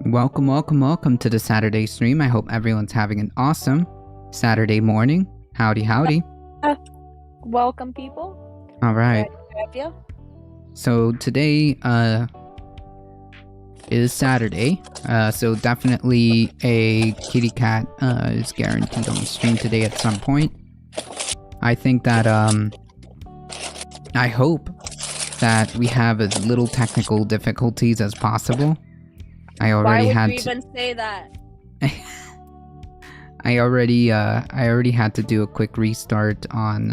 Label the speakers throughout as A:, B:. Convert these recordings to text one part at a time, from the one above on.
A: Welcome to the Saturday stream. I hope everyone's having an awesome Saturday morning. Howdy.
B: Welcome, people.
A: All right.
B: Glad to have you.
A: So today is Saturday. So definitely a kitty cat is guaranteed on the stream today at some point. I think that I hope that we have as little technical difficulties as possible. I already
B: Why would you even say that?
A: I already had to do a quick restart on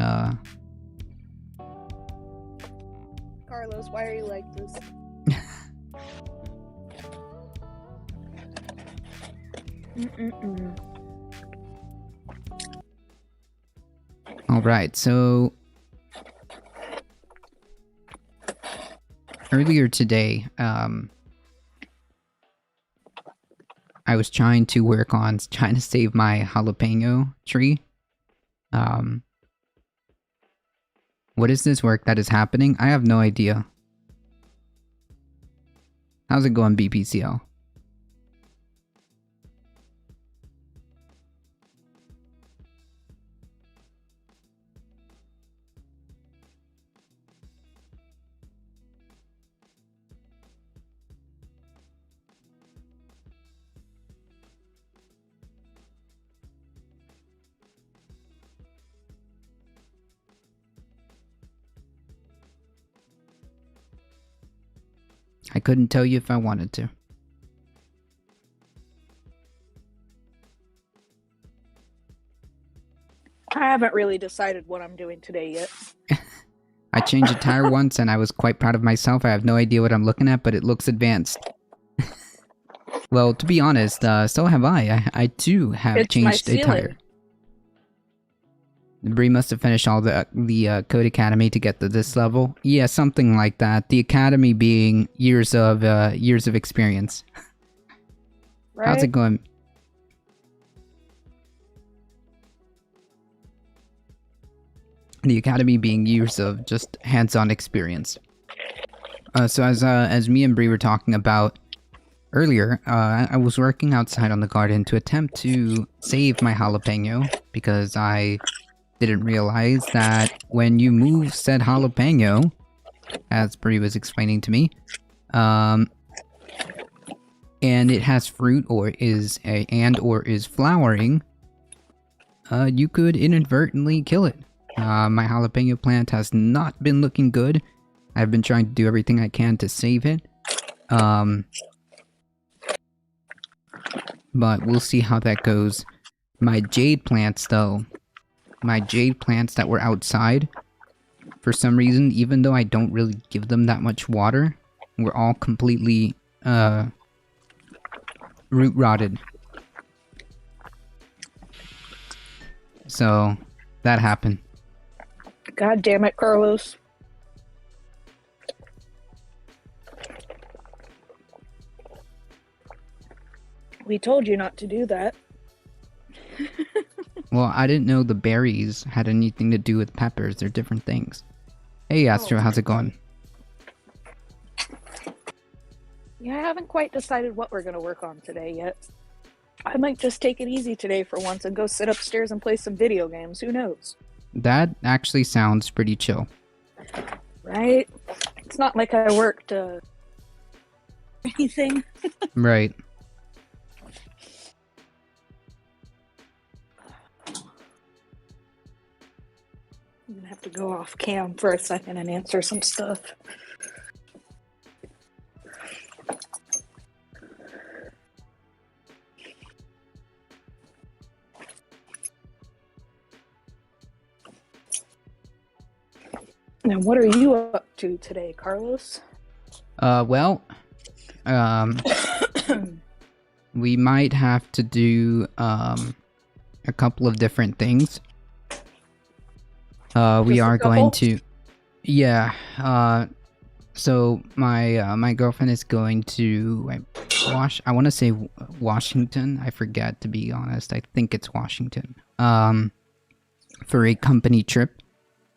B: Carlos, why are you like this?
A: Alright, so earlier today, I was trying to save my jalapeno tree. What is this work that is happening? I have no idea. How's it going, BPCL? I couldn't tell you if I wanted to.
B: I haven't really decided what I'm doing today yet.
A: I changed a tire once and I was quite proud of myself. I have no idea what I'm looking at, but it looks advanced. Well, to be honest, so have I. I too have changed a tire. Bree must have finished all the Code Academy to get to this level. Yeah, something like that. The Academy being years of experience.
B: Right?
A: How's it going? The Academy being years of just hands-on experience. So as me and Bree were talking about earlier, I was working outside on the garden to attempt to save my jalapeno because I didn't realize that when you move said jalapeno, as Bree was explaining to me, and it has fruit or is flowering, you could inadvertently kill it. My jalapeno plant has not been looking good. I've been trying to do everything I can to save it. But we'll see how that goes. My jade plants, though. My jade plants that were outside, for some reason, even though I don't really give them that much water, were all completely, root rotted. So, that happened.
B: God damn it, Carlos. We told you not to do that.
A: Well, I didn't know the berries had anything to do with peppers. They're different things. Hey, Astro, how's it going?
B: Yeah, I haven't quite decided what we're going to work on today yet. I might just take it easy today for once and go sit upstairs and play some video games. Who knows?
A: That actually sounds pretty chill.
B: Right? It's not like I worked anything.
A: Right.
B: I'm gonna have to go off cam for a second and answer some stuff. Now, what are you up to today, Carlos?
A: Well, we might have to do, a couple of different things. We
B: Just a
A: are going
B: couple?
A: to, yeah. So my girlfriend is going to I want to say Washington. I forget, to be honest. I think it's Washington. For a company trip,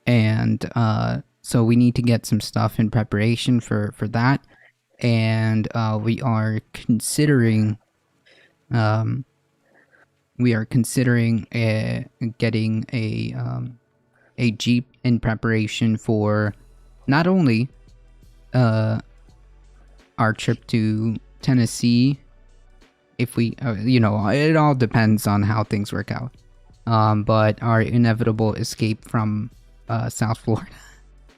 A: and so we need to get some stuff in preparation for that, and um we are considering getting a Jeep in preparation for not only uh our trip to Tennessee, if we it all depends on how things work out, but our inevitable escape from South Florida.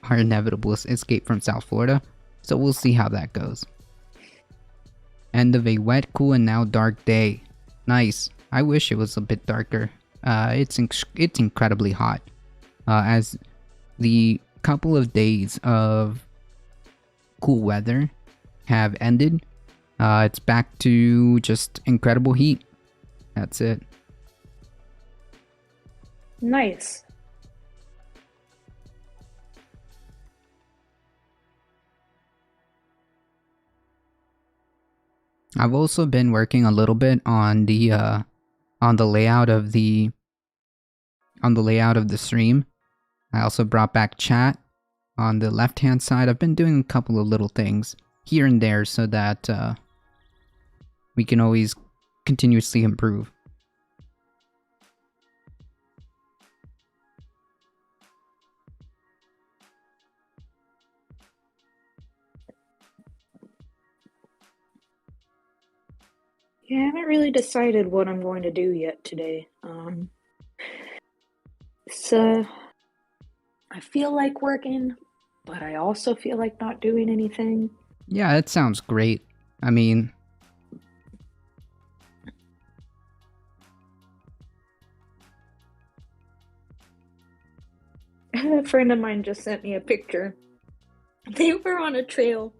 A: Our inevitable escape from South Florida. So we'll see how that goes. End of a wet, cool, and now dark day. Nice. I wish it was a bit darker. It's incredibly hot. As the couple of days of cool weather have ended, it's back to just incredible heat. That's it.
B: Nice.
A: I've also been working a little bit on the layout of the stream. I also brought back chat on the left hand side. I've been doing a couple of little things here and there so that we can always continuously improve.
B: Yeah, I haven't really decided what I'm going to do yet today. So I feel like working, but I also feel like not doing anything.
A: Yeah, that sounds great. I mean,
B: a friend of mine just sent me a picture. They were on a trail.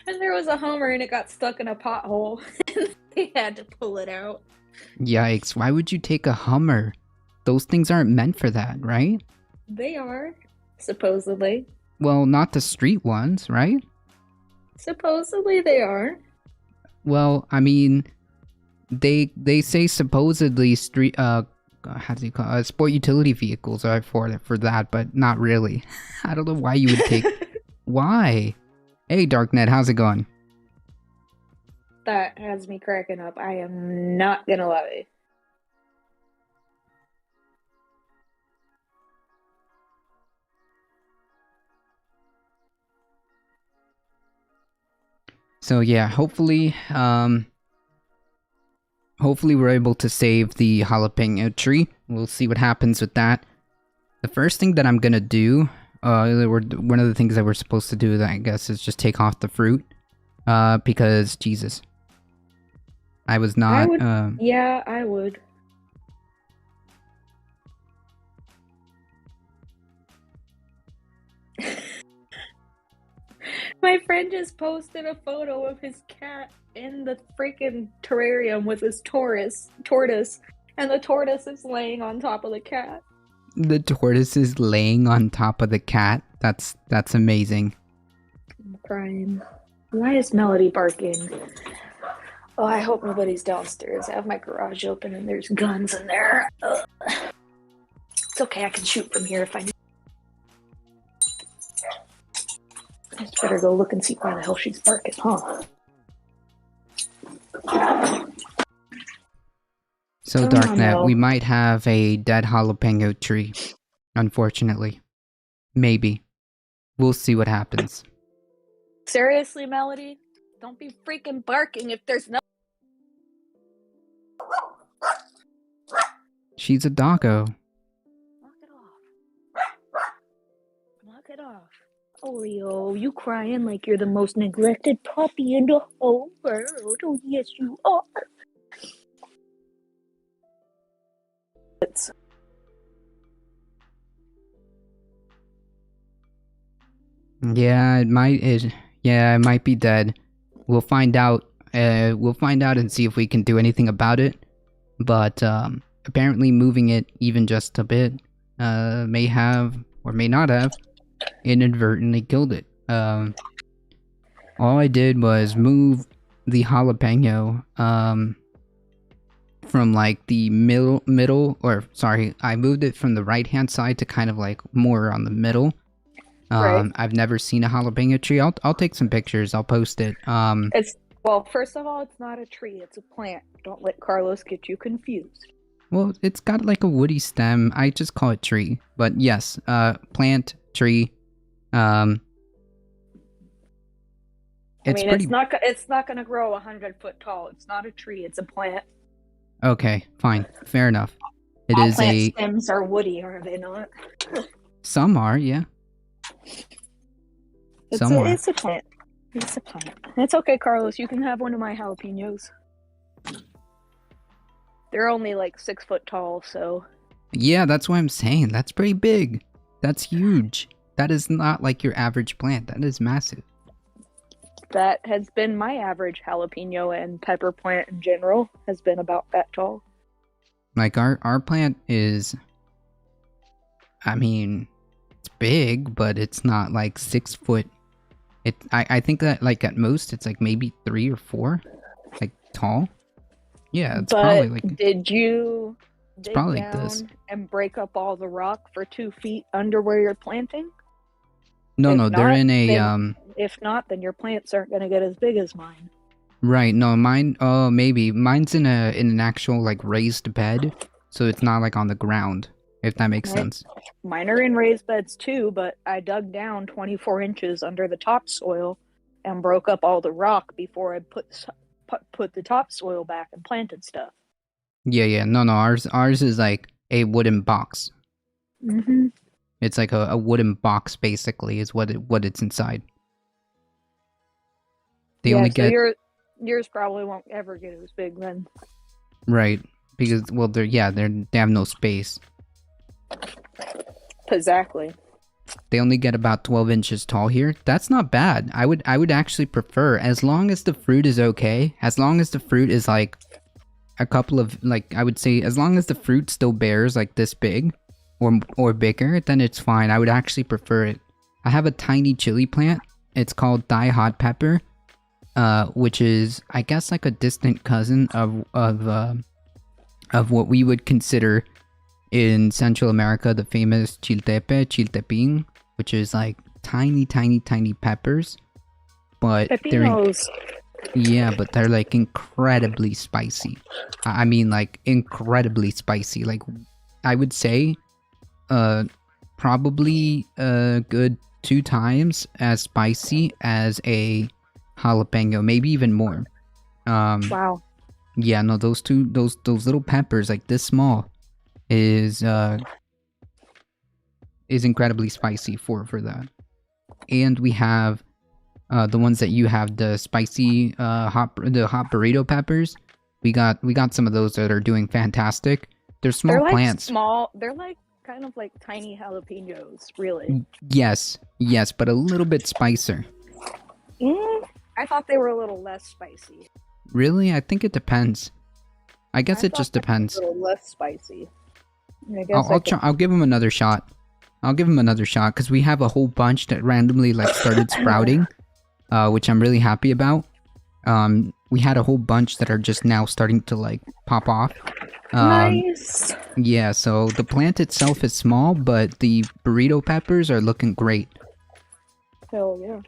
B: And there was a Hummer and it got stuck in a pothole. And they had to pull it out.
A: yikes, why would you take a Hummer? Those things aren't meant for that, right?
B: They are, supposedly.
A: Well, not the street ones, right?
B: Supposedly they are.
A: Well, I mean, they say supposedly street how do you call it? Sport utility vehicles are for that, but not really. I don't know why you would take. Why? Hey, Darknet, how's it going?
B: That has me cracking up. I am not gonna lie.
A: So yeah, hopefully we're able to save the jalapeno tree. We'll see what happens with that. The first thing that I'm gonna do, one of the things that we're supposed to do, that I guess, is just take off the fruit. Because Jesus, I was not.
B: I would. Yeah, I would. My friend just posted a photo of his cat in the freaking terrarium with his tortoise, and the tortoise is laying on top of the cat.
A: The tortoise is laying on top of the cat. That's amazing.
B: I'm crying. Why is Melody barking? Oh, I hope nobody's downstairs. I have my garage open and there's guns in there. Ugh. It's okay, I can shoot from here if I need. I just better go look and see why the hell she's barking, huh?
A: So,
B: Come on,
A: Darknet,
B: Mel.
A: we might have a dead jalapeno tree. Unfortunately. Maybe. We'll see what happens.
B: Seriously, Melody? Don't be freaking barking if there's no.
A: She's a doggo.
B: Knock it off. Knock it off. Oreo, you crying like you're the most neglected puppy in the whole world. Oh, yes, you are.
A: Yeah, it might be dead. We'll find out. We'll find out and see if we can do anything about it. But apparently moving it even just a bit may have or may not have inadvertently killed it. All I did was move the jalapeno from like the middle, or sorry, I moved it from the right hand side to kind of like more on the middle.
B: Right.
A: I've never seen a jalapeno tree. I'll take some pictures. I'll post it.
B: Well, first of all, it's not a tree, it's a plant. Don't let Carlos get you confused.
A: Well, it's got like a woody stem. I just call it tree. But yes, plant, tree. It's pretty...
B: it's not going to grow 100 foot tall. It's not a tree, it's a plant.
A: Okay, fine. Fair enough. It
B: All
A: is
B: plant
A: a...
B: stems are woody, are they not?
A: Some are, yeah.
B: It's
A: Some are.
B: It's a plant. It's a plant. It's okay, Carlos. You can have one of my jalapenos. They're only like 6 foot tall, so...
A: Yeah, that's what I'm saying. That's pretty big. That's huge. That is not like your average plant. That is massive.
B: That has been my average jalapeno and pepper plant in general, has been about that tall.
A: Like our plant is... I mean, it's big, but it's not like 6 foot. I think that like at most it's like maybe 3 or 4, like tall. Yeah, it's probably like...
B: did you dig
A: probably
B: down
A: like this.
B: and break up all the rock for 2 feet under where you're planting?
A: No,
B: If
A: no, they're
B: not,
A: in a
B: then- If not, then your plants aren't going to get as big as mine.
A: Right, no, mine, oh, maybe. Mine's in an actual, like, raised bed, so it's not, like, on the ground, if that makes
B: Right.
A: sense.
B: Mine are in raised beds too, but I dug down 24 inches under the topsoil and broke up all the rock before I put the topsoil back and planted stuff.
A: Yeah, no, ours is, like, a wooden box.
B: Mm-hmm.
A: It's like a wooden box, basically, is what it's inside. They only get...
B: yours probably won't ever get as big then.
A: Right, because, well, they have no space.
B: Exactly.
A: They only get about 12 inches tall here. That's not bad. I would actually prefer, as long as the fruit is okay, as long as the fruit is like a couple of, like, I would say, as long as the fruit still bears like this big or bigger, then it's fine. I would actually prefer it. I have a tiny chili plant. It's called Thai hot pepper, which is, I guess, like a distant cousin of what we would consider in Central America the famous chiltepín, which is like tiny peppers, but
B: Pepinos.
A: but they're like incredibly spicy. I mean, like incredibly spicy. Like, I would say, probably a good 2 times as spicy as a jalapeno, maybe even more.
B: Wow.
A: Yeah, no, those little peppers, like this small, is incredibly spicy for that. And we have the ones that you have, the spicy hot burrito peppers. We got some of those that are doing fantastic. They're small
B: They're like
A: plants.
B: small. They're like kind of like tiny jalapenos, really.
A: Yes, but a little bit spicier.
B: I thought they were a little less spicy.
A: Really? I think it depends. I guess it just depends.
B: A little less spicy. I guess
A: I'll give them another shot. I'll give them another shot because we have a whole bunch that randomly like started sprouting, which I'm really happy about. We had a whole bunch that are just now starting to like pop off.
B: Nice.
A: Yeah, so the plant itself is small, but the burrito peppers are looking great.
B: Hell yeah.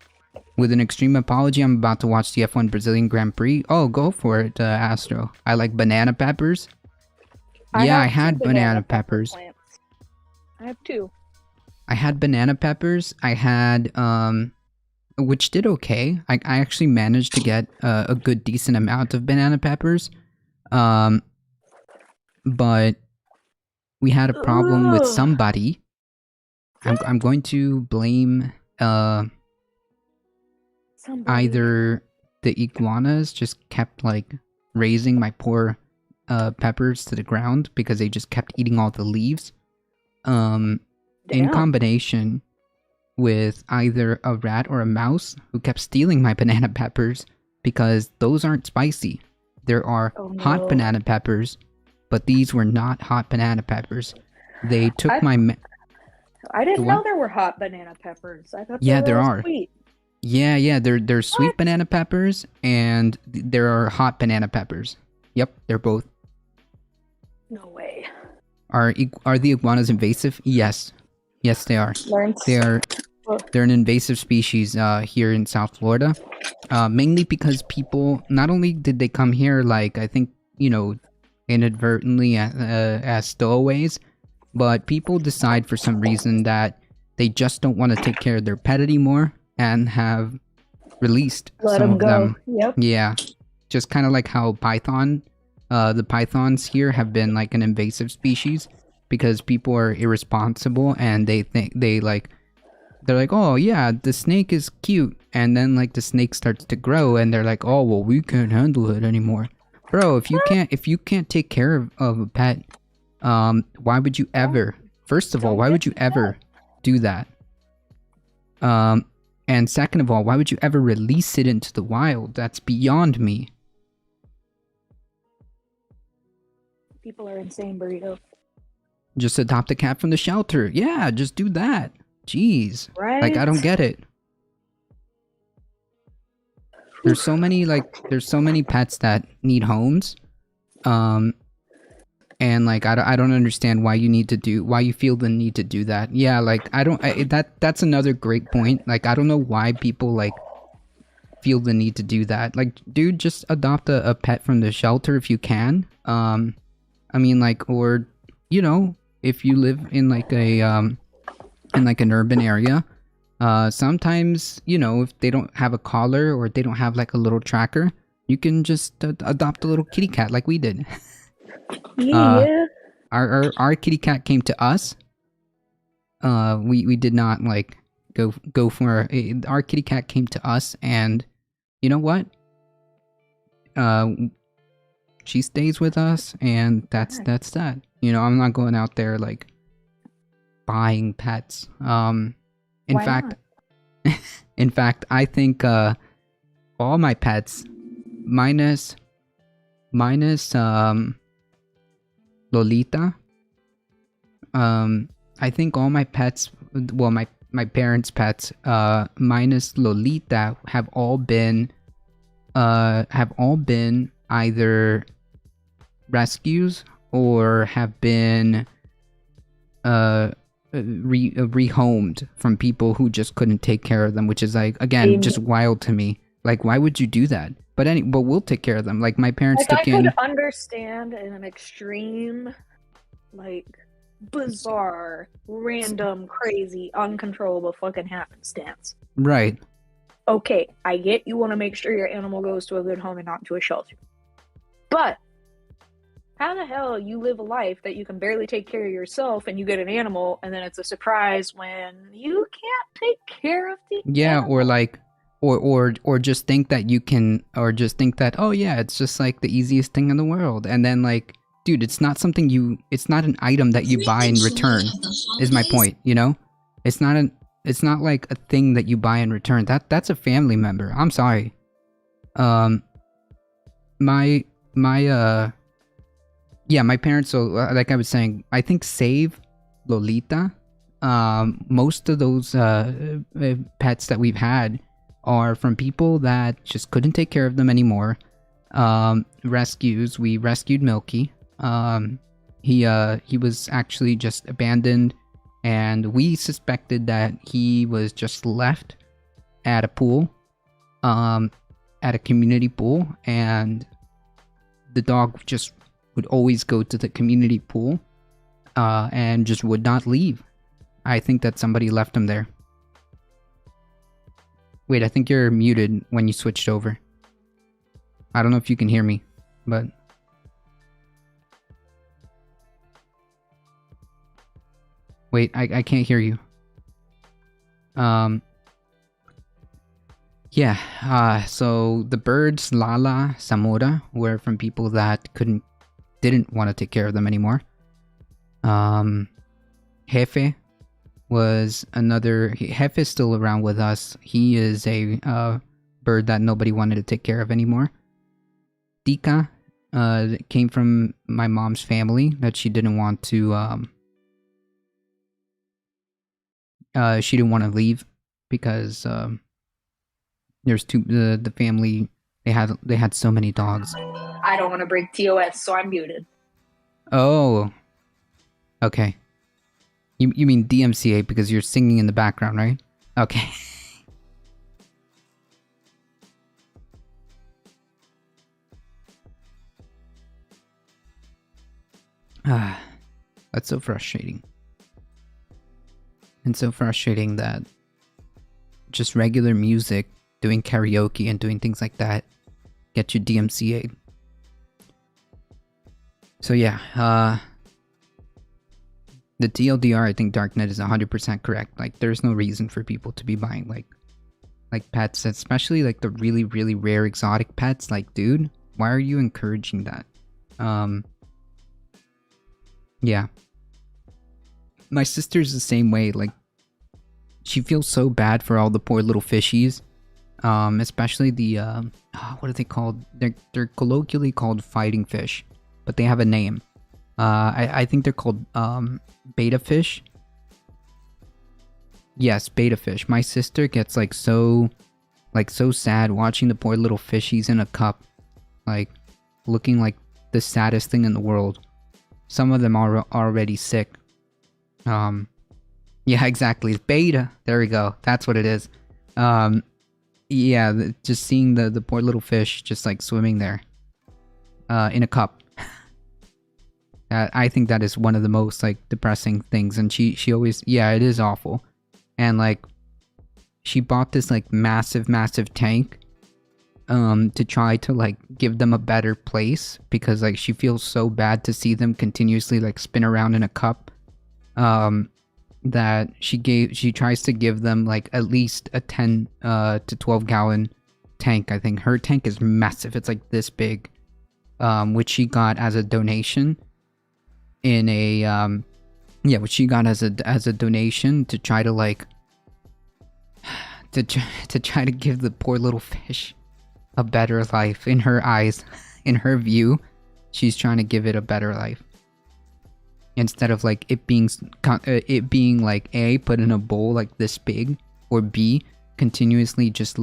A: With an extreme apology, I'm about to watch the F1 Brazilian Grand Prix. Oh, go for it, Astro. I like banana peppers. I had banana peppers.
B: Plants. I have 2.
A: I had banana peppers. I had, which did okay. I actually managed to get a good decent amount of banana peppers. But we had a problem with somebody. I'm going to blame, either the iguanas just kept like raising my poor peppers to the ground because they just kept eating all the leaves, in combination with either a rat or a mouse who kept stealing my banana peppers because those aren't spicy. There are hot banana peppers but these were not hot banana peppers. They took
B: I,
A: my
B: I didn't
A: what?
B: know there were hot banana peppers. I thought they
A: Yeah,
B: were
A: there
B: all
A: are.
B: sweet.
A: Yeah. There's
B: What?
A: sweet banana peppers and there are hot banana peppers. Yep, they're both.
B: No way.
A: Are the iguanas invasive? Yes. Yes, they are.
B: Learned.
A: They're an invasive species here in South Florida. Mainly because people, not only did they come here, like, I think, inadvertently as stowaways, but people decide for some reason that they just don't want to take care of their pet anymore and have released
B: Let
A: some
B: them
A: of
B: go.
A: them.
B: Yep.
A: Yeah. Just kind of like how the pythons here have been like an invasive species because people are irresponsible and they're like, oh yeah, the snake is cute, and then like the snake starts to grow and they're like, oh well, we can't handle it anymore. Bro, if you can't take care of a pet, why would you ever, first of all, why would you ever do that? And second of all, why would you ever release it into the wild? That's beyond me.
B: People are insane, Burrito.
A: Just adopt a cat from the shelter. Yeah, just do that. Jeez.
B: Right?
A: Like, I don't get it. There's so many pets that need homes. And like I don't understand why you feel the need to do that. Yeah, like that's another great point. Like I don't know why people like feel the need to do that. Like, dude, just adopt a pet from the shelter if you can. I mean, like, or if you live in like an urban area, sometimes if they don't have a collar or they don't have like a little tracker, you can just adopt a little kitty cat like we did.
B: Yeah.
A: Our kitty cat came to us. We did not like go for our kitty cat came to us, and you know what? She stays with us, and that's that. I'm not going out there like buying pets. In
B: Why
A: fact, in fact, I think all my pets, minus Lolita. I think all my pets, well, my parents' pets, minus Lolita, have all been either rescues or have been rehomed from people who just couldn't take care of them, which is like, again, just wild to me. Like, why would you do that? But we'll take care of them. Like my parents
B: Like,
A: took
B: I
A: in.
B: could understand in an extreme, like, bizarre, random, crazy, uncontrollable fucking happenstance.
A: Right.
B: Okay, I get you want to make sure your animal goes to a good home and not to a shelter. But how the hell you live a life that you can barely take care of yourself and you get an animal and then it's a surprise when you can't take care of the animal?
A: Or like or just think that you can, or just think that, oh yeah, it's just like the easiest thing in the world, and then like, dude, it's not an item that you buy in return, is my point. It's not like a thing that you buy in return. That's a family member. I'm sorry. My parents, so like I was saying, I think save Lolita. Most of those pets that we've had are from people that just couldn't take care of them anymore. Rescues. We rescued Milky. He was actually just abandoned, and we suspected that he was just left at a pool, at a community pool, and the dog just would always go to the community pool, and just would not leave. I think that somebody left him there. Wait, I think you're muted when you switched over. I don't know if you can hear me, but... Wait, I can't hear you. So the birds, Lala, Samora, were from people that didn't want to take care of them anymore. Jefe was another. Jefe is still around with us. He is a bird that nobody wanted to take care of anymore. Tika It came from my mom's family that she didn't want to she didn't want to leave because there's the family, they had so many dogs.
B: I don't want to break TOS, so I'm muted.
A: Oh, okay. You mean DMCA because you're singing in the background, right? Okay. Ah, that's so frustrating. And so frustrating that just regular music, doing karaoke and doing things like that, get you DMCA'd. So yeah, the TLDR, I think Darknet is 100% correct. Like, there's no reason for people to be buying like pets, especially like the really, really rare exotic pets. Like, dude, why are you encouraging that? Yeah. My sister's the same way. Like, she feels so bad for all the poor little fishies. Especially the what are they called? They're colloquially called fighting fish, but they have a name. I think they're called beta fish. Yes, beta fish. My sister gets so sad watching the poor little fishies in a cup, like looking like the saddest thing in the world. Some of them are already sick. Yeah, exactly. Beta. There we go. That's what it is. Yeah, just seeing the poor little fish just like swimming there, in a cup. I think that is one of the most like depressing things, and she always, yeah, it is awful. And like, she bought this like massive tank to try to like give them a better place, because like she feels so bad to see them continuously like spin around in a cup, that she tries to give them like at least a 10 to 12 gallon tank. I think her tank is massive, it's like this big, which she got as a donation in a which she got as a donation to try to like to try to give the poor little fish a better life. In her eyes, in her view, she's trying to give it a better life, instead of like it being like A, put in a bowl like this big, or B, continuously just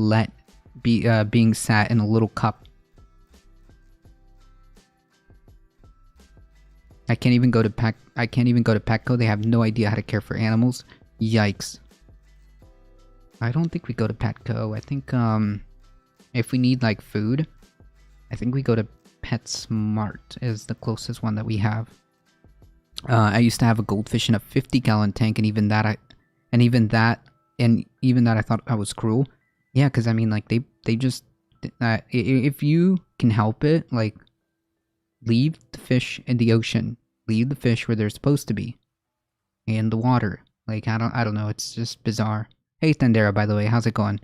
A: being sat in a little cup. I can't even go to Petco. They have no idea how to care for animals. Yikes. I don't think we go to Petco. I think if we need like food, I think we go to PetSmart is the closest one that we have. I used to have a goldfish in a 50-gallon tank, and even that I thought I was cruel. Yeah, because I mean, like they just if you can help it, like, leave the fish in the ocean, leave the fish where they're supposed to be, in the water. Like, I don't know. It's just bizarre. Hey, Thandera, by the way, how's it going?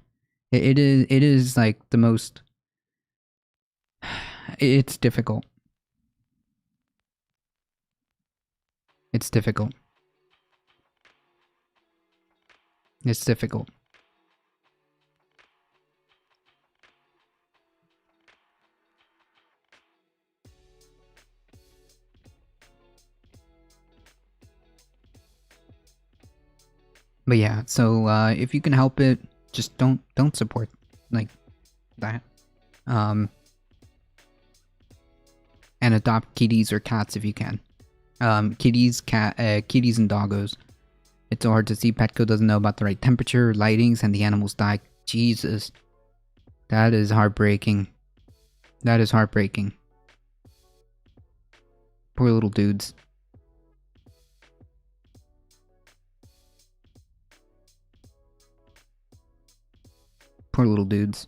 A: It is like the most. It's difficult. It's difficult. It's difficult. But yeah, so if you can help it, just don't support like that. And adopt kitties or cats if you can. Kitties and doggos. It's so hard to see. Petco doesn't know about the right temperature, lightings, and the animals die. Jesus. That is heartbreaking. That is heartbreaking. Poor little dudes. Poor little dudes.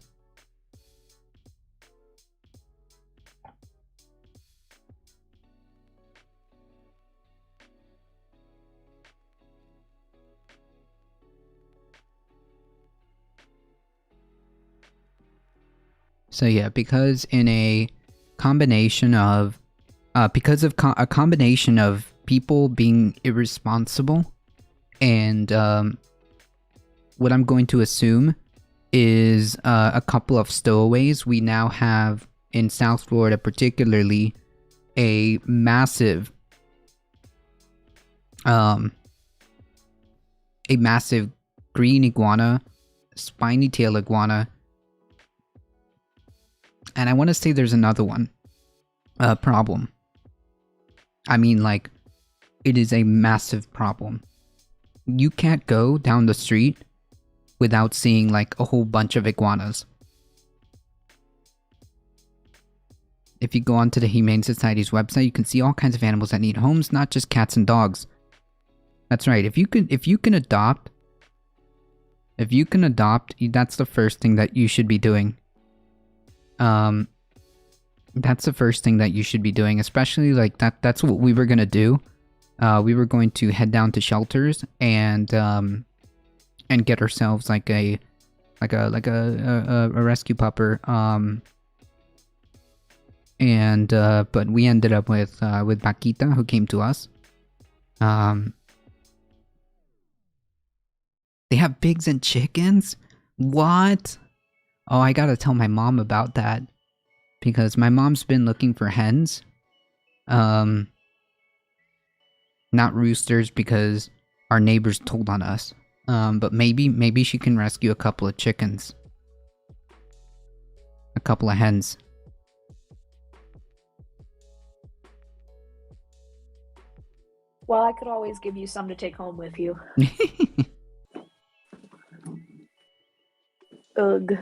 A: So yeah, because in a combination of a combination of people being irresponsible and what I'm going to assume is a couple of stowaways, we now have in South Florida, particularly, a massive green iguana, spiny tail iguana, and I want to say there's another one problem. I mean, like, it is a massive problem. You can't go down the street without seeing like a whole bunch of iguanas. If you go onto the Humane Society's website, you can see all kinds of animals that need homes, not just cats and dogs. That's right. If you can adopt, that's the first thing that you should be doing. That's the first thing that you should be doing, especially like that's what we were gonna do. We were going to head down to shelters and get ourselves like a rescue pupper. But we ended up with Paquita, who came to us. They have pigs and chickens? What? Oh, I gotta tell my mom about that. Because my mom's been looking for hens. Not roosters, because our neighbors told on us. But maybe she can rescue a couple of chickens. A couple of hens.
B: Well, I could always give you some to take home with you. Ugh.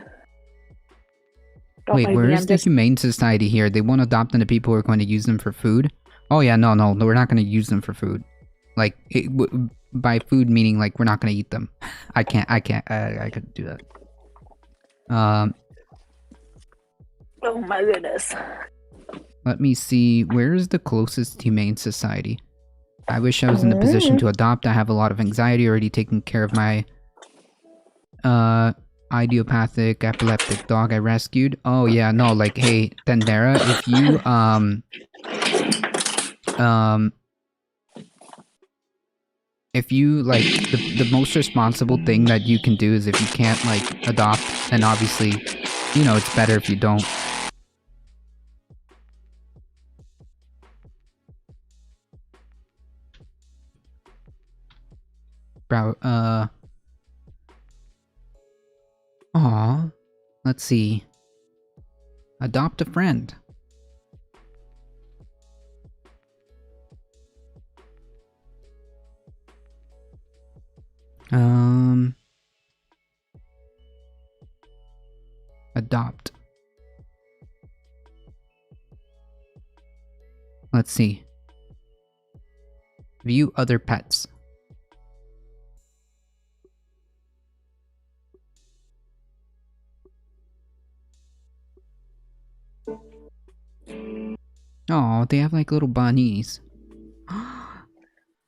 B: Don't
A: Wait,
B: mind
A: where
B: me,
A: is
B: I'm
A: the
B: just...
A: Humane Society here? They won't adopt them to people who are going to use them for food? Oh yeah, no, we're not going to use them for food. Like, by food meaning, like, we're not going to eat them. I couldn't do that.
B: Oh my goodness.
A: Let me see, where is the closest Humane Society? I wish I was in the position to adopt. I have a lot of anxiety already taking care of my, idiopathic epileptic dog I rescued. Oh yeah, no, like, hey, Tendera, if you, like, the most responsible thing that you can do is if you can't, like, adopt, then obviously, you know, it's better if you don't. Bro, aw, let's see. Adopt a friend. Adopt. Let's see. View other pets. Oh, they have like little bunnies.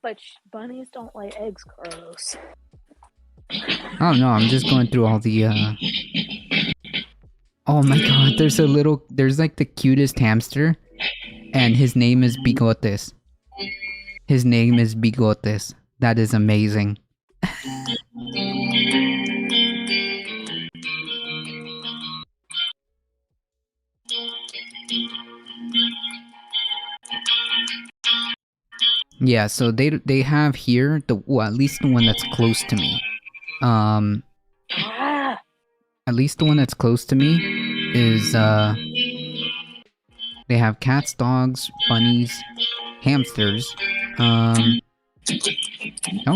B: But bunnies don't lay eggs, Carlos.
A: Oh no, I'm just going through all the, Oh my god, there's like the cutest hamster, and his name is Bigotes. His name is Bigotes. That is amazing. Yeah, so they have here at least the one that's close to me. At least the one that's close to me is they have cats, dogs, bunnies, hamsters, all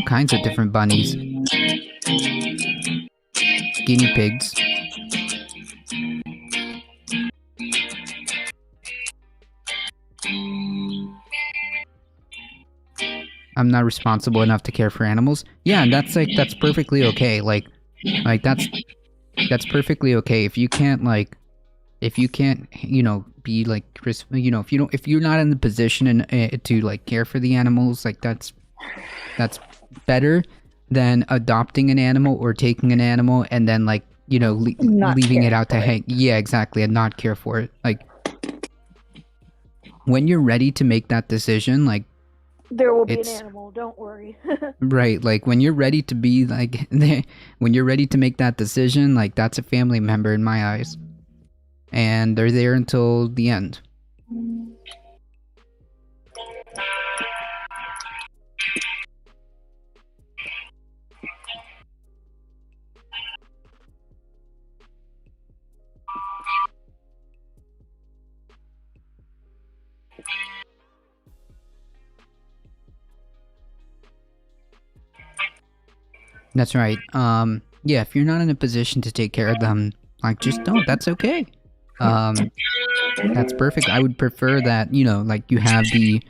A: kinds of different bunnies. Guinea pigs. I'm not responsible enough to care for animals. Yeah, and that's perfectly okay. Like that's perfectly okay. If you can't, you know, be like, you know, if you're not in the position to like care for the animals, like that's better than adopting an animal or taking an animal and then, like, you know, leaving it out to hang. Yeah, exactly, and not care for it. Like, when you're ready to make that decision, like,
B: there will be an animal, don't worry.
A: Right, like, when you're ready to be, like, when you're ready to make that decision, like, that's a family member in my eyes. and they're there until the end. That's right. Yeah, if you're not in a position to take care of them, like, just don't. That's okay. That's perfect. I would prefer that, you know, like, you have the,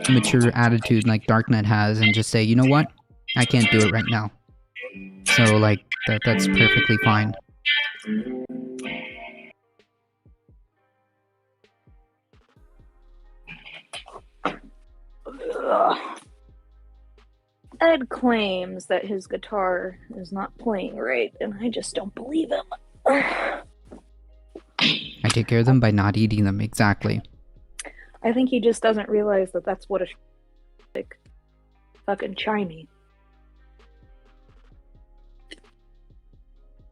A: mature attitude like Darknet has and just say, you know what? I can't do it right now. So, like, that's perfectly fine.
B: Ed claims that his guitar is not playing right, and I just don't believe him.
A: I take care of them by not eating them, exactly.
B: I think he just doesn't realize that that's what a like, fucking chimey.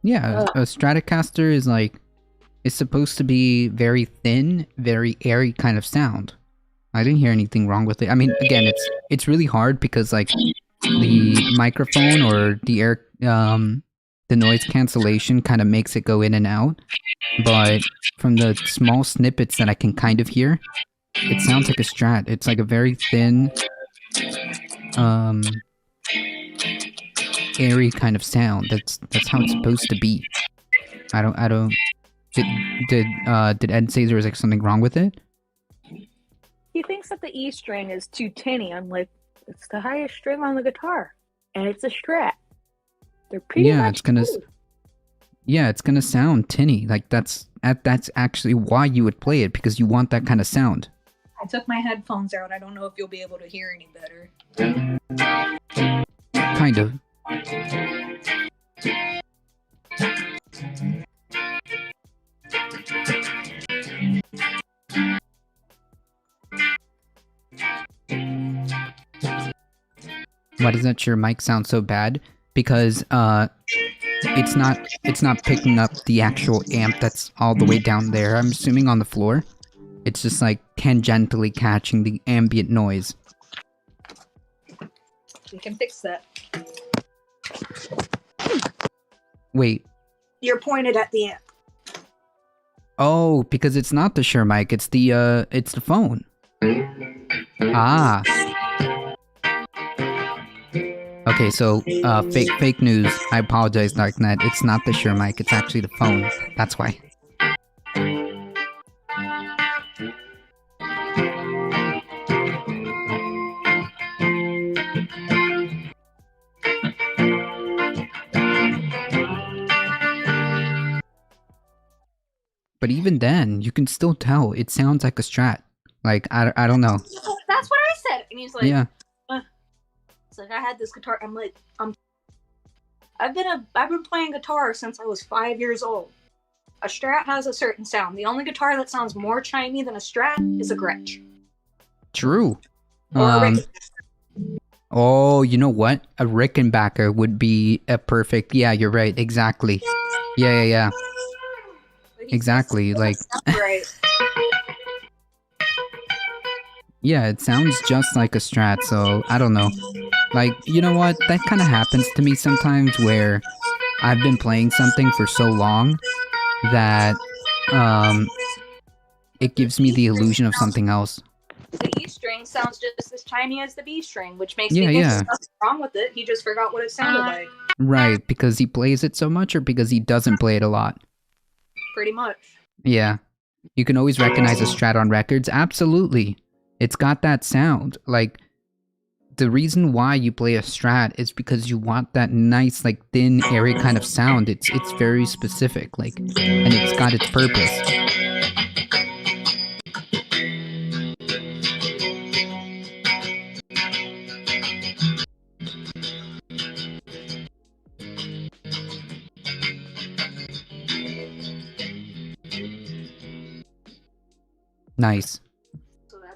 A: Yeah, a Stratocaster is like, it's supposed to be very thin, very airy kind of sound. I didn't hear anything wrong with it. I mean, again, it's really hard because, like, the microphone or the air, the noise cancellation kind of makes it go in and out. But from the small snippets that I can kind of hear, it sounds like a Strat. It's like a very thin, airy kind of sound. That's how it's supposed to be. I don't. Did Ed say there was like something wrong with it?
B: He thinks that the E string is too tinny. I'm like, it's the highest string on the guitar, and it's a Strat. They're pretty much smooth.
A: Yeah, it's gonna sound tinny. Like, that's actually why you would play it, because you want that kind of sound.
C: I took my headphones out. I don't know if you'll be able to hear any better.
A: Kind of. Why doesn't your mic sound so bad? Because it's not picking up the actual amp that's all the way down there. I'm assuming on the floor. It's just like tangentially catching the ambient noise.
C: We can fix that.
A: Wait.
C: You're pointed at the amp.
A: Oh, because it's not the Shure mic, it's the phone. Ah. Okay, so fake news. I apologize, Darknet. It's not the Shure mic, it's actually the phone. That's why. But even then, you can still tell it sounds like a Strat. Like, I don't know.
C: That's what I said. And he's like,
A: yeah.
C: It's like, I had this guitar. I'm like, I've been playing guitar since I was 5 years old. A Strat has a certain sound. The only guitar that sounds more chimey than a Strat is a Gretsch.
A: True.
C: Or a Rickenbacker.
A: Oh, you know what? A Rickenbacker would be a perfect. Yeah, you're right. Exactly. Yeah. Exactly. Like.
C: Right.
A: Yeah, it sounds just like a Strat. So I don't know. Like, you know what? That kind of happens to me sometimes, where I've been playing something for so long that it gives me the illusion of something else.
C: The E string sounds just as chimey as the B string, which makes me think there's nothing wrong with it. He just forgot what it sounded like.
A: Right, because he plays it so much, or because he doesn't play it a lot?
C: Pretty much.
A: Yeah. You can always recognize a Strat on records. Absolutely. It's got that sound. Like, the reason why you play a Strat is because you want that nice, like, thin, airy kind of sound. It's very specific, like, and it's got its purpose. Nice.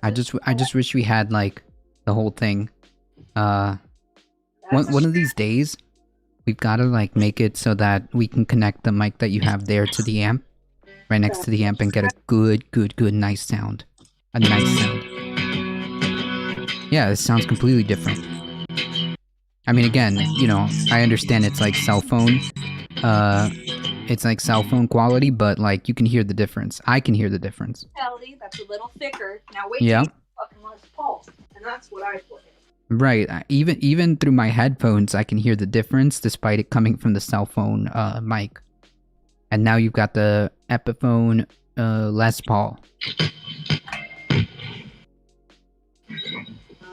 A: I just wish we had, like, the whole thing. One of these days, we've got to like make it so that we can connect the mic that you have there to the amp, right next to the amp, and get a good, nice sound. A nice sound. Yeah, it sounds completely different. I mean, again, you know, I understand it's like cell phone, quality, but like you can hear the difference. I can hear the difference.
C: That's a little thicker. Now wait
A: Yeah.
C: till you fucking Les Paul, and that's what I play.
A: Right. Even through my headphones, I can hear the difference despite it coming from the cell phone mic. And now you've got the Epiphone Les Paul.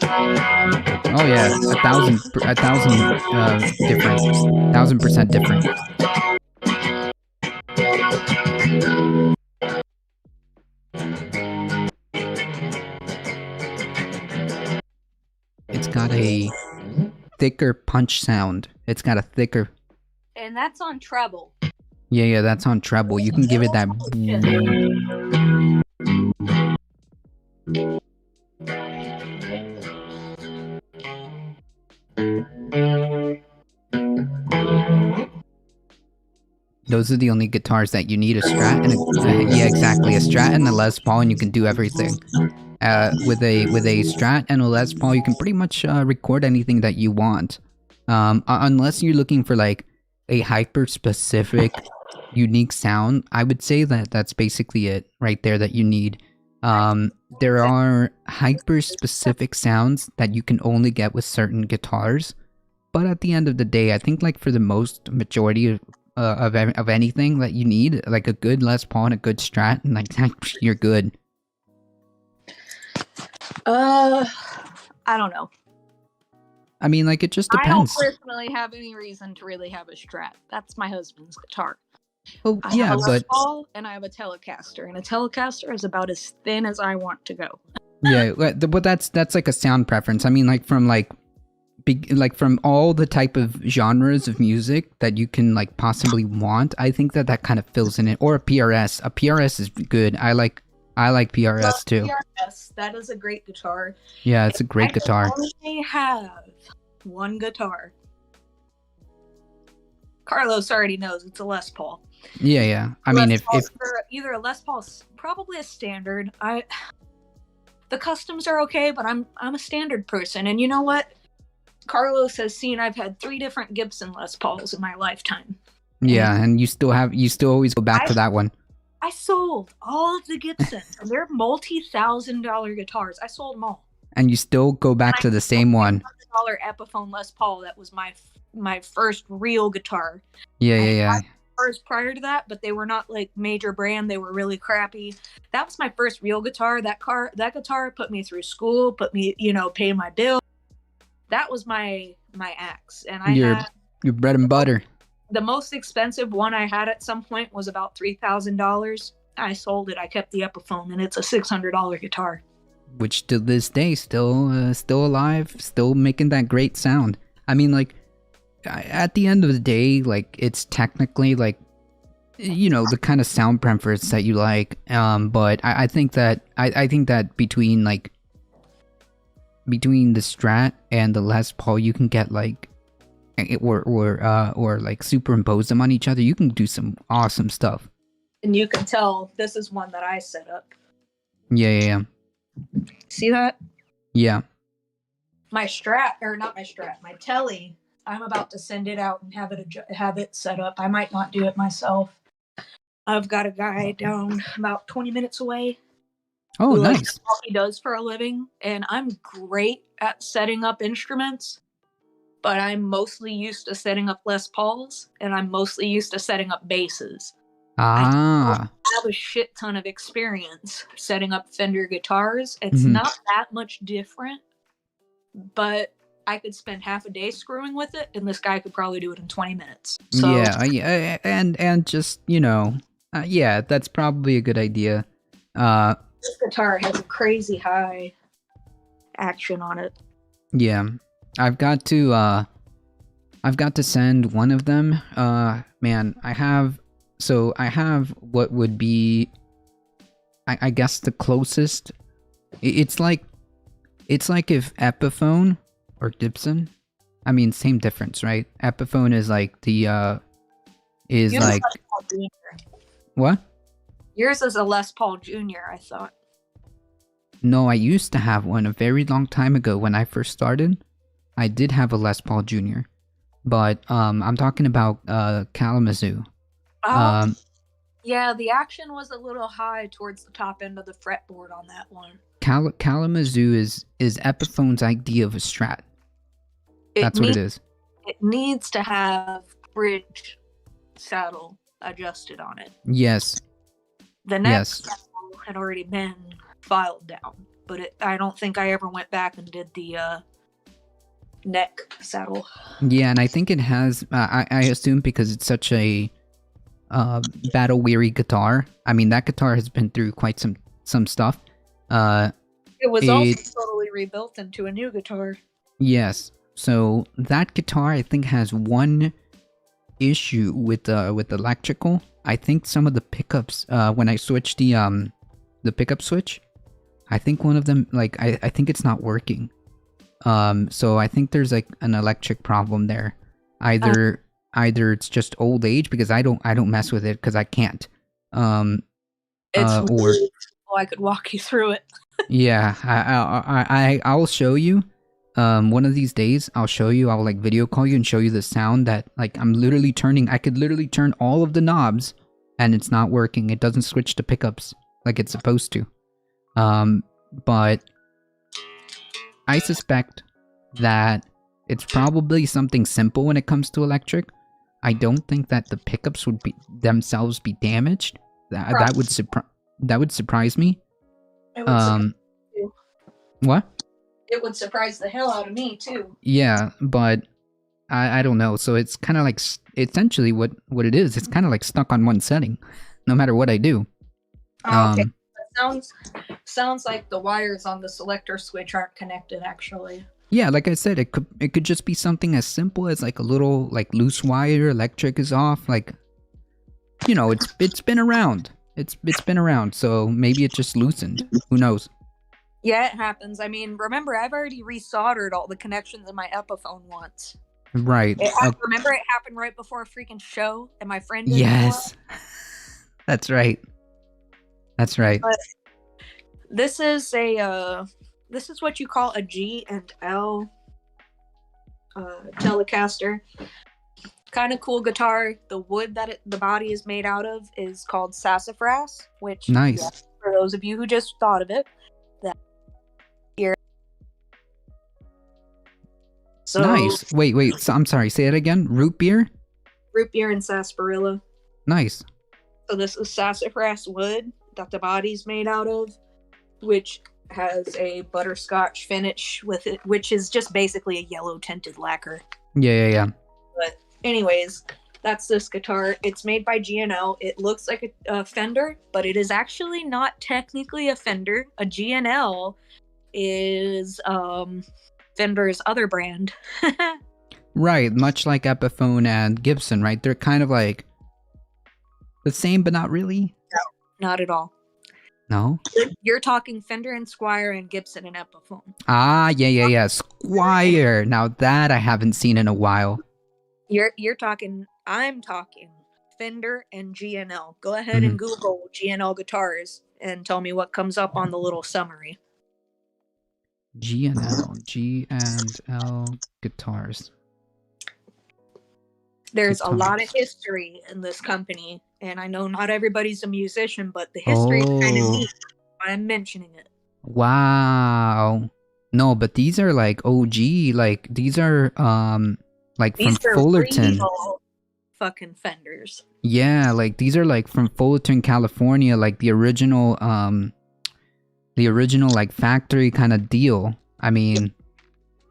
A: Oh yeah, 1,000% different. 1,000% different. It's got a thicker punch sound. It's got a thicker...
C: And that's on treble.
A: Yeah, that's on treble. You can give it that... Those are the only guitars that you need, a Strat and a... yeah, exactly. A Strat and a Les Paul, and you can do everything. With a Strat and a Les Paul, you can pretty much record anything that you want. Unless you're looking for like a hyper-specific, unique sound, I would say that that's basically it right there that you need. There are hyper-specific sounds that you can only get with certain guitars, but at the end of the day, I think like for the most majority of anything that you need, like a good Les Paul and a good Strat, and like you're good.
C: I don't know.
A: I mean, like, it just depends.
C: I don't personally have any reason to really have a Strat. That's my husband's guitar.
A: Oh,
C: I
A: yeah,
C: have a Les
A: but...
C: Paul and I have a Telecaster, and a Telecaster is about as thin as I want to go.
A: Yeah, but that's like a sound preference. I mean, like, from from all the type of genres of music that you can like possibly want, I think that kind of fills in it. Or a PRS. A PRS is good. I like PRS too.
C: PRS, that is a great guitar.
A: Yeah, it's a great guitar.
C: I only have one guitar. Carlos already knows it's a Les Paul.
A: Yeah. I mean, if
C: either a Les Paul, probably a standard. The customs are okay, but I'm a standard person, and you know what? Carlos has seen I've had 3 different Gibson Les Pauls in my lifetime.
A: Yeah, and you still always go back to that one.
C: I sold all of the Gibsons. They're multi-$1,000 guitars. I sold them all.
A: And you still go back to the same one.
C: $100 Epiphone Les Paul. That was my first real guitar.
A: Yeah.
C: Guitars prior to that, but they were not like major brand. They were really crappy. That was my first real guitar. That guitar put me through school, put me, pay my bill. That was my axe, and
A: your bread and butter.
C: The most expensive one I had at some point was about $3,000. I sold it. I kept the Epiphone, and it's a $600 guitar. Which
A: to this day still alive, still making that great sound. I mean, like, at the end of the day, like, it's technically like, the kind of sound preference that you like. But I think that between the Strat and the Les Paul, you can get like, or like superimpose them on each other. You can do some awesome stuff.
C: And you can tell this is one that I set up.
A: Yeah.
C: See that?
A: Yeah.
C: My Telly, I'm about to send it out and have it set up. I might not do it myself. I've got a guy down about 20 minutes away.
A: Oh, nice.
C: All he does for a living, and I'm great at setting up instruments, but I'm mostly used to setting up Les Pauls, and I'm mostly used to setting up basses. I have a shit ton of experience setting up Fender guitars. It's not that much different, but I could spend half a day screwing with it, and this guy could probably do it in 20 minutes. So,
A: yeah, and just, yeah, that's probably a good idea.
C: This guitar has a crazy high action on it.
A: Yeah, I've got to send one of them. Man, I have what would be, I guess, the closest. It's like if Epiphone or Gibson I mean, same difference, right? Epiphone is like the is
C: Yours
A: like
C: is Les Paul Jr.
A: what?
C: Yours is a Les Paul Jr., I thought.
A: No, I used to have one a very long time ago when I first started. I did have a Les Paul Jr. But I'm talking about Kalamazoo.
C: Oh, yeah, the action was a little high towards the top end of the fretboard on that one.
A: Kalamazoo is Epiphone's idea of a Strat. That's what it is.
C: It needs to have bridge saddle adjusted on it.
A: Yes.
C: The neck saddle had already been filed down, but I don't think I ever went back and did the neck saddle.
A: Yeah, and I think it has. I assume because it's such a battle weary guitar. I mean, that guitar has been through quite some stuff.
C: It was also totally rebuilt into a new guitar.
A: Yes. So that guitar, I think, has one issue with electrical. I think some of the pickups, when I switched the pickup switch, I think one of them, like, I think it's not working. So I think there's like an electric problem there. Either it's just old age, because I don't mess with it because I can't.
C: Or I could walk you through it.
A: Yeah, I'll show you. One of these days, I'll show you. I'll like video call you and show you the sound that like I'm literally turning. I could literally turn all of the knobs, and it's not working. It doesn't switch to pickups like it's supposed to. But I suspect that it's probably something simple when it comes to electric. I don't think that the pickups would be themselves be damaged. That would surprise me.
C: It would surprise you.
A: What?
C: It would surprise the hell out of me too.
A: Yeah, but I don't know. So it's kind of like essentially what it is. It's kind of like stuck on one setting, no matter what I do.
C: Okay. That sounds like the wires on the selector switch aren't connected actually.
A: Yeah, like I said, it could just be something as simple as like a little like loose wire, electric is off, like, you know, it's been around. It's been around, so maybe it just loosened. Who knows?
C: Yeah, it happens. I mean, remember, I've already resoldered all the connections in my Epiphone once.
A: Right.
C: Remember, it happened right before a freaking show, and my friend did.
A: Yes. That's right. That's right.
C: But this is what you call a G and L Telecaster. Kind of cool guitar. The wood that the body is made out of is called sassafras, which,
A: nice.
C: Yeah, for those of you who just thought of it, that here. So,
A: nice. Wait. So, I'm sorry. Say it again. Root beer
C: and sarsaparilla.
A: Nice.
C: So this is sassafras wood that the body's made out of, which has a butterscotch finish with it, which is just basically a yellow tinted lacquer.
A: Yeah.
C: But anyways, that's this guitar. It's made by G&L. It looks like a Fender, but it is actually not technically a Fender. A G&L is Fender's other brand.
A: Right, much like Epiphone and Gibson, right? They're kind of like the same, but not really.
C: No, not at all.
A: No?
C: You're talking Fender and Squire and Gibson and Epiphone.
A: Ah, yeah. Squire. Now that I haven't seen in a while.
C: I'm talking Fender and G&L. Go ahead and Google G&L guitars and tell me what comes up on the little summary.
A: G&L guitars.
C: There's a lot of history in this company, and I know not everybody's a musician, but the history is kind of neat. I'm mentioning it.
A: Wow. No, but these are like OG, like these are like
C: these
A: from Fullerton.
C: Fucking Fenders.
A: Yeah, like these are like from Fullerton, California, like the original like factory kind of deal. I mean,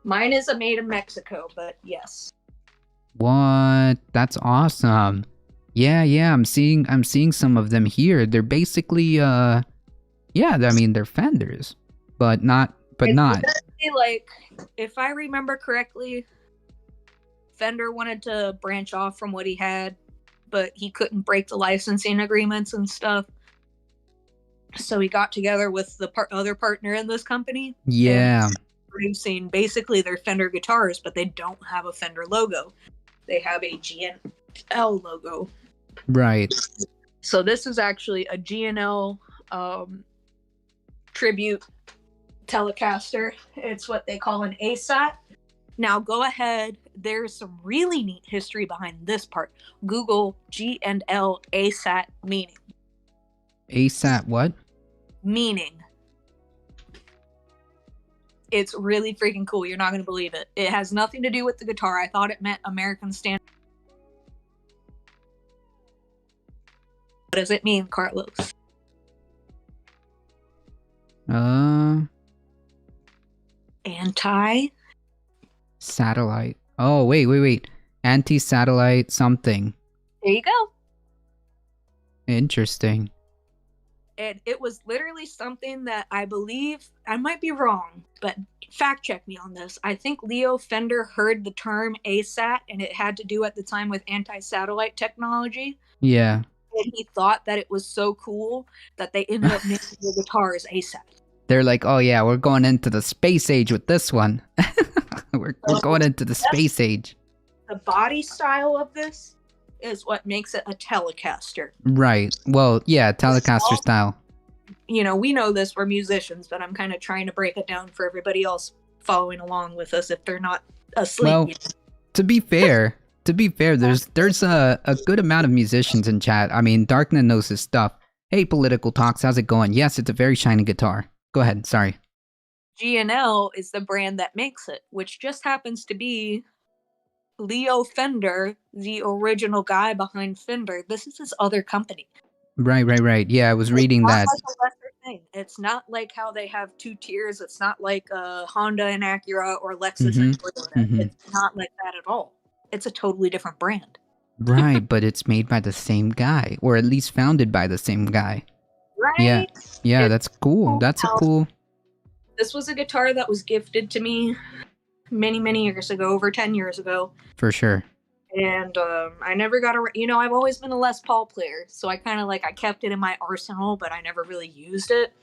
C: mine is made in Mexico, but yes.
A: What? That's awesome. Yeah, I'm seeing some of them here. They're basically I mean they're Fenders, but not.
C: Like, if I remember correctly, Fender wanted to branch off from what he had, but he couldn't break the licensing agreements and stuff. So he got together with the other partner in this company.
A: Yeah.
C: producing basically their Fender guitars, but they don't have a Fender logo. They have a G&L logo.
A: Right.
C: So this is actually a G&L tribute Telecaster. It's what they call an ASAT. Now go ahead. There's some really neat history behind this part. Google G&L ASAT meaning.
A: ASAT what?
C: Meaning. It's really freaking cool. You're not going to believe it. It has nothing to do with the guitar. I thought it meant American Standard. What does it mean, Carlos? Anti.
A: Satellite. Oh, wait. Anti-satellite something.
C: There you go.
A: Interesting.
C: And it was literally something that I believe, I might be wrong, but fact check me on this. I think Leo Fender heard the term ASAT, and it had to do at the time with anti-satellite technology.
A: Yeah.
C: And he thought that it was so cool that they ended up naming the guitars ASAT.
A: They're like, oh yeah, we're going into the space age with this one. we're going into the space age.
C: The body style of this is what makes it a Telecaster.
A: Right. Well, yeah, Telecaster style.
C: You know, we know this, we're musicians, but I'm kind of trying to break it down for everybody else following along with us if they're not asleep.
A: Well, to be fair, there's a good amount of musicians in chat. I mean, Darknet knows his stuff. Hey, Political Talks, how's it going? Yes, it's a very shiny guitar. Go ahead, sorry.
C: G&L is the brand that makes it, which just happens to be Leo Fender, the original guy behind Fender. This is his other company.
A: Right. Yeah, I was reading that.
C: Like a lesser thing. It's not like how they have two tiers. It's not like Honda and Acura or Lexus and Toyota. It's not like that at all. It's a totally different brand.
A: Right, but it's made by the same guy, or at least founded by the same guy.
C: Right?
A: Yeah, that's cool. That's a cool...
C: This was a guitar that was gifted to me many years ago, over 10 years ago.
A: For sure.
C: And I never got I've always been a Les Paul player, so I kind of I kept it in my arsenal, but I never really used it.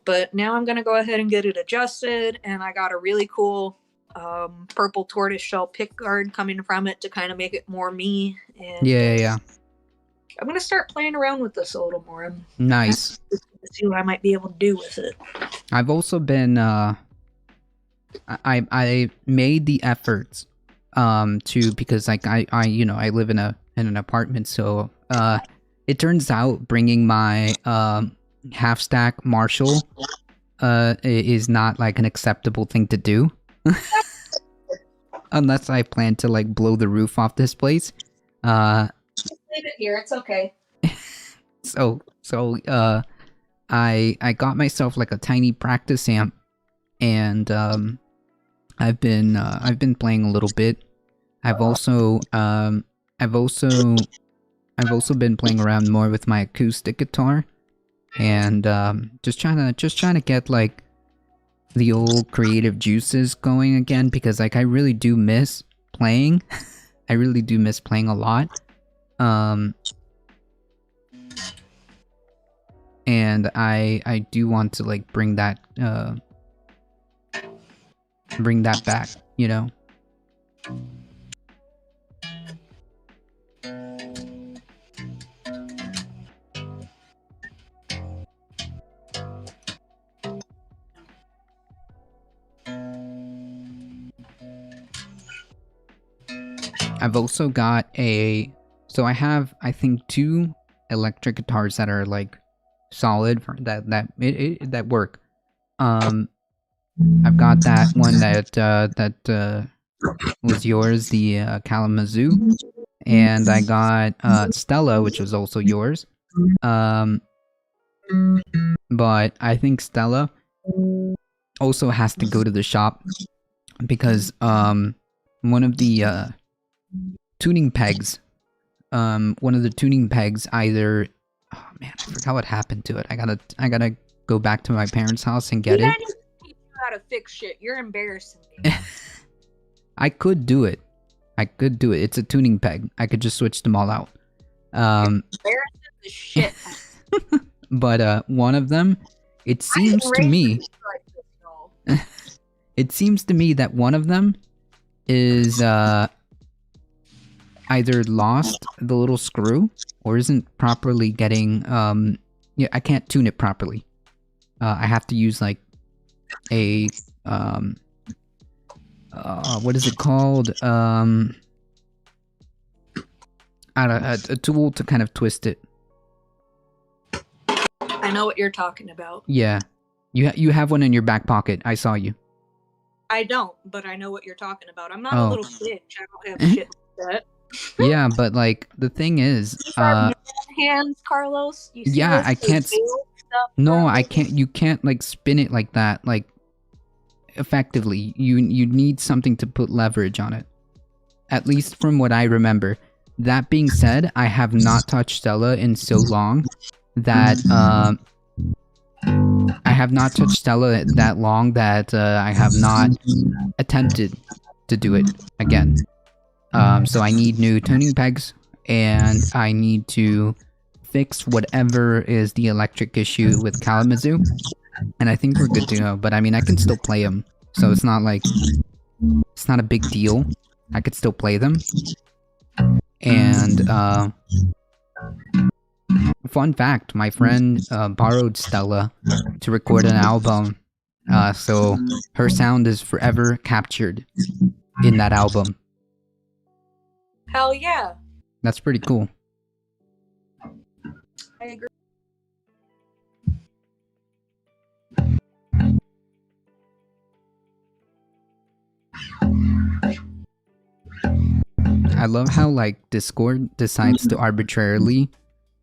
C: But now I'm going to go ahead and get it adjusted, and I got a really cool purple tortoiseshell pickguard coming from it to kind of make it more me. And
A: Yeah. I'm
C: going to start playing around with this a little more.
A: Nice.
C: See what I might be able to do with it.
A: I've also been I made the efforts to, because I live in an apartment, so it turns out bringing my half stack Marshall is not an acceptable thing to do. Unless I plan to blow the roof off this place.
C: Leave it here, it's okay.
A: So I got myself a tiny practice amp, and I've been playing a little bit. I've also been playing around more with my acoustic guitar, and just trying to get the old creative juices going again, because I really do miss playing. I really do miss playing a lot. And I do want to bring that back, you know. I've also got so I have, I think, 2 electric guitars that are solid for that work. I've got that one that was yours, the Kalamazoo, and I got Stella, which was also yours. But I think Stella also has to go to the shop, because one of the tuning pegs, either, oh man, I forgot what happened to it. I gotta go back to my parents' house and get it.
C: Teach you how to fix shit. You're embarrassing me.
A: I could do it. It's a tuning peg. I could just switch them all out.
C: Embarrassing the shit.
A: But one of them, it seems to me, It seems to me that one of them is either lost the little screw or isn't properly getting yeah, I can't tune it properly. I have to use like a what is it called? A tool to kind of twist it.
C: I know what you're talking about.
A: Yeah. You have one in your back pocket. I saw you.
C: I don't, but I know what you're talking about. I'm not
A: Oh.
C: a little bitch. I don't have shit like that.
A: Yeah, but like the thing is,
C: These are man hands, Carlos. You see
A: yeah,
C: this?
A: I can't.
C: This stuff,
A: No,
C: Carlos?
A: I can't. You can't like spin it like that. Like effectively, you need something to put leverage on it. At least from what I remember. That being said, I have not touched Stella in so long that I have not touched Stella that long that I have not attempted to do it again. So I need new tuning pegs, and I need to fix whatever is the electric issue with Kalamazoo, and I think we're good to go. But I mean, I can still play them, so it's not like it's not a big deal. I could still play them. And fun fact: my friend borrowed Stella to record an album, so her sound is forever captured in that album.
C: Hell yeah.
A: That's pretty cool.
C: I agree.
A: I love how like Discord decides to arbitrarily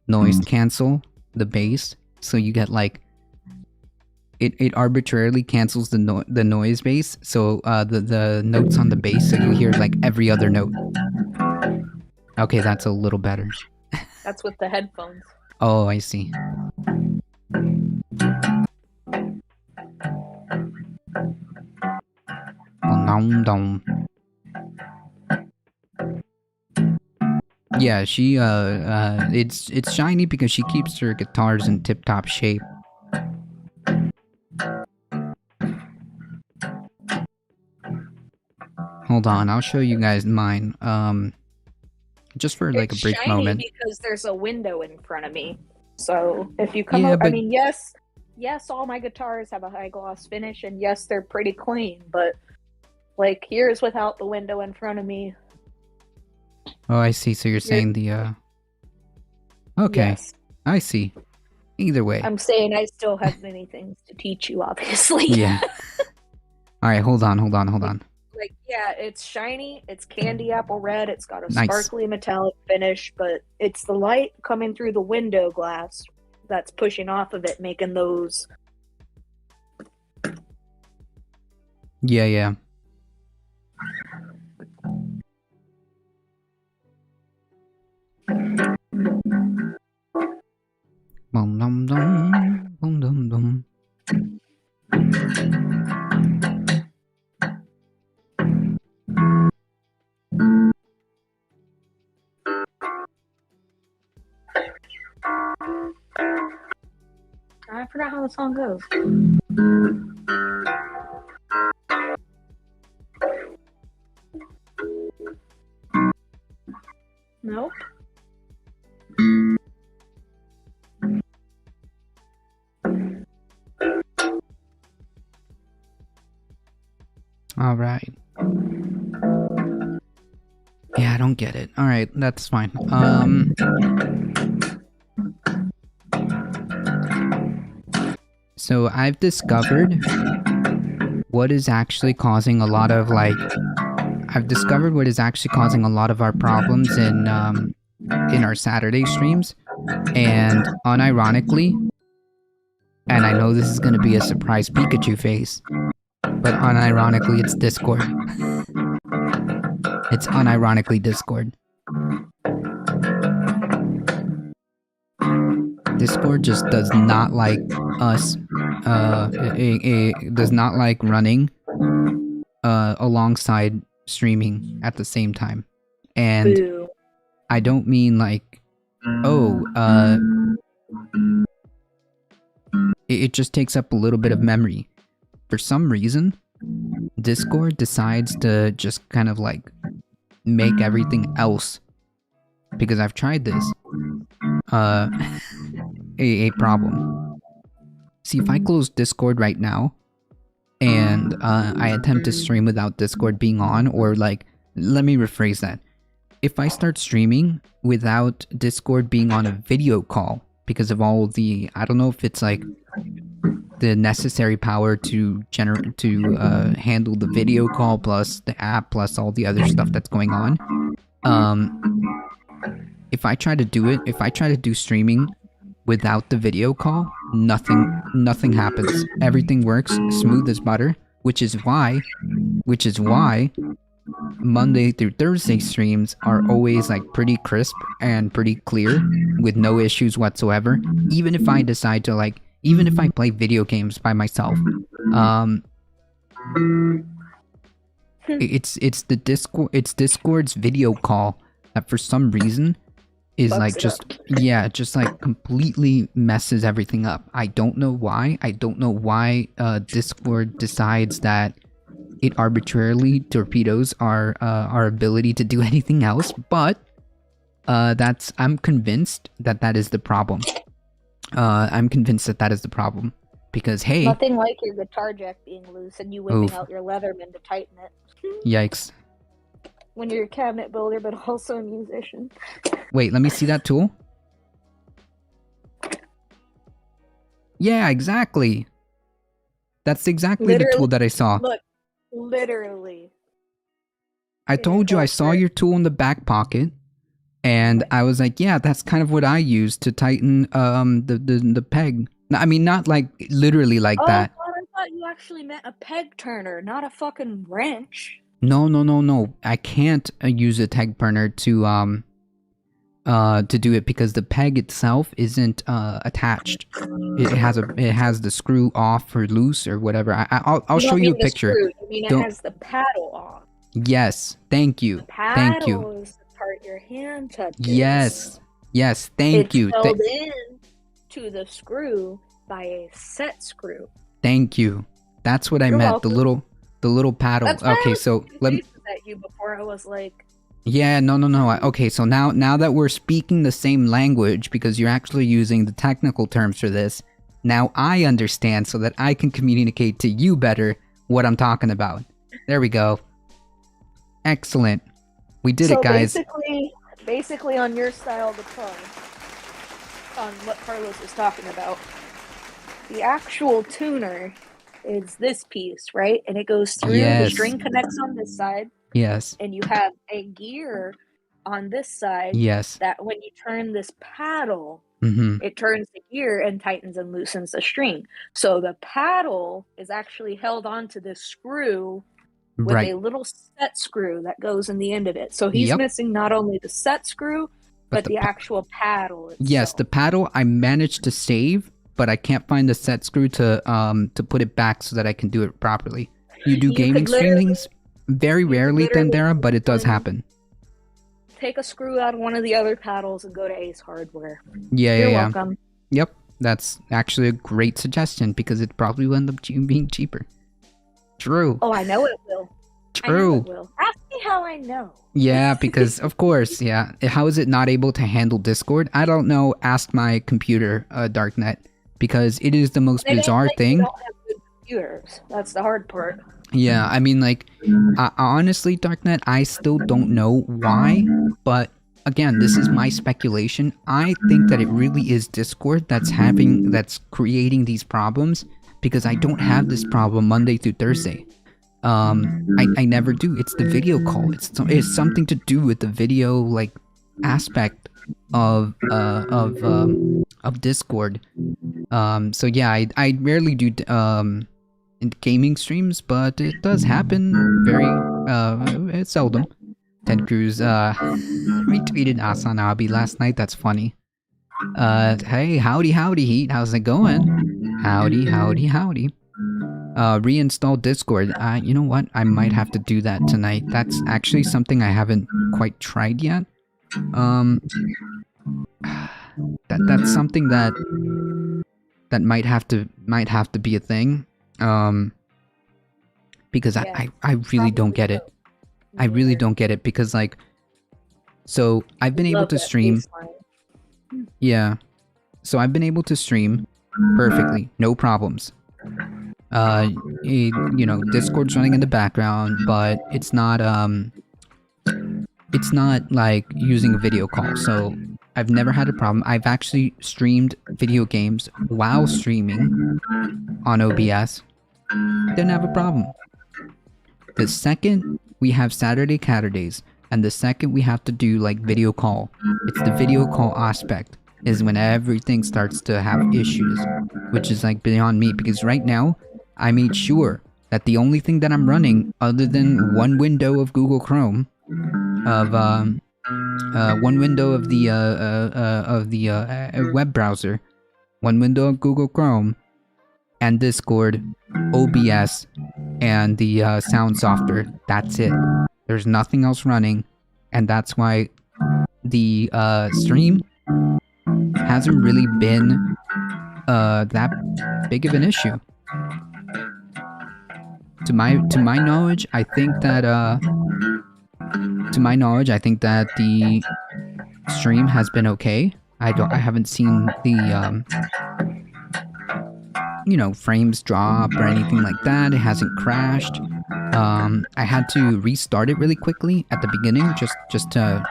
A: noise cancel the bass, so you get like it arbitrarily cancels the noise bass, so the notes on the bass, so you hear like every other note. Okay, that's a little better.
B: That's with the headphones.
A: Oh, I see. Yeah, she it's shiny because she keeps her guitars in tip-top shape. Hold on, I'll show you guys mine. Just for like
B: It's
A: a brief
B: shiny
A: moment.
B: because there's a window in front of me. So if you come
A: Yeah,
B: up, I
A: but-
B: mean, yes, all my guitars have a high gloss finish, and yes, they're pretty clean. But like, here's without the window in front of me.
A: Oh, I see. So you're saying the Okay,
B: Yes.
A: I see. Either way.
B: I'm saying I still have many things to teach you, obviously.
A: Yeah. Alright, hold on.
B: Like, yeah, it's shiny, it's candy apple red, it's got a
A: Nice.
B: sparkly metallic finish, but it's the light coming through the window glass that's pushing off of it, making those.
A: Yeah. Boom dum dum, boom dum dum.
B: I forgot how the song goes. Nope.
A: Alright. Yeah, I don't get it. Alright, that's fine. So I've discovered what is actually causing a lot of our problems in our Saturday streams, and unironically, and I know this is gonna be a surprise Pikachu face, but unironically it's Discord. It's unironically Discord. Discord just does not like us, does not like running alongside streaming at the same time. And
B: Boo.
A: I don't mean like, it just takes up a little bit of memory. For some reason, Discord decides to just kind of like make everything else, because I've tried this, a problem. See, if I close Discord right now, and I attempt to stream without Discord being on, or like, let me rephrase that. If I start streaming without Discord being on a video call, because of all the, I don't know if it's like the necessary power to handle the video call plus the app plus all the other stuff that's going on. If I try to do streaming without the video call, nothing happens. Everything works smooth as butter, which is why Monday through Thursday streams are always like pretty crisp and pretty clear with no issues whatsoever. Even if I decide to like, even if I play video games by myself, it's Discord's video call that for some reason is
B: Fucks
A: like
B: it
A: just
B: up.
A: just like completely messes everything up. I don't know why. Discord decides that it arbitrarily torpedoes our ability to do anything else, but I'm convinced that is the problem. Because hey,
B: Nothing like your guitar jack being loose and you whipping out your Leatherman to tighten it.
A: yikes.
B: When you're a cabinet builder, but also a musician.
A: Wait, let me see that tool. Yeah, exactly. That's exactly the tool that I saw.
B: Look, literally.
A: I told you I saw your tool in the back pocket, and I was like, yeah, that's kind of what I use to tighten the peg. No, I mean, not like literally like that.
B: Oh, I thought you actually meant a peg turner, not a fucking wrench.
A: No. I can't use a peg turner to do it because the peg itself isn't attached. It has the screw off or loose or whatever. I'll show you a picture.
B: Screw. I mean, it has the paddle off.
A: Yes, thank you.
B: The paddle is the part your hand touches.
A: Yes, thank you.
B: It's held in to the screw by a set screw.
A: Thank you. That's what I meant.
B: Welcome.
A: The little paddle.
B: That's why
A: okay, so let me.
B: At you before I was like.
A: Yeah, no. Okay, so now that we're speaking the same language, because you're actually using the technical terms for this, now I understand so that I can communicate to you better what I'm talking about. There we go. Excellent. We did it, guys.
B: Basically on your style of the tongue, on what Carlos is talking about, the actual tuner is this piece, right? And it goes through, the string connects on this side.
A: Yes.
B: And you have a gear on this side.
A: Yes.
B: That when you turn this paddle,
A: it
B: turns the gear and tightens and loosens the string. So the paddle is actually held onto this screw with a little set screw that goes in the end of it. So he's missing not only the set screw, but the actual paddle itself.
A: Yes, the paddle I managed to save, but I can't find the set screw to put it back so that I can do it properly. You do gaming streamings? Very rarely, Tendera, but it does happen.
B: Take a screw out of one of the other paddles and go to Ace Hardware.
A: You're
B: welcome.
A: Yep, that's actually a great suggestion because it probably will end up being cheaper. True.
B: Oh, I know it will.
A: True.
B: I know it will. Ask me how I know.
A: Yeah, because of course, yeah. How is it not able to handle Discord? I don't know. Ask my computer, Darknet, because it is the most bizarre thing.
B: Don't have good computers. That's the hard part.
A: Yeah, I mean, like, honestly, Darknet, I still don't know why, but again, this is my speculation. I think that it really is Discord that's creating these problems, because I don't have this problem Monday through Thursday. I never do. It's the video call. It's something to do with the video, like, aspect of Discord. So yeah, I rarely do, in gaming streams, but it does happen very seldom. Ted Cruz retweeted Asanabi last night. That's funny. Hey, howdy Heat, how's it going? Howdy. Reinstall Discord. You know what? I might have to do that tonight. That's actually something I haven't quite tried yet. That's something that might have to be a thing. because
B: Yeah.
A: I really don't get it. I really
B: Neither.
A: don't get it because like, so I've been able
B: Love
A: to
B: that
A: stream.
B: baseline.
A: Yeah. So I've been able to stream perfectly, no problems. You know, Discord's running in the background, but it's not like using a video call. So I've never had a problem. I've actually streamed video games while streaming on OBS. Didn't have a problem. The second we have Saturday Caturdays, and the second we have to do like video call, it's the video call aspect is when everything starts to have issues, which is like beyond me because right now I made sure that the only thing that I'm running other than one window of Google Chrome of one window of the web browser, one window of Google Chrome, and Discord, OBS, and the sound software. That's it. There's nothing else running, and that's why the stream hasn't really been that big of an issue. To my knowledge, I think that the stream has been okay. I haven't seen the you know, frames drop or anything like that. It hasn't crashed. I had to restart it really quickly at the beginning just to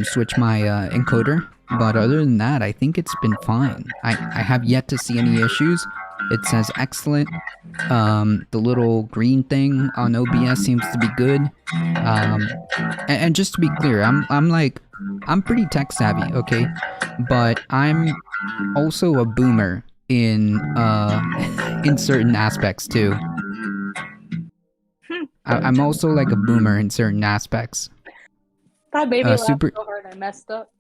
A: switch my encoder. But other than that, I think it's been fine. I have yet to see any issues. It says excellent. The little green thing on OBS seems to be good. And just to be clear, I'm pretty tech savvy, okay? But I'm also a boomer in certain aspects too. I'm also like a boomer in certain aspects.
B: That made me laugh
A: super-
B: so hard I messed up.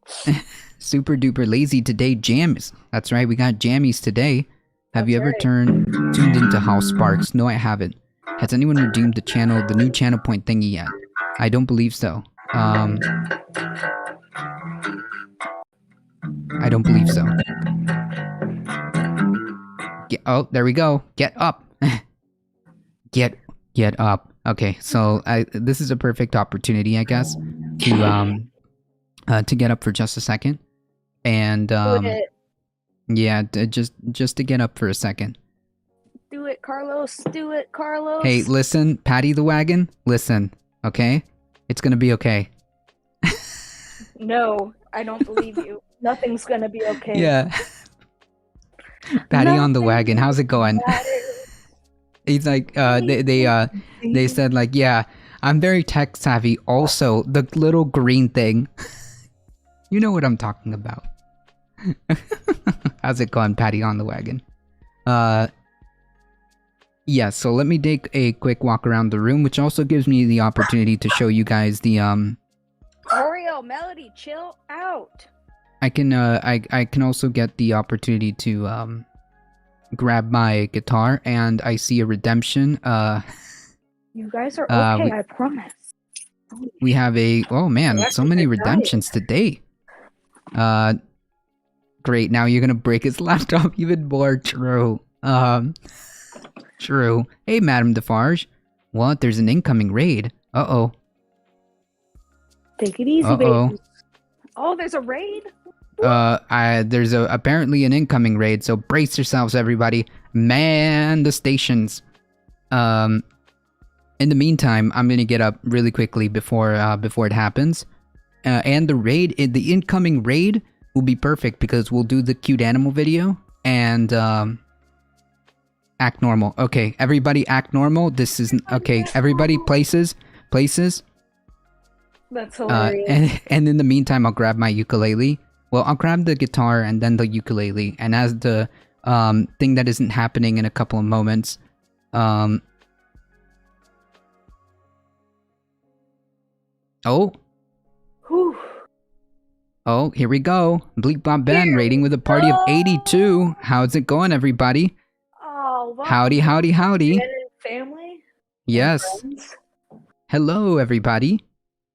A: Super duper lazy today. Jams. That's right, we got jammies today. Have you
B: That's
A: ever
B: right.
A: tuned into House Sparks? No, I haven't. Has anyone redeemed the new channel point thingy yet? I don't believe so. I don't believe so. Oh, there we go. Get up. Get up. Okay, so this is a perfect opportunity, I guess, to get up for just a second, and
B: Do it.
A: yeah, just to get up for a second.
B: Do it, Carlos. Do it, Carlos.
A: Hey, listen, Patty the Wagon. Listen, okay, it's gonna be okay.
B: No, I don't believe you. Nothing's gonna be okay.
A: Yeah. Patty on the wagon. How's it going? He's like, they said like, yeah, I'm very tech savvy. Also, the little green thing. You know what I'm talking about. How's it going, Patty on the wagon? Yeah, so let me take a quick walk around the room, which also gives me the opportunity to show you guys the
B: Oreo, Melody, chill out.
A: I can also get the opportunity to grab my guitar, and I see a redemption.
B: You guys are okay, I promise.
A: We have a man,
B: That's
A: so many
B: a good
A: redemptions today. Great. Now you're gonna break his laptop even more. True. True. Hey, Madame Defarge. What? There's an incoming raid. Uh-oh.
B: Take it easy, baby. Oh, there's a raid?
A: There's apparently an incoming raid, so brace yourselves, everybody. Man, the stations. In the meantime, I'm gonna get up really quickly before it happens. And the incoming raid will be perfect because we'll do the cute animal video and act normal. Okay, everybody act normal. This isn't okay. Everybody places.
B: That's hilarious.
A: And in the meantime, I'll grab my ukulele. Well, I'll grab the guitar and then the ukulele. And as the thing that isn't happening in a couple of moments, oh.
B: Whew.
A: Oh, here we go. Bleep Bob Ben rating with a party of 82. How's it going, everybody?
B: Oh, wow.
A: Howdy.
B: Family?
A: Yes.
B: Friends?
A: Hello, everybody.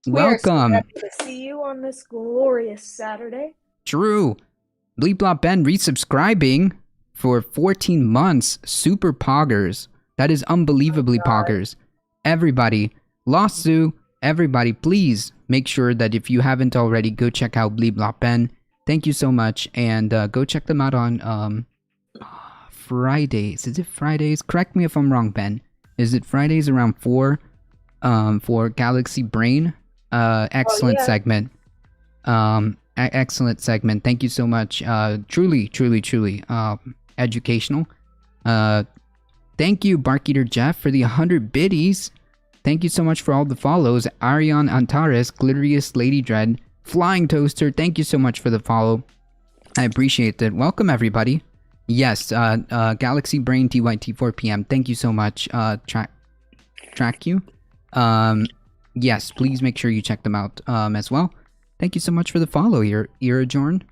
B: We are so
A: Welcome.
B: happy to see you on this glorious Saturday.
A: True. Bleep Blop Ben resubscribing for 14 months. Super poggers. That is unbelievably poggers. Everybody, Lost Zoo, everybody, please make sure that if you haven't already, go check out Bleeblop Ben. Thank you so much, and go check them out on Fridays. Is it Fridays? Correct me if I'm wrong, Ben. Is it Fridays around 4 for Galaxy Brain? Excellent segment. Excellent segment. Thank you so much. Truly educational. Thank you, Barkeeter Jeff, for the 100 biddies. Thank you so much for all the follows. Arion Antares, Glitteriest Lady Dread, Flying Toaster, thank you so much for the follow. I appreciate it. Welcome, everybody. Yes, Galaxy Brain TYT4PM, thank you so much. Track you. Yes, please make sure you check them out as well. Thank you so much for the follow, Irajorn.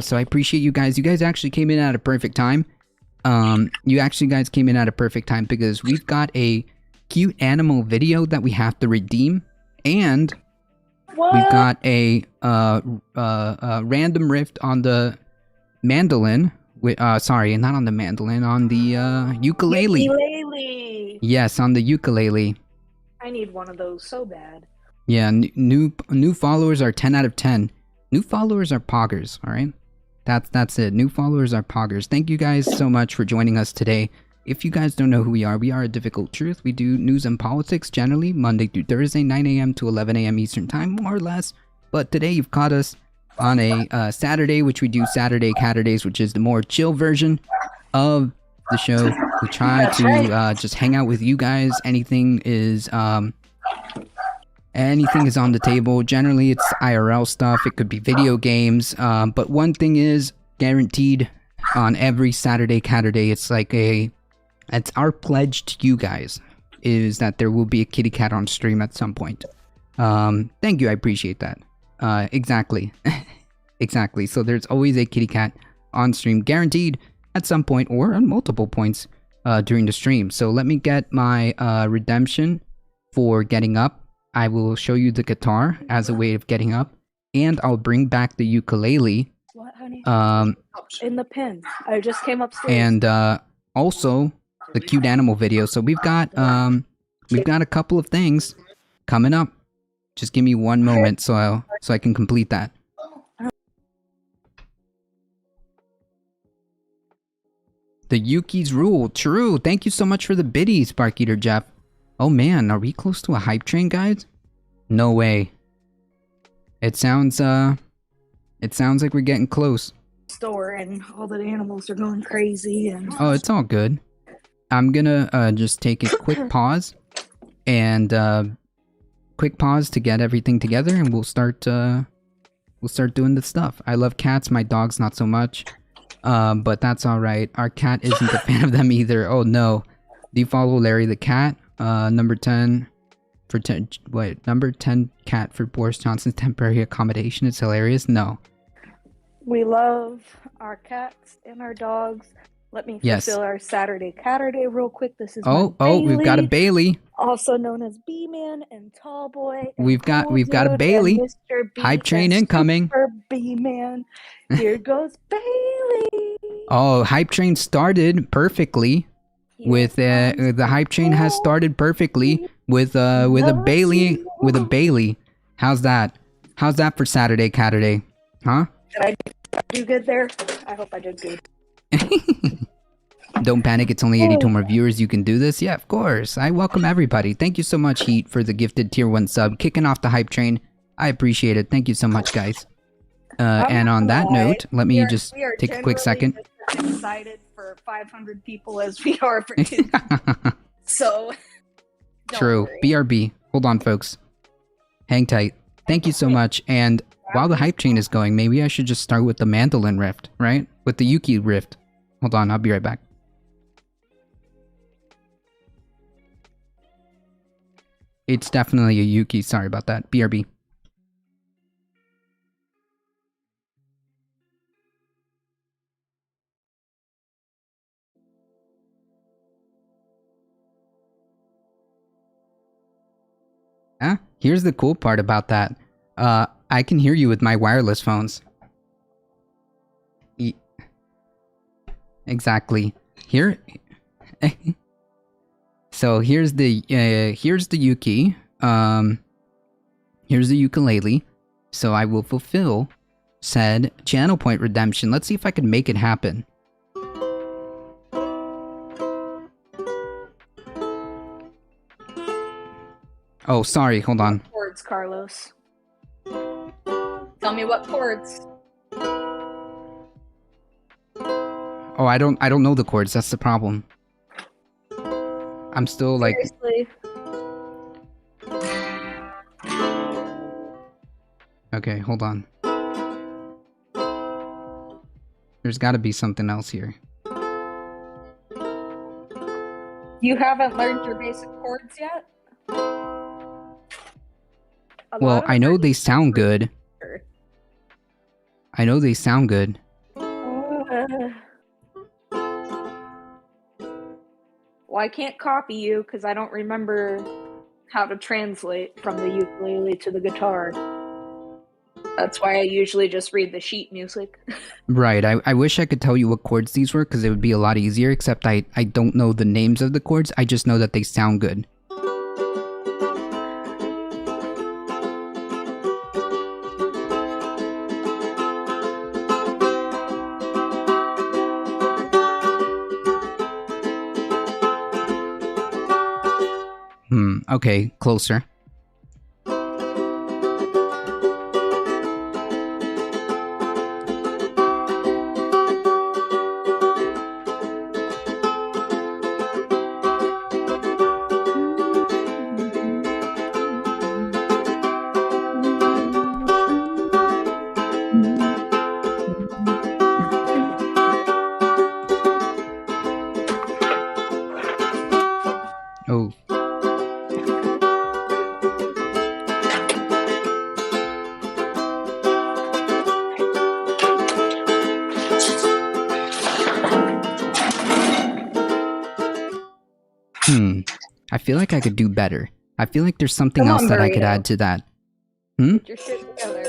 A: So I appreciate you guys. You guys actually came in at a perfect time. Guys came in at a perfect time because we've got a cute animal video that we have to redeem, and we've got a random rift on the mandolin. Sorry, not on the mandolin, on the ukulele.
B: Ukulele.
A: Yes, on the ukulele.
B: I need one of those so bad.
A: Yeah, new followers are 10 out of 10. New followers are poggers, all right? That's it. New followers are poggers. Thank you guys so much for joining us today. If you guys don't know who we are A Difficult Truth. We do news and politics generally Monday through Thursday, 9 a.m. to 11 a.m. Eastern Time, more or less. But today you've caught us on a Saturday, which we do Saturday Caturdays, which is the more chill version of the show. We try to just hang out with you guys. Anything is on the table. Generally, it's IRL stuff. It could be video games. But one thing is guaranteed on every Saturday Caturday. It's our pledge to you guys is that there will be a kitty cat on stream at some point. Thank you. I appreciate that. Exactly. Exactly. So there's always a kitty cat on stream guaranteed at some point or on multiple points during the stream. So let me get my redemption for getting up. I will show you the guitar as a way of getting up, and I'll bring back the ukulele.
B: What, honey? In the pen. I just came upstairs.
A: And also the cute animal video. So we've got a couple of things coming up. Just give me one moment so I can complete that. The Yuki's rule. True. Thank you so much for the biddies, Barkeeter Jeff. Oh man, are we close to a hype train, guys? No way. It sounds like we're getting close.
B: Store and all the animals are going crazy and
A: oh, it's all good. I'm gonna just take a quick pause and to get everything together, and we'll start doing the stuff. I love cats, my dog's not so much. But that's alright. Our cat isn't a fan of them either. Oh no. Do you follow Larry the cat? Number 10 for number 10 cat for Boris Johnson's temporary accommodation. It's hilarious. No.
B: We love our cats and our dogs. Let me fulfill our Saturday Caturday real quick. This is
A: Bailey, we've got a Bailey,
B: also known as B-Man and Tallboy.
A: We've got a Bailey. Hype train incoming.
B: B-Man. Here goes Bailey.
A: Oh, hype train started perfectly. With the hype train has started perfectly with a Bailey. How's that? How's that for Saturday Caturday? Huh?
B: Did I do good there? I hope I did good.
A: Don't panic, it's only 82 more viewers. You can do this. Yeah, of course. I welcome everybody. Thank you so much, Heat, for the gifted tier 1 sub. Kicking off the hype train. I appreciate it. Thank you so much, guys. And on that note, let me just take a quick second.
B: Excited for 500 people as we are for 2. So
A: true.
B: Worry.
A: BRB. Hold on, folks. Hang tight. Thank you so much. And while the hype train is going, maybe I should just start with the mandolin rift, right? With the Yuki rift. Hold on, I'll be right back. It's definitely a Yuki. Sorry about that. BRB. Here's the cool part about that. I can hear you with my wireless phones. Exactly. Here. So here's the Yuki. Here's the ukulele. So I will fulfill said channel point redemption. Let's see if I can make it happen. Oh, sorry. Hold on.
B: Chords, Carlos. Tell me what chords.
A: Oh, I don't know the chords. That's the problem. I'm still like.
B: Seriously.
A: Okay, hold on. There's got to be something else here.
B: You haven't learned your basic chords yet?
A: Well, I know they sound good. I know they sound good.
B: Well, I can't copy you because I don't remember how to translate from the ukulele to the guitar. That's why I usually just read the sheet music.
A: Right, I wish I could tell you what chords these were because it would be a lot easier, except I don't know the names of the chords, I just know that they sound good. Okay, closer. Oh. I feel like I could do better. I feel like there's something else that I could add to that.
B: Get your shit together.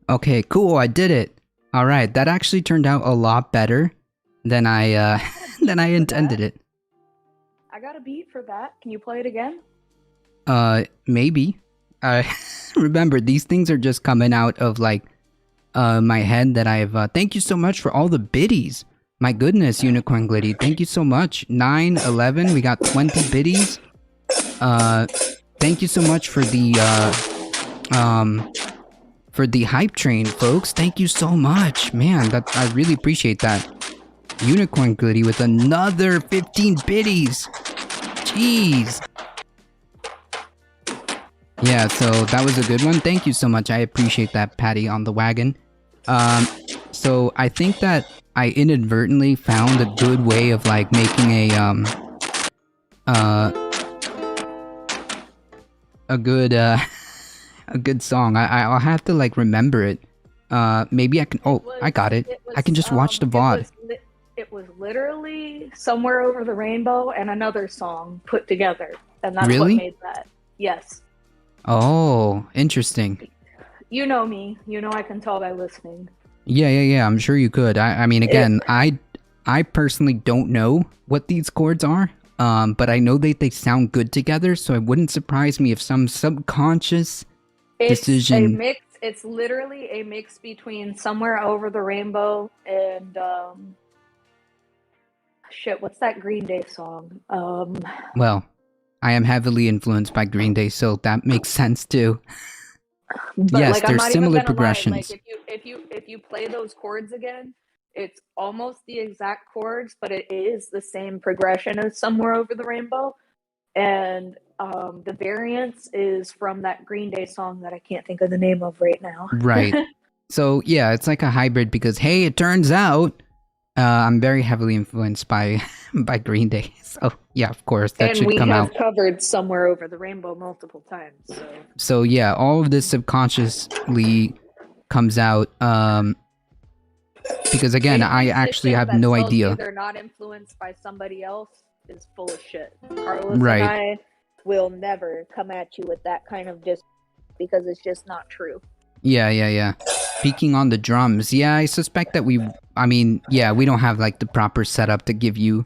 A: Okay, cool, I did it. Alright, that actually turned out a lot better than I than I intended it.
B: I got a beat for that. Can you play it again?
A: Maybe. Remember, these things are just coming out of, like, my head that I've, thank you so much for all the biddies. My goodness, Unicorn Glitty, thank you so much. 9, 11, we got 20 biddies. Thank you so much for the hype train, folks. Thank you so much. Man, I really appreciate that. Unicorn Glitty with another 15 biddies. Jeez. Yeah, so that was a good one. Thank you so much. I appreciate that, Patty on the wagon. So I think that I inadvertently found a good way of like making uh, a good a good song. I'll have to like remember it. Maybe I can. Oh, I got it. I can just watch the VOD.
B: It was literally Somewhere Over the Rainbow and another song put together, and that's
A: Really?
B: what made that. Yes.
A: Oh, interesting.
B: You know me. You know I can tell by listening.
A: Yeah. I'm sure you could. I mean, again, I personally don't know what these chords are. But I know they sound good together, so it wouldn't surprise me if some subconscious decision.
B: It's literally a mix between Somewhere Over the Rainbow and shit. What's that Green Day song?
A: Well, I am heavily influenced by Green Day, so that makes sense too.
B: But
A: Yes,
B: like, I'm
A: there's
B: not
A: similar
B: even gonna lie.
A: progressions.
B: Like, if you play those chords again, it's almost the exact chords, but it is the same progression as Somewhere Over the Rainbow. And the variance is from that Green Day song that I can't think of the name of right now.
A: Right. So yeah, it's like a hybrid because hey, it turns out I'm very heavily influenced by by Green Day. So yeah, of course that
B: And
A: should
B: we
A: come
B: have
A: out.
B: covered Somewhere Over the Rainbow multiple times.
A: So yeah, all of this subconsciously comes out because again,
B: Any
A: I actually
B: musician
A: have
B: that
A: no
B: tells you
A: idea.
B: they're not influenced by somebody else is full of shit. Carlos
A: Right.
B: and I will never come at you with that kind of because it's just not true.
A: Yeah. Speaking on the drums, yeah, I suspect that we don't have like the proper setup to give you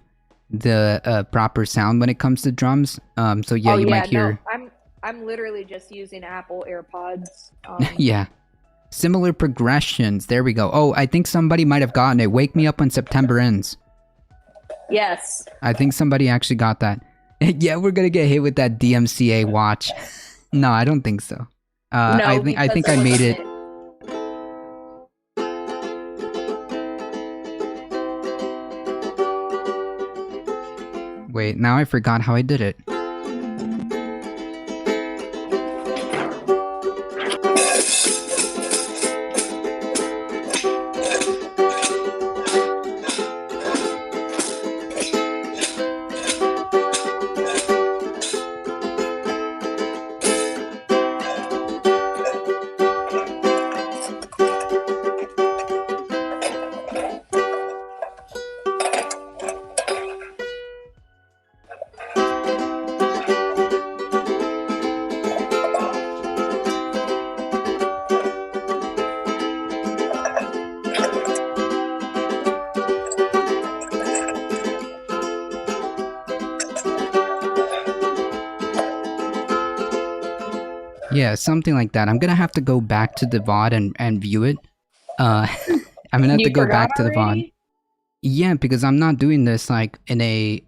A: the proper sound when it comes to drums. So yeah, you might hear.
B: No, I'm literally just using Apple AirPods.
A: Yeah. Similar progressions. There we go. Oh, I think somebody might have gotten it. Wake me up when September ends.
B: Yes.
A: I think somebody actually got that. Yeah, we're gonna get hit with that DMCA watch. No, I don't think so.
B: No,
A: I think I made it. Wait, now I forgot how I did it. Yeah, something like that. I'm gonna have to go back to the VOD and view it. I'm gonna have to go back to the VOD. Yeah, because I'm not doing this like in a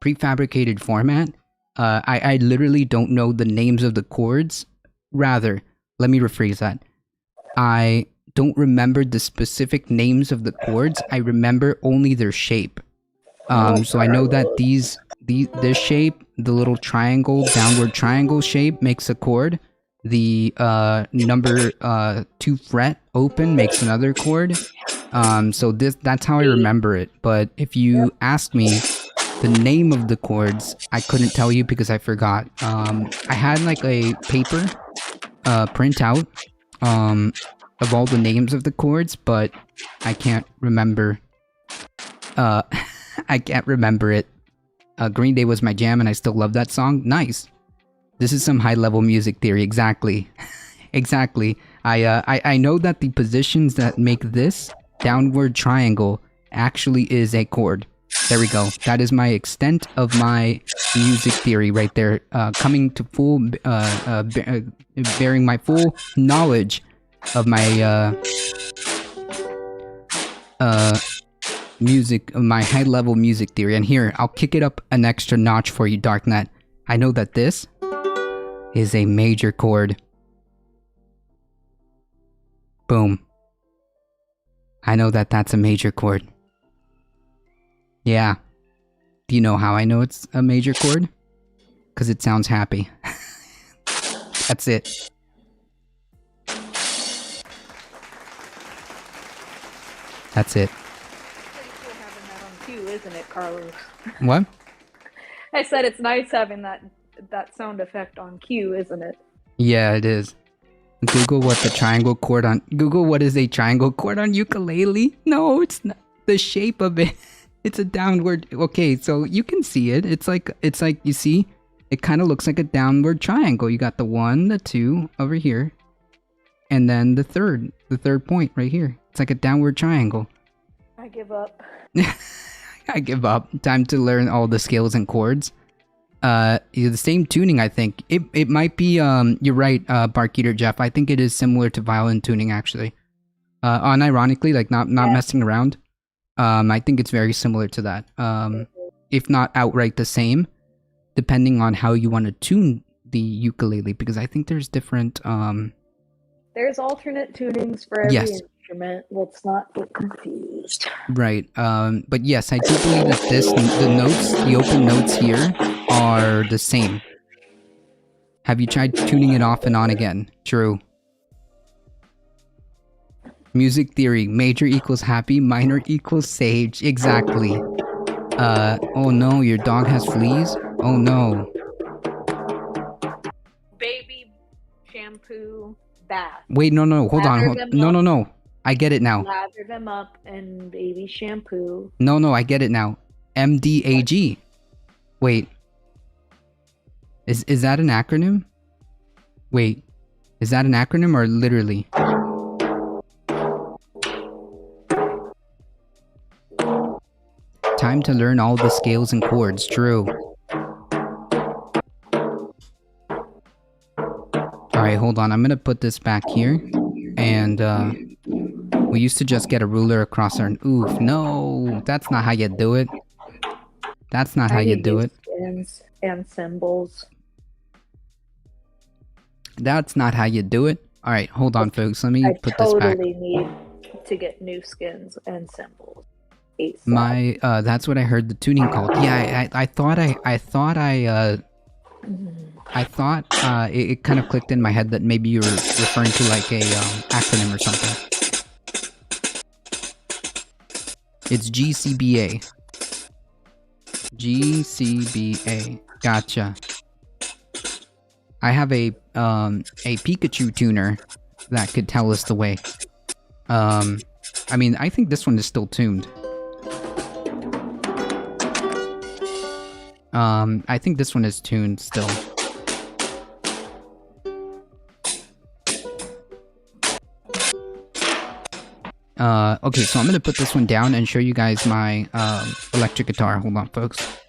A: prefabricated format. I literally don't know the names of the chords. Rather, let me rephrase that. I don't remember the specific names of the chords. I remember only their shape. So I know that this shape, the little triangle, downward triangle shape makes a chord. The number 2 fret open makes another chord. So that's how I remember it. But if you ask me the name of the chords, I couldn't tell you because I forgot. I had like a paper printout of all the names of the chords, but I can't remember. I can't remember it. Green Day was my jam, and I still love that song. Nice. This is some high-level music theory. Exactly. Exactly. I know that the positions that make this downward triangle actually is a chord. There we go. That is my extent of my music theory right there. Coming to full, bearing my full knowledge of my music, my high-level music theory. And here, I'll kick it up an extra notch for you, Darknet. I know that this is a major chord. Boom. I know that that's a major chord. Yeah. Do you know how I know it's a major chord? Because it sounds happy. That's it. That's it.
B: Pretty cool having that on cue, isn't it, Carlos?
A: What?
B: I said it's nice having that sound effect on cue, isn't it?
A: Yeah, it is. Google what the triangle chord on. Google what is a triangle chord on ukulele. No, it's not. The shape of it. It's a downward. Okay, so you can see it. It's like you see. It kind of looks like a downward triangle. You got the 1, the 2 over here, and then the third point right here. It's like a downward triangle.
B: I give up.
A: I give up. Time to learn all the scales and chords. The same tuning, I think. It might be, you're right, Barkeeter Jeff. I think it is similar to violin tuning, actually. Unironically, like not messing around. I think it's very similar to that. If not outright the same, depending on how you want to tune the ukulele, because I think there's different,
B: There's alternate tunings for every
A: yes.
B: instrument. Let's not get confused.
A: Right. But yes, I do believe that the open notes here are the same. Have you tried tuning it off and on again? True. Music theory. Major equals happy, minor equals sage. Exactly. Oh no, your dog has fleas? Oh no.
B: Baby shampoo bath.
A: Wait, no, hold on. No. I get it now.
B: Lather them up in baby shampoo.
A: No, I get it now. MDAG. Wait. Is that an acronym? Wait. Is that an acronym or literally? Time to learn all the scales and chords. True. Alright, hold on. I'm gonna put this back here. And, we used to just get a ruler across our... Oof, no! That's not how you do it. That's not how you do it.
B: And symbols.
A: That's not how you do it. Alright, hold on, folks. Let me put this back.
B: I totally need to get new skins and symbols.
A: That's what I heard the tuning called. Yeah, I thought it kind of clicked in my head that maybe you were referring to like a acronym or something. It's GCBA. GCBA. Gotcha. I have a Pikachu tuner that could tell us the way. I mean, I think this one is still tuned. I think this one is tuned still. Okay, so I'm gonna put this one down and show you guys my electric guitar. Hold on, folks.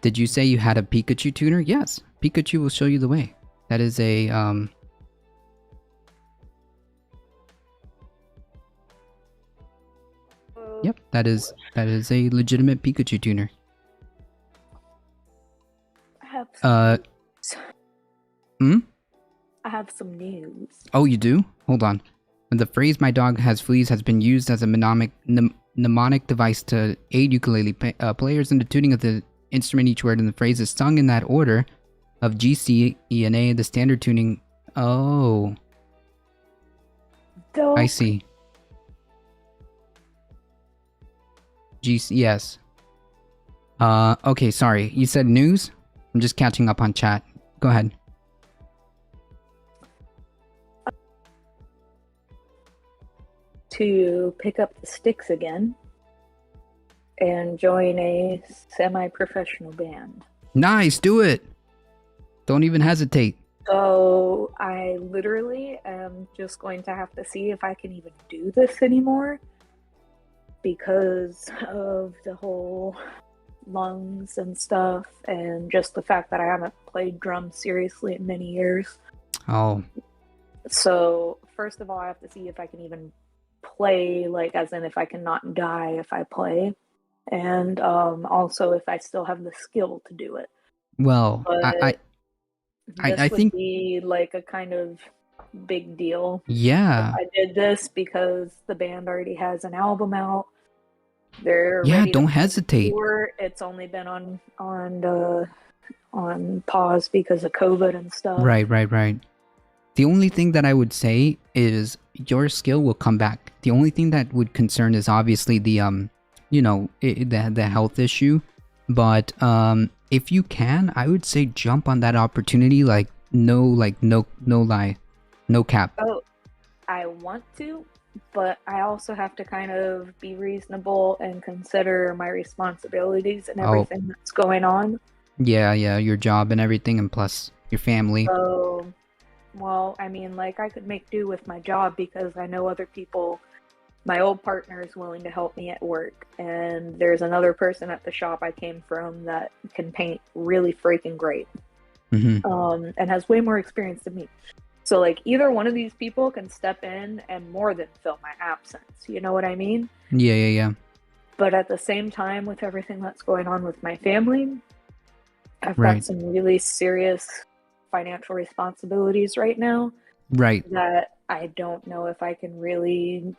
A: Did you say you had a Pikachu tuner? Yes, Pikachu will show you the way. That is a, Yep, that is a legitimate Pikachu tuner.
B: I have some news.
A: Oh, you do? Hold on. The phrase "my dog has fleas" has been used as a mnemonic device to aid ukulele players in the tuning of the instrument. Each word in the phrase is sung in that order of G, C, E, and A. The standard tuning. Oh.
B: Dope.
A: I see. GCS. Okay, sorry. You said news? I'm just catching up on chat. Go ahead.
B: To pick up the sticks again and join a semi-professional band.
A: Nice, do it. Don't even hesitate.
B: So I literally am just going to have to see if I can even do this anymore because of the whole lungs and stuff, and just the fact that I haven't played drums seriously in many years.
A: Oh.
B: So first of all, I have to see if I can even play, like as in if I can not die if I play, and also if I still have the skill to do it.
A: Well,
B: But
A: I
B: this would
A: think
B: be like a kind of big deal.
A: yeah.
B: I did this because the band already has an album out. They're
A: Yeah,
B: ready to
A: don't hesitate.
B: tour. It's only been on pause because of COVID and stuff.
A: Right. The only thing that I would say is your skill will come back. The only thing that would concern is obviously the the health issue. But if you can, I would say jump on that opportunity. No lie, no cap.
B: Oh, I want to, but I also have to kind of be reasonable and consider my responsibilities and everything that's going on.
A: Yeah, your job and everything, and plus your family.
B: So, well, I mean, like I could make do with my job because I know other people. My old partner is willing to help me at work, and there's another person at the shop I came from that can paint really freaking great, and has way more experience than me. So, like, either one of these people can step in and more than fill my absence. You know what I mean?
A: Yeah.
B: But at the same time, with everything that's going on with my family, I've
A: Right.
B: got some really serious financial responsibilities right now.
A: Right.
B: That I don't know if I can really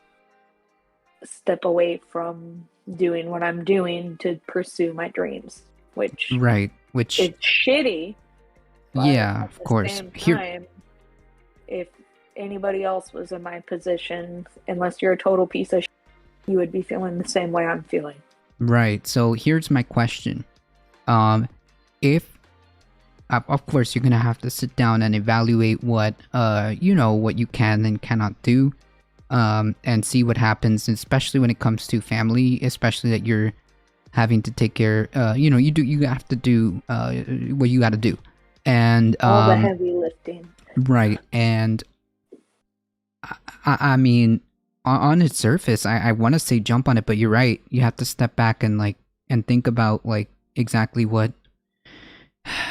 B: step away from doing what I'm doing to pursue my dreams, which
A: Right. Which
B: is shitty. But
A: yeah,
B: at
A: of
B: the
A: course.
B: same
A: Here,
B: time, if anybody else was in my position, unless you're a total piece of shit, you would be feeling the same way I'm feeling.
A: right. So here's my question. If of course you're gonna have to sit down and evaluate what what you can and cannot do, and see what happens, especially when it comes to family, especially that you're having to take care. You have to do what you got to do, and
B: All the heavy lifting.
A: right. And I mean, on its surface, I want to say jump on it, but you're right. You have to step back and think about exactly what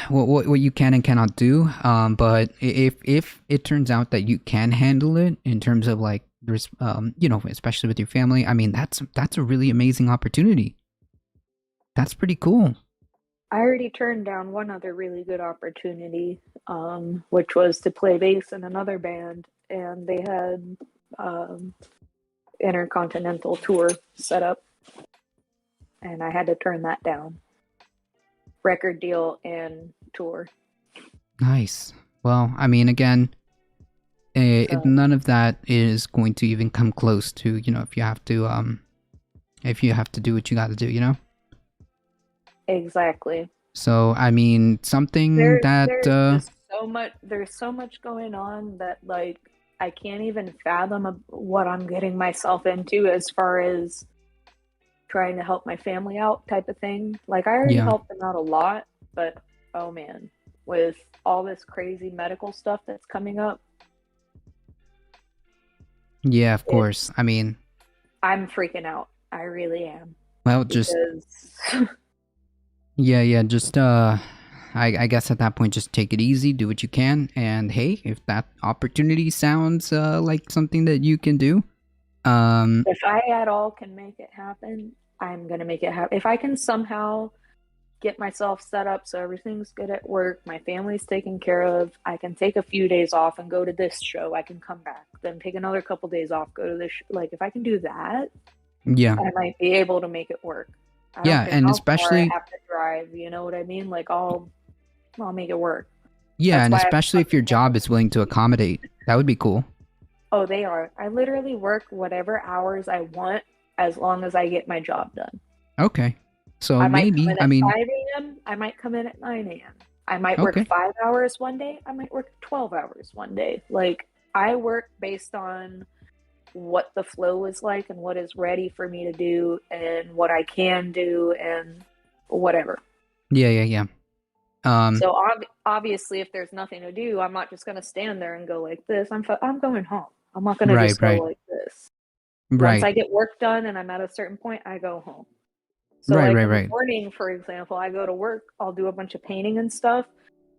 A: you can and cannot do. But if it turns out that you can handle it in terms of there's especially with your family, I mean that's a really amazing opportunity. That's pretty cool.
B: I already turned down one other really good opportunity, which was to play bass in another band, and they had intercontinental tour set up, and I had to turn that down. Record deal and tour.
A: Nice. Well, I mean, again, none of that is going to even come close to if you have to do what you got to do.
B: Exactly.
A: So I mean, something
B: There's
A: that
B: there's so much going on that I can't even fathom what I'm getting myself into as far as trying to help my family out type of thing. I already helped them out a lot, but oh man, with all this crazy medical stuff that's coming up.
A: Yeah, of course. I mean,
B: I'm freaking out. I really am.
A: Well, just yeah, just I guess at that point just take it easy, do what you can, and hey, if that opportunity sounds like something that you can do,
B: if I at all can make it happen, I'm gonna make it happen. If I can somehow get myself set up so everything's good at work, my family's taken care of, I can take a few days off and go to this show, I can come back, then take another couple days off, go to this if I can do that, I might be able to make it work. I don't care
A: and
B: how
A: especially
B: far I have to drive, you know what I mean? I'll make it work.
A: Yeah,
B: That's
A: and
B: why
A: especially if your job is willing to accommodate, that would be cool.
B: Oh, they are. I literally work whatever hours I want as long as I get my job done.
A: Okay. So
B: I might come
A: maybe,
B: in
A: I
B: at
A: mean,
B: 5 a.m. I might come in at 9 a.m. I might work
A: okay.
B: 5 hours one day. I might work 12 hours one day. Like, I work based on what the flow is like and what is ready for me to do and what I can do and whatever.
A: Yeah.
B: So obviously, if there's nothing to do, I'm not just going to stand there and go like this. I'm going home. I'm not going to
A: Right,
B: just go
A: right,
B: like this. Once
A: right,
B: I get work done and I'm at a certain point, I go home. So like in the
A: right.
B: morning, for example, I go to work, I'll do a bunch of painting and stuff.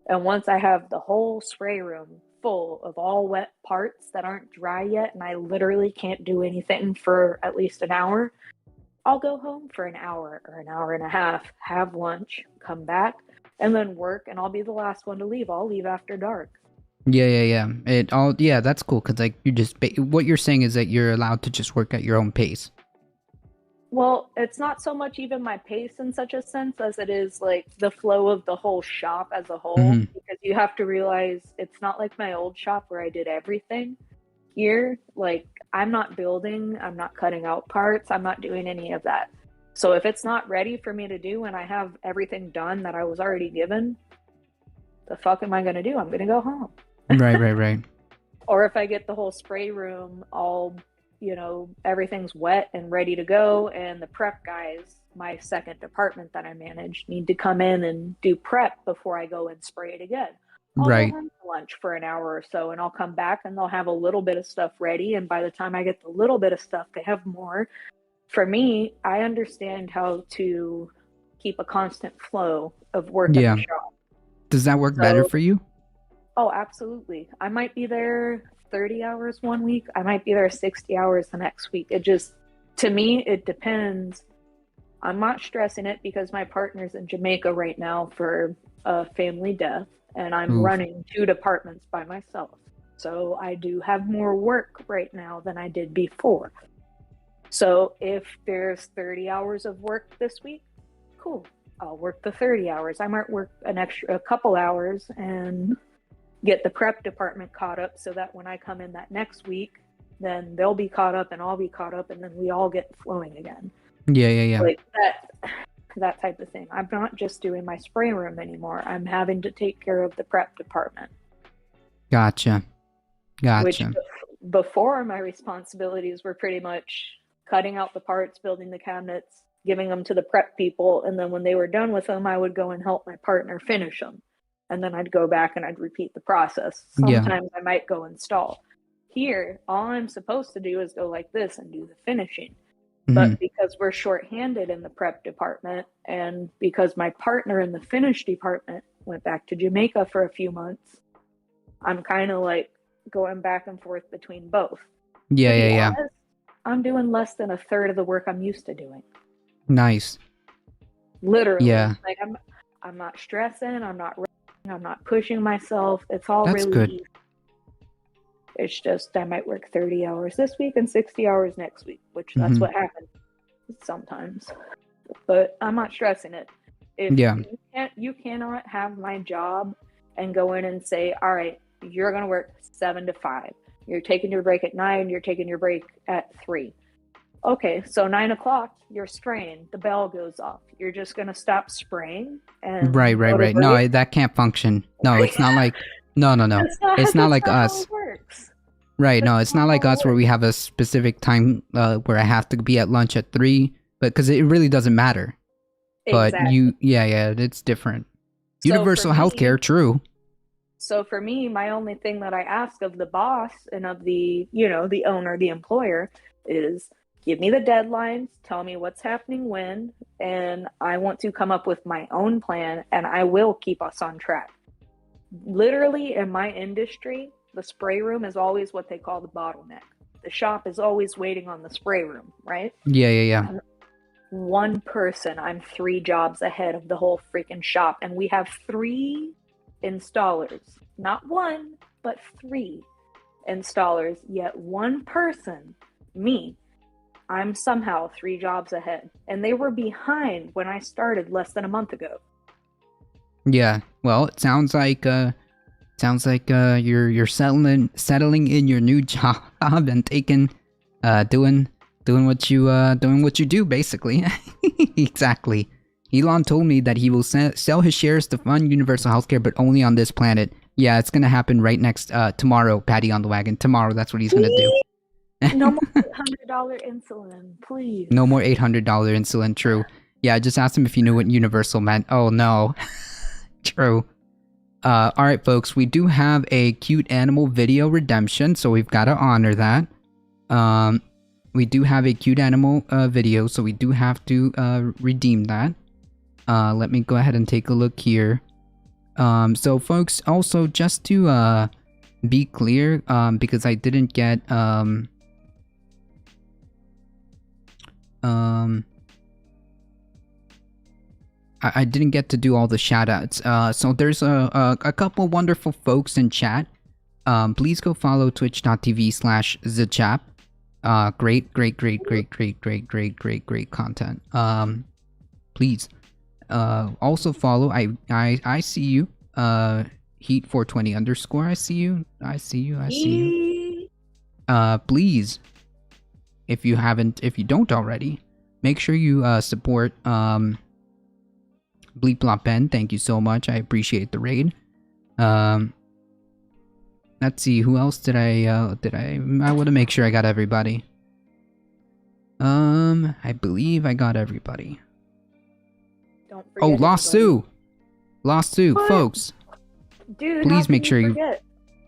B: And once I have the whole spray room full of all wet parts that aren't dry yet, and I literally can't do anything for at least an hour, I'll go home for an hour or an hour and a half, have lunch, come back, and then work, and I'll be the last one to leave. I'll leave after dark.
A: Yeah. Yeah, that's cool, because, like, what you're saying is that you're allowed to just work at your own pace.
B: Well, it's not so much even my pace in such a sense as it is like the flow of the whole shop as a whole.
A: Mm-hmm.
B: Because you have to realize it's not like my old shop where I did everything. Here, like, I'm not building, I'm not cutting out parts, I'm not doing any of that. So if it's not ready for me to do and I have everything done that I was already given, the fuck am I going to do? I'm going to go home.
A: Right.
B: Or if I get the whole spray room all, everything's wet and ready to go, and the prep guys, my second department that I manage, need to come in and do prep before I go and spray it again. I'll go
A: Right.
B: home for lunch for an hour or so, and I'll come back and they'll have a little bit of stuff ready. And by the time I get the little bit of stuff, they have more. For me, I understand how to keep a constant flow of work at
A: Yeah.
B: the shop.
A: Does that work better
B: So,
A: for you?
B: oh, absolutely. I might be there 30 hours one week. I might be there 60 hours the next week. To me, it depends. I'm not stressing it because my partner's in Jamaica right now for a family death, and I'm
A: Oof.
B: running 2 departments by myself. So I do have more work right now than I did before. So if there's 30 hours of work this week, cool. I'll work the 30 hours. I might work a couple hours and get the prep department caught up so that when I come in that next week, then they'll be caught up and I'll be caught up, and then we all get flowing again.
A: Yeah.
B: Like that type of thing. I'm not just doing my spray room anymore. I'm having to take care of the prep department.
A: Gotcha.
B: Which before, my responsibilities were pretty much cutting out the parts, building the cabinets, giving them to the prep people, and then when they were done with them, I would go and help my partner finish them. And then I'd go back and I'd repeat the process. Sometimes I might go install. Here, all I'm supposed to do is go like this and do the finishing.
A: Mm-hmm.
B: But because we're shorthanded in the prep department, and because my partner in the finish department went back to Jamaica for a few months, I'm kind of like going back and forth between both.
A: Yeah.
B: Honest, I'm doing less than a third of the work I'm used to doing.
A: Nice.
B: Literally.
A: Yeah.
B: Like I'm not stressing, I'm not pushing myself. It's all
A: That's
B: really
A: good.
B: easy. It's just I might work 30 hours this week and 60 hours next week, which that's what happens sometimes. But I'm not stressing it. If you cannot have my job and go in and say, all right, you're going to work 7 to 5. You're taking your break at 9. You're taking your break at 3. Okay, so 9 o'clock, you're spraying. The bell goes off. You're just going to stop spraying. And
A: Right. No, that can't function. No, it's not like... No. It's not like us. Right, no, it's not like us where we have a specific time where I have to be at lunch at 3, but because it really doesn't matter. But
B: exactly.
A: It's different.
B: So
A: Universal healthcare, true.
B: So for me, my only thing that I ask of the boss and of the owner, the employer, is give me the deadlines, tell me what's happening when, and I want to come up with my own plan, and I will keep us on track. Literally, in my industry, the spray room is always what they call the bottleneck. The shop is always waiting on the spray room, right?
A: Yeah.
B: One person, I'm 3 jobs ahead of the whole freaking shop, and we have 3 installers. Not 1, but 3 installers, yet one person, me, I'm somehow 3 jobs ahead. And they were behind when I started less than a month ago.
A: Yeah, well, it sounds like you're settling in your new job and doing doing what you do, basically. Exactly. Elon told me that he will sell his shares to fund universal healthcare, but only on this planet. Yeah, it's gonna happen right next tomorrow. Patty on the wagon. Tomorrow, that's what he's gonna do.
B: No more $100 insulin, please.
A: No more $800 insulin. True. Yeah, I just asked him if he knew what universal meant. Oh no. True. Alright folks, we do have a cute animal video redemption, so we've got to honor that. We do have a cute animal video, so we do have to redeem that. Let me go ahead and take a look here. So folks, also just to be clear, because I didn't get I didn't get to do all the shoutouts. So there's a couple wonderful folks in chat. Please go follow twitch.tv/thechap. Great content. Please. Also follow. I see you. Heat420_. I see you. I see you. Please, if you don't already, make sure you support Bleep Blop Ben. Thank you so much. I appreciate the raid. Let's see, who else did I want to make sure I got everybody. I believe I got everybody.
B: Don't forget.
A: Oh, Lost Sue! Lost Sue, folks.
B: Dude,
A: please make sure you.
B: Forget?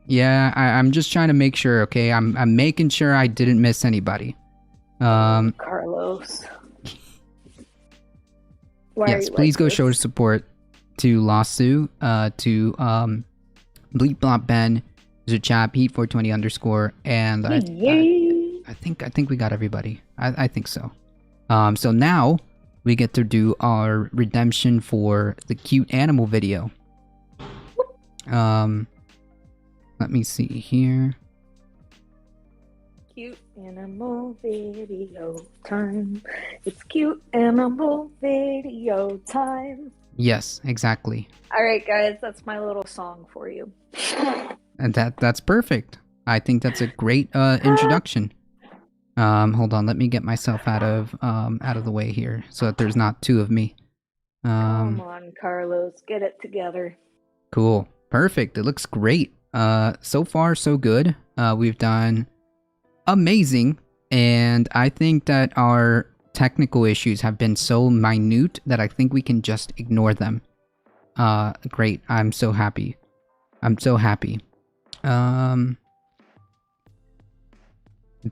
A: Yeah, I'm just trying to make sure. Okay, I'm making sure I didn't miss anybody.
B: Carlos.
A: Yes, please go show support to Lost Sue, to Bleep Blop Ben, Zuchap, Heat420_, and I think we got everybody. I think so. So now we get to do our redemption for the cute animal video. Let me see here.
B: Cute animal video time. It's cute animal video time.
A: Yes, exactly.
B: All right, guys, that's my little song for you.
A: And that's perfect. I think that's a great introduction. Hold on, let me get myself out of the way here so that there's not two of me.
B: Come on, Carlos, get it together.
A: Cool. Perfect. It looks great. So far so good. We've done amazing, and I think that our technical issues have been so minute that I think we can just ignore them. Great. I'm so happy.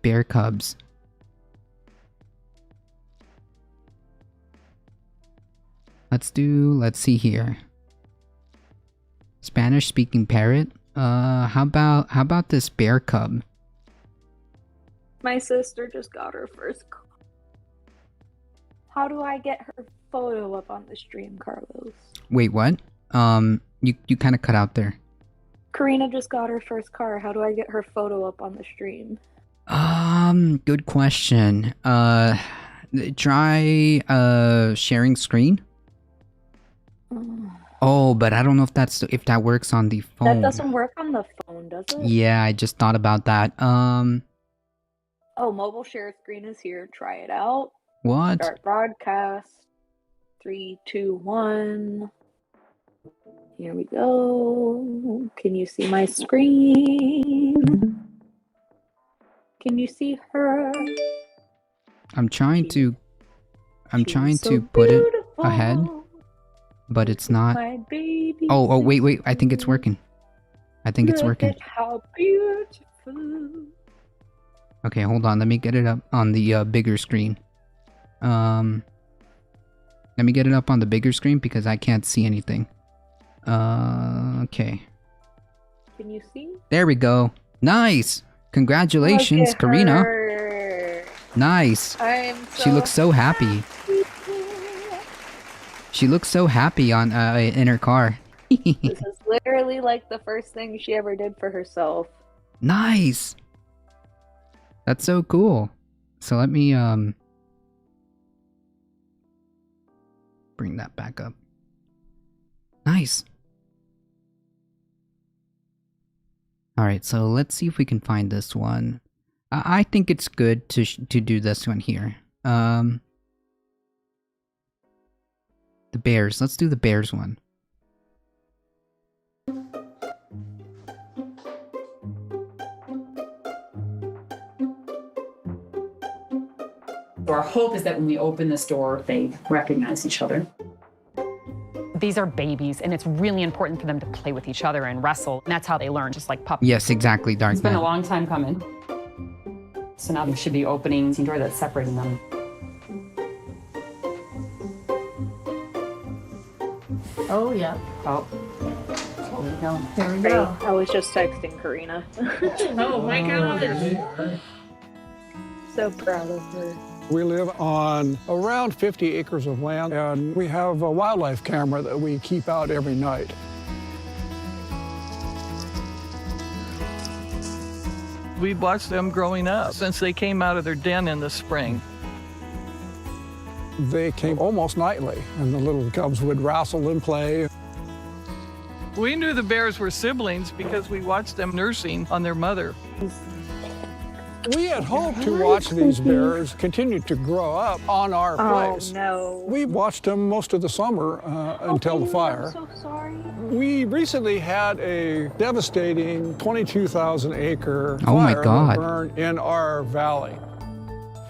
A: Bear cubs. Let's see here. Spanish speaking parrot. How about this bear cub?
B: My sister just got her first car. How do I get her photo up on the stream, Carlos?
A: Wait, what? You kind of cut out there.
B: Karina just got her first car. How do I get her photo up on the stream?
A: Good question. Try sharing screen. Oh, but I don't know if that works on the phone.
B: That doesn't work on the phone, does it?
A: Yeah, I just thought about that.
B: Oh, mobile share screen is here. Try it out.
A: What?
B: Start broadcast. 3, 2, 1. Here we go. Can you see my screen? Can you see her?
A: I'm trying to put it ahead, but it's not. Oh, wait. I think it's working. It's working.
B: How beautiful.
A: Okay, hold on. Let me get it up on the bigger screen. Let me get it up on the bigger screen because I can't see anything. Okay.
B: Can you see?
A: There we go. Nice. Congratulations, Karina. Nice. She looks so happy. She looks so happy on in her car.
B: This is literally like the first thing she ever did for herself.
A: Nice. That's so cool. So let me bring that back up. Nice. Alright, so let's see if we can find this one. I think it's good to do this one here. The bears. Let's do the bears one.
D: So our hope is that when we open this door, they recognize each other.
E: These are babies, and it's really important for them to play with each other and wrestle. And that's how they learn, just like puppies.
A: Yes, exactly, Dark
D: It's been a
A: Man.
D: long time coming. So now there should be openings, a door that's separating them.
F: Oh, yeah.
D: Oh, there we go.
F: There we
B: Great.
F: go.
B: I was just texting Karina.
F: Oh, my God.
B: So proud of her.
G: We live on around 50 acres of land, and we have a wildlife camera that we keep out every night.
H: We've watched them growing up since they came out of their den in the spring.
G: They came almost nightly, and the little cubs would wrestle and play.
H: We knew the bears were siblings because we watched them nursing on their mother.
G: We had hoped to watch these bears continue to grow up on our place.
B: Oh, no.
G: We watched them most of the summer until the fire.
B: I'm so sorry.
G: We recently had a devastating 22,000 acre
A: Oh my
G: fire
A: God.
G: that burned in our valley.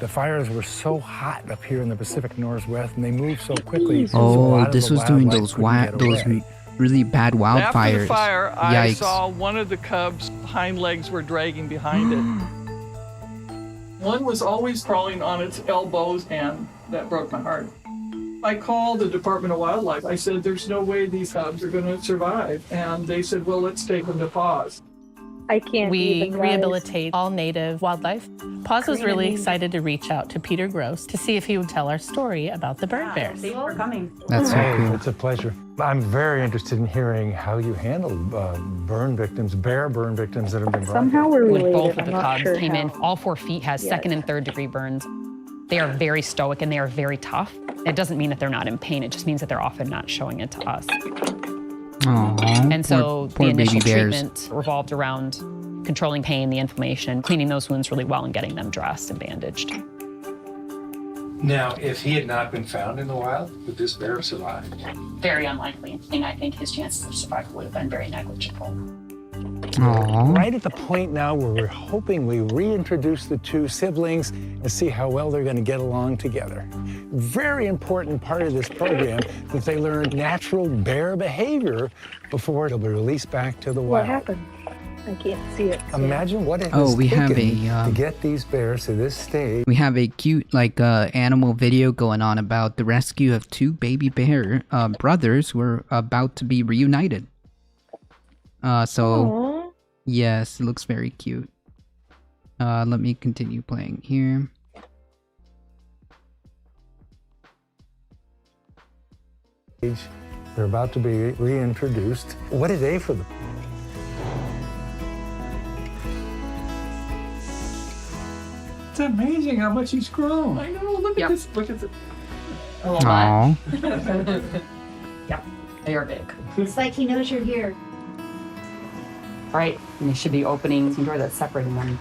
I: The fires were so hot up here in the Pacific Northwest, and they moved so quickly. so a
A: Oh,
I: lot of
A: this
I: the
A: was doing
I: wildlife
A: those
I: couldn't get away.
A: really bad wildfires.
H: After the fire, I
A: Yikes.
H: saw one of the cubs' hind legs were dragging behind it. One was always crawling on its elbows, and that broke my heart. I called the Department of Wildlife. I said, there's no way these cubs are going to survive. And they said, well, let's take them to pause.
B: I can't
F: We
B: even, guys.
F: rehabilitate all native wildlife. Paz was really
B: Green.
F: excited to reach out to Peter Gross to see if he would tell our story about the bird bears.
D: Thank you for coming.
A: That's so
I: Hey,
A: cool.
I: it's a pleasure. I'm very interested in hearing how you handle burn victims, bear burn victims that have been brought
B: Somehow
I: here.
B: we're
E: When
B: related.
E: both of
B: I'm
E: the
B: not
E: cubs
B: sure
E: came in,
B: how.
E: all 4 feet has
B: Yes.
E: second and third degree burns. They are very stoic and they are very tough. It doesn't mean that they're not in pain. It just means that they're often not showing it to us.
A: Aww,
E: And so
A: poor
E: the initial
A: baby bears.
E: treatment revolved around controlling pain, the inflammation, cleaning those wounds really well, and getting them dressed and bandaged.
J: Now, if he had not been found in the wild, would this bear have survived?
D: Very unlikely. And I think his chances of survival would have been very negligible.
A: Aww.
I: Right at the point now where we're hoping we reintroduce the two siblings and see how well they're going to get along together. Very important part of this program that they learn natural bear behavior before they'll be released back to the
B: What
I: wild.
B: happened? I can't see it.
I: Imagine what it
A: Oh,
I: has
A: we have
I: taken
A: a,
I: to get these bears to this stage.
A: We have a cute, animal video going on about the rescue of 2 baby bear brothers who are about to be reunited.
B: Aw.
A: Yes, it looks very cute. Let me continue playing here.
I: They're about to be reintroduced. What a day for them.
H: It's amazing how much he's grown. I know, look
D: Yep.
H: at this. Look at this.
D: A little
A: Aww.
D: bit. Yeah, they are big.
F: It's like he knows you're here.
D: Right, and there should be openings, a door that's separating them.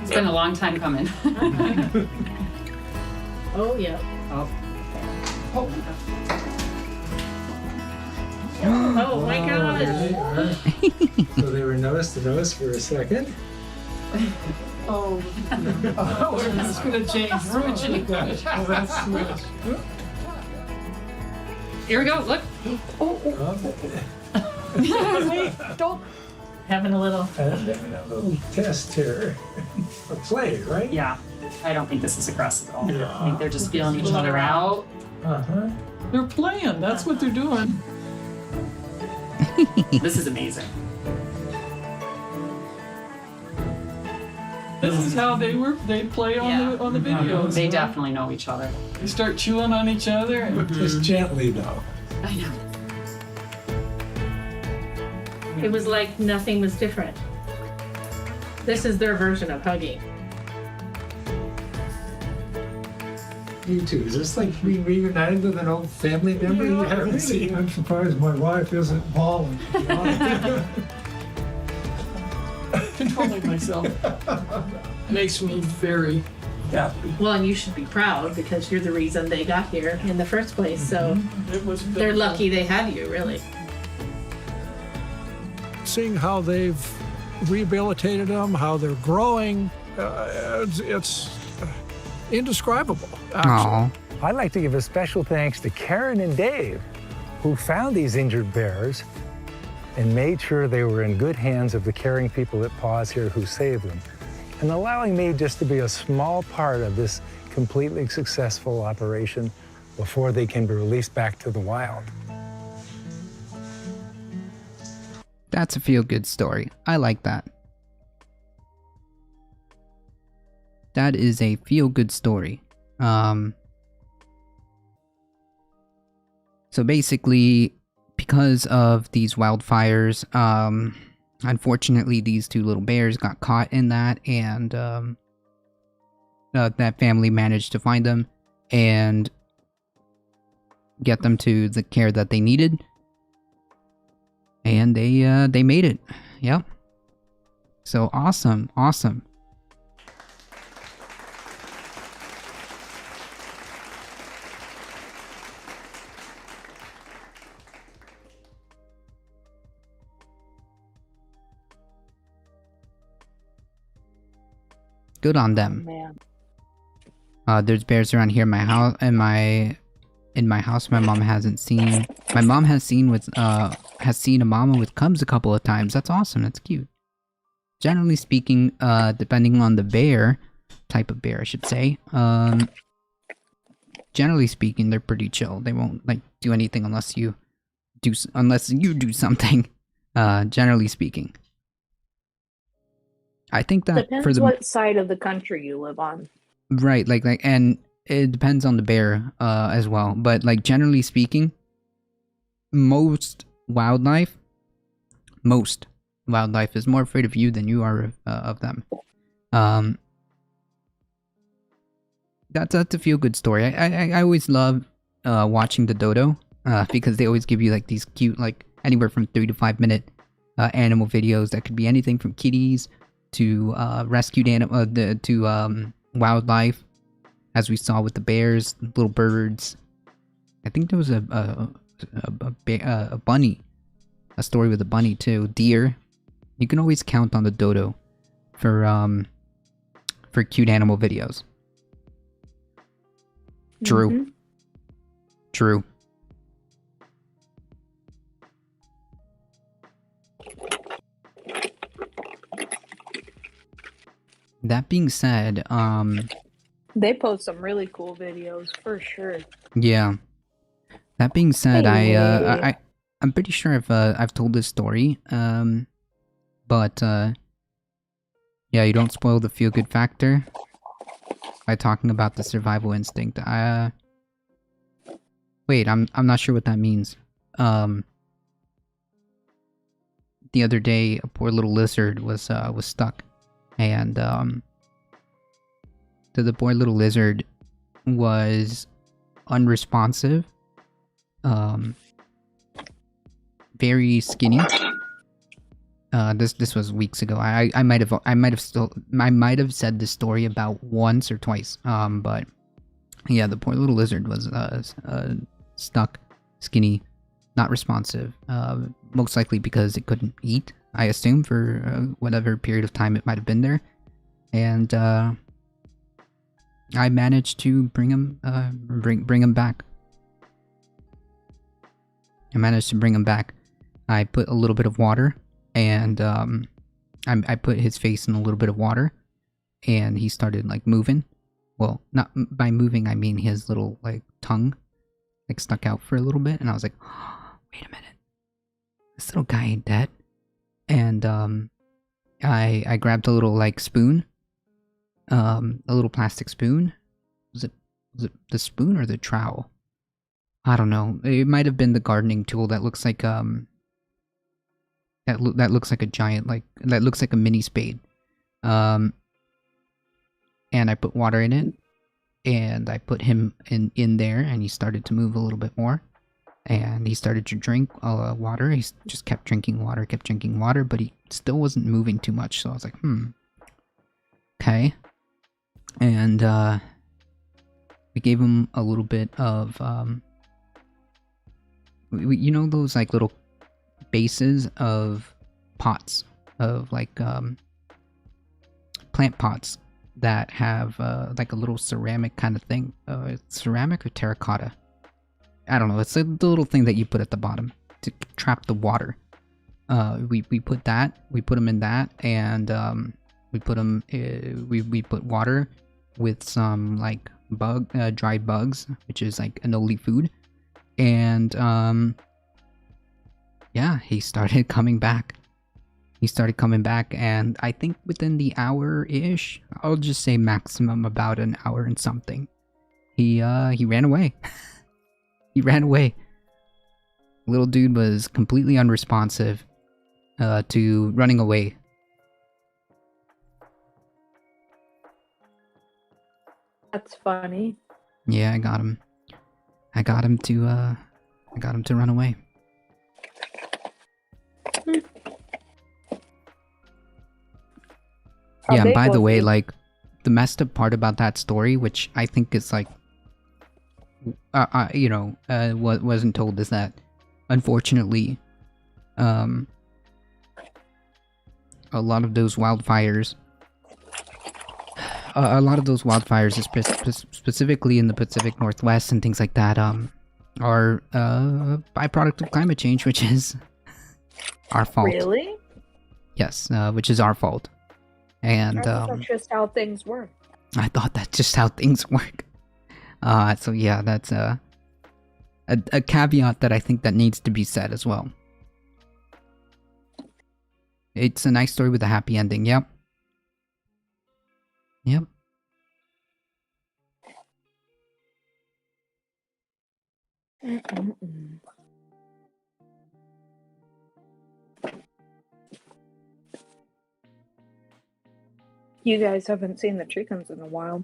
D: It's been a long time coming.
F: Oh, yeah.
D: Oh.
F: Oh, my God.
J: So they were nose to nose for a second.
H: Oh, this is going to change. Oh, that's sweet.
D: Here we go, look.
H: Don't.
F: Having a little.
J: And a little test here. A play, right?
D: Yeah, I don't think this is aggressive at all.
H: Yeah.
D: I think they're just feeling each other out.
J: Uh-huh.
H: They're playing. That's what they're doing.
D: This is amazing.
H: This is how they play on the videos.
D: They definitely know each other.
H: They start chewing on each other. And
J: Just gently, though.
D: I know.
F: It was like nothing was different. This is their version of hugging.
J: You too. Is this like being reunited with an old family member you haven't seen?
G: I'm surprised my wife isn't bawling. To be honest.
H: Controlling myself makes me very happy.
F: Well, and you should be proud because you're the reason they got here in the first place. So
H: It was
F: they're lucky they have you, really.
G: Seeing how they've rehabilitated them, how they're growing, it's indescribable, actually.
A: Aw.
I: I'd like to give a special thanks to Karen and Dave, who found these injured bears and made sure they were in good hands of the caring people at Paws here who saved them, and allowing me just to be a small part of this completely successful operation before they can be released back to the wild.
A: That's a feel-good story. I like that. That is a feel-good story. So basically, because of these wildfires, unfortunately these two little bears got caught in that, and that family managed to find them and get them to the care that they needed. And they made it. Yep. So awesome, awesome. Good on them.
B: Man.
A: There's bears around here in my house. In my house, my mom hasn't seen. My mom has seen a mama with cubs a couple of times. That's awesome. That's cute. Generally speaking, depending on the bear, type of bear, I should say. Generally speaking, they're pretty chill. They won't like do anything unless you do something. Generally speaking, I think that
B: Depends
A: for the
B: what side of the country you live on.
A: right, and it depends on the bear as well. But like generally speaking, most wildlife is more afraid of you than you are of them. That's a feel good story. I always love watching the dodo because they always give you like these cute, like anywhere from 3 to 5 minute animal videos that could be anything from kitties to rescued animal to wildlife, as we saw with the bears, little birds. I think there was a bunny, a story with a bunny too, deer. You can always count on the dodo for cute animal videos. True.
B: Mhm.
A: True. That being said,
B: They post some really cool videos for sure.
A: yeah. That being said,
B: Hey.
A: I'm pretty sure I've told this story, but yeah, you don't spoil the feel good factor by talking about the survival instinct. Wait, I'm not sure what that means. The other day, a poor little lizard was stuck, and the poor little lizard was unresponsive, very skinny. This was weeks ago. I might have said this story about once or twice. But yeah, the poor little lizard was stuck, skinny, not responsive. Most likely because it couldn't eat, I assume, for whatever period of time it might have been there. And I managed to bring him back. I managed to bring him back. I put a little bit of water, and I put his face in a little bit of water, and he started like moving. Well, not by moving, I mean his little like tongue like stuck out for a little bit, and I was like, oh, wait a minute, this little guy ain't dead. And I grabbed a little like spoon, a little plastic spoon. Was it the spoon or the trowel? I don't know. It might have been the gardening tool that looks like that looks like a giant, like that looks like a mini spade. And I put water in it, and I put him in there, and he started to move a little bit more. And he started to drink water. He just kept drinking water, but he still wasn't moving too much. So I was like, okay. And we gave him a little bit of, you know, those like little bases of pots, of like plant pots that have like a little ceramic kind of thing. Ceramic or terracotta? I don't know. It's like the little thing that you put at the bottom to trap the water. We put that. We put them in that, and we put them. We put water with some like dried bugs, which is like anole food, and yeah, he started coming back. And I think within the hour-ish, I'll just say maximum about an hour and something, he ran away. He ran away. Little dude was completely unresponsive to running away.
B: That's funny.
A: Yeah, I got him. I got him to run away. Yeah, and by the way, like, the messed up part about that story, which I think is like, what wasn't told, is that, unfortunately, a lot of those wildfires, specifically in the Pacific Northwest and things like that, are a byproduct of climate change, which is our fault.
B: Really?
A: Yes, which is our fault. And
B: I thought that's just how things work.
A: I thought that's just how things work. So yeah, that's a caveat that I think that needs to be said as well. It's a nice story with a happy ending. Yep. Yep.
B: You guys haven't seen the chickens in a while.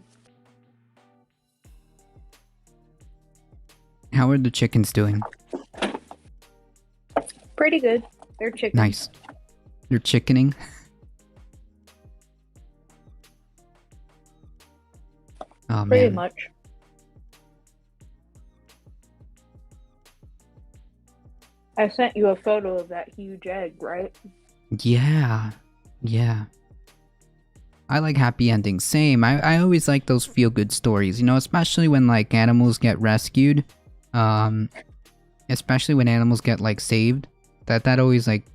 A: How are the chickens doing?
B: Pretty good. They're chickens.
A: Nice. They're chickening? Oh,
B: Pretty
A: man.
B: much. I sent you a photo of that huge egg, right?
A: Yeah. Yeah. I like happy endings. Same. I always like those feel-good stories, you know, especially when, like, animals get rescued. Especially when animals get, like, saved. That always, like,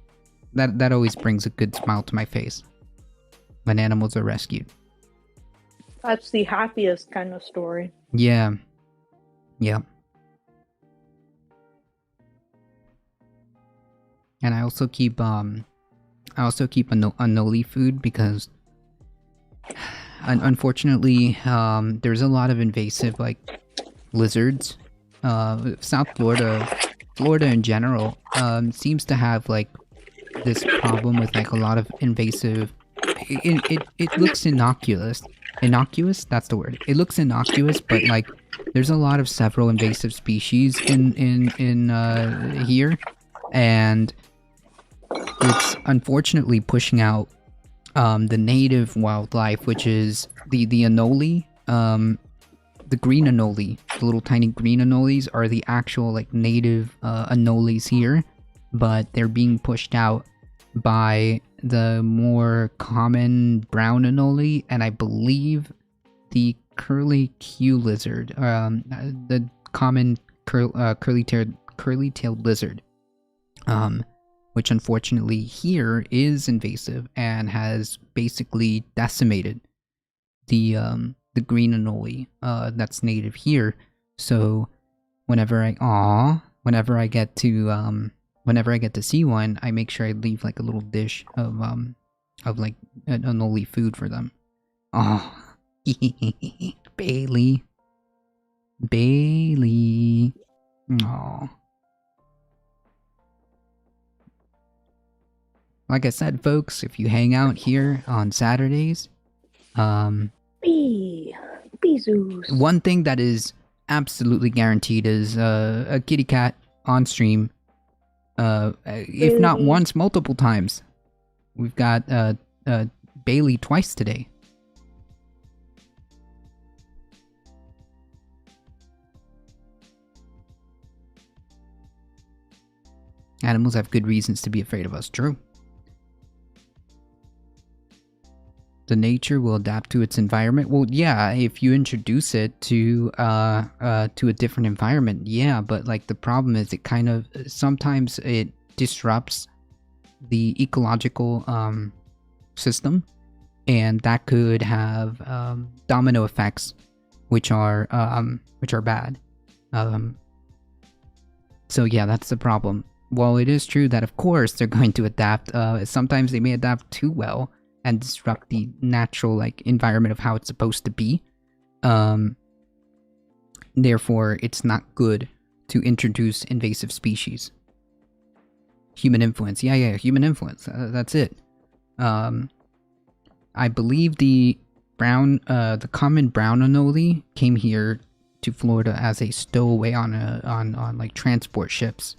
A: that always brings a good smile to my face. When animals are rescued.
B: That's the happiest kind of story.
A: Yeah. Yeah. And I also keep anole food because unfortunately there's a lot of invasive like lizards. South Florida in general seems to have like this problem with like a lot of invasive. It looks innocuous. Innocuous? That's the word. It looks innocuous, but like there's a lot of several invasive species in here, and it's unfortunately pushing out the native wildlife, which is the anole, the green anole. The little tiny green anoles are the actual like native anoles here, but they're being pushed out by the more common brown anole, and I believe the curly Q lizard, the common curly-tailed lizard, which unfortunately here is invasive and has basically decimated the green anole that's native here. So whenever I get to see one, I make sure I leave like a little dish of like an anole food for them. Oh, Bailey. Oh. Like I said, folks, if you hang out here on Saturdays,
B: Bee. Beezus.
A: One thing that is absolutely guaranteed is a kitty cat on stream. If not
B: Really?
A: once, multiple times. We've got Bailey twice today. Animals have good reasons to be afraid of us. True. The nature will adapt to its environment. Well, yeah, if you introduce it to a different environment, yeah. But like the problem is, it kind of sometimes it disrupts the ecological system, and that could have domino effects, which are bad. So yeah, that's the problem. While it is true that of course they're going to adapt, sometimes they may adapt too well and disrupt the natural like environment of how it's supposed to be. Therefore, it's not good to introduce invasive species. Human influence, yeah, human influence. That's it. I believe the common brown anole came here to Florida as a stowaway on like transport ships,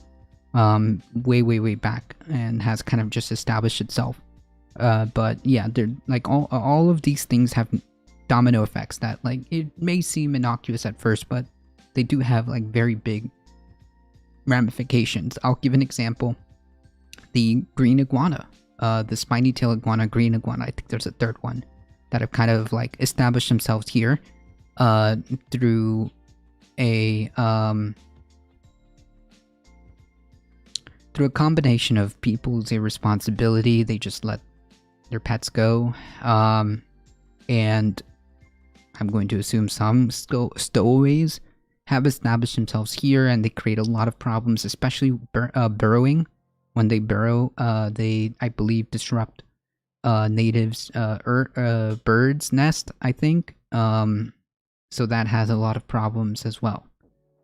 A: way back, and has kind of just established itself. But yeah, they're like all of these things have domino effects that like it may seem innocuous at first, but they do have like very big ramifications. I'll give an example. The green iguana, the spiny tail iguana, green iguana, I think there's a third one, that have kind of like established themselves here through a combination of people's irresponsibility. They just let their pets go, and I'm going to assume some stowaways have established themselves here, and they create a lot of problems, especially burrowing. When they burrow, they, I believe, disrupt natives' birds' nest, I think. So that has a lot of problems as well.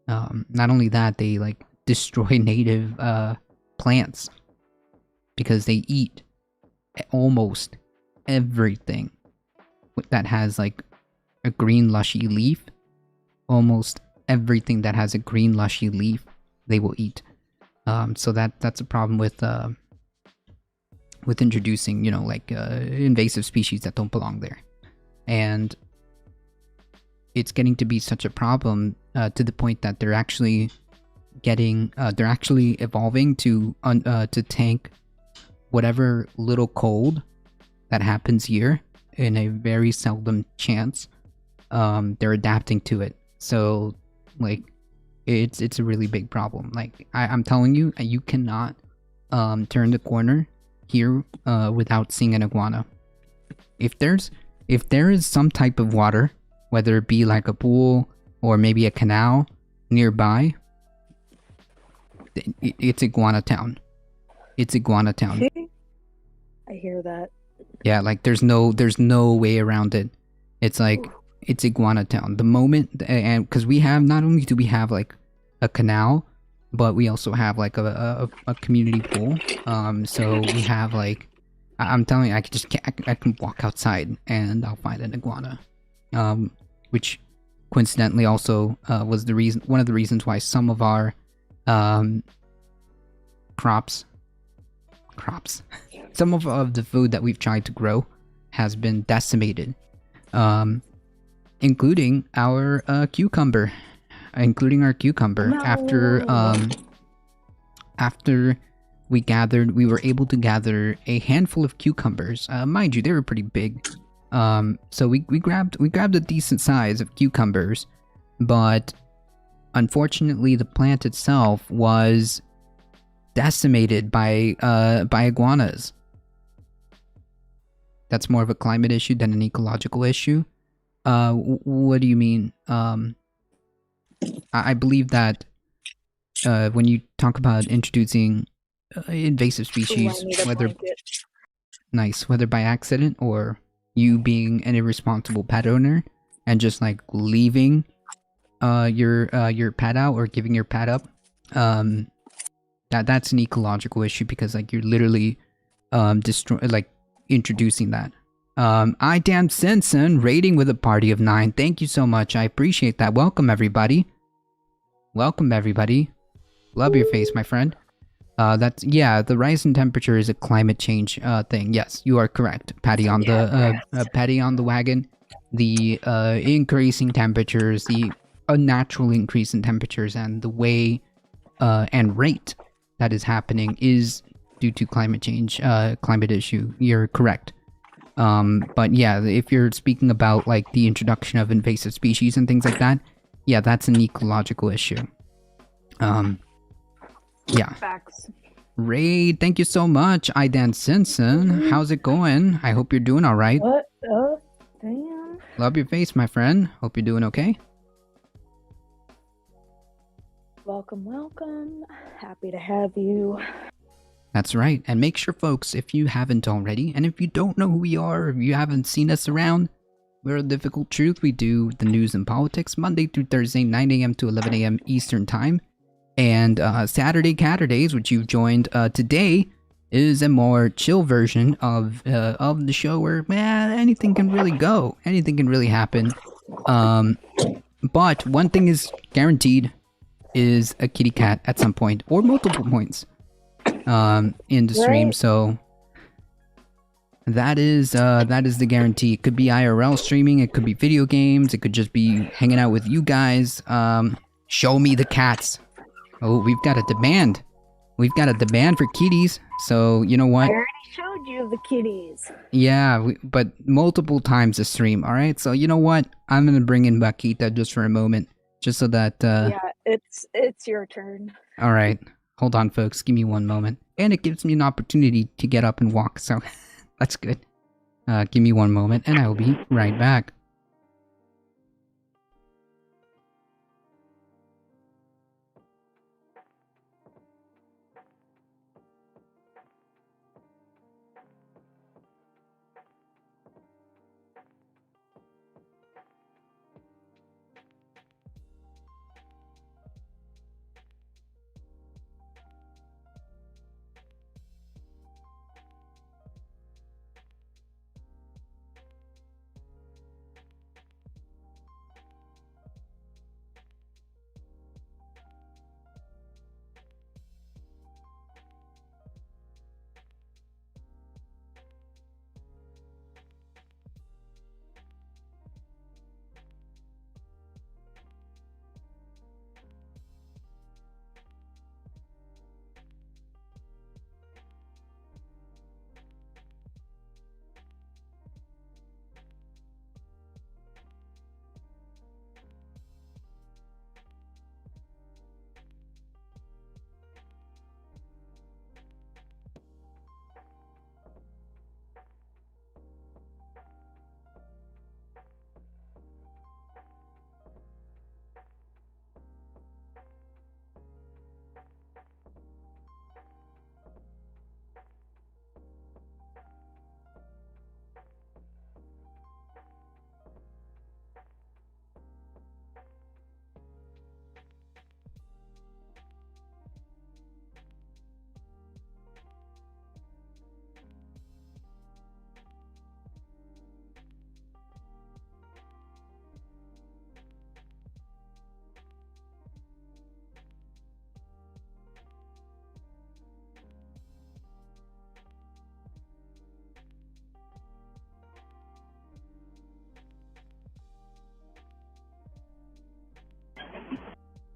A: Not only that, they like destroy native plants because they eat almost everything that has like a green lushy leaf. Almost everything that has a green lushy leaf, they will eat. So that's a problem with introducing, you know, like invasive species that don't belong there, and it's getting to be such a problem to the point that they're actually evolving to tank whatever little cold that happens here in a very seldom chance. They're adapting to it, so like it's a really big problem. Like I'm telling you, you cannot turn the corner here without seeing an iguana. If there is some type of water, whether it be like a pool or maybe a canal nearby, it's iguana town. It's iguana town.
B: I hear that.
A: Yeah, like there's no way around it. It's like it's iguana town. The moment, and because we have, not only do we have like a canal, but we also have like a community pool. So we have like, I'm telling you, I can walk outside and I'll find an iguana. Which coincidentally also was one of the reasons why some of our crops, some of the food that we've tried to grow has been decimated, including our cucumber.
B: No.
A: After we were able to gather a handful of cucumbers. Mind you, they were pretty big. So we grabbed a decent size of cucumbers, but unfortunately the plant itself was decimated by iguanas. That's more of a climate issue than an ecological issue. What do you mean? I believe that when you talk about introducing invasive species, whether by accident or you being an irresponsible pet owner and just like leaving your pet out or giving your pet up, that's an ecological issue, because like you're literally introducing that. I damn Simpson rating with a party of 9. Thank you so much. I appreciate that. Welcome everybody. Welcome everybody. Love your face, my friend. Yeah, the rise in temperature is a climate change thing. Yes, you are correct. Patty on the wagon. The increasing temperatures, the unnatural increase in temperatures, and the way and rate that is happening is due to climate change, climate issue. You're correct. But yeah, if you're speaking about like the introduction of invasive species and things like that, yeah, that's an ecological issue. Yeah.
B: Facts.
A: Raid, thank you so much, Idan Simpson. How's it going? I hope you're doing alright.
B: What? Damn.
A: Love your face, my friend. Hope you're doing okay.
B: Welcome, welcome. Happy to have you.
A: That's right. And make sure, folks, if you haven't already, and if you don't know who we are, or if you haven't seen us around, we're a Difficult Truth. We do the news and politics Monday through Thursday, 9 a.m. to 11 a.m. Eastern Time. And Saturday Caturdays, which you've joined today, is a more chill version of the show where, man, anything can really go. Anything can really happen. But one thing is guaranteed is a kitty cat at some point, or multiple points. In the stream, so that is the guarantee. It could be IRL streaming, it could be video games, it could just be hanging out with you guys. Show me the cats. Oh, we've got a demand. We've got a demand for kitties. So you know what?
B: I already showed you the kitties.
A: Yeah, but multiple times a stream. All right. So you know what? I'm gonna bring in Bakita just for a moment, just so that.
B: Yeah, it's your turn.
A: All right. Hold on, folks. Give me one moment. And it gives me an opportunity to get up and walk, so that's good. Give me one moment, and I will be right back.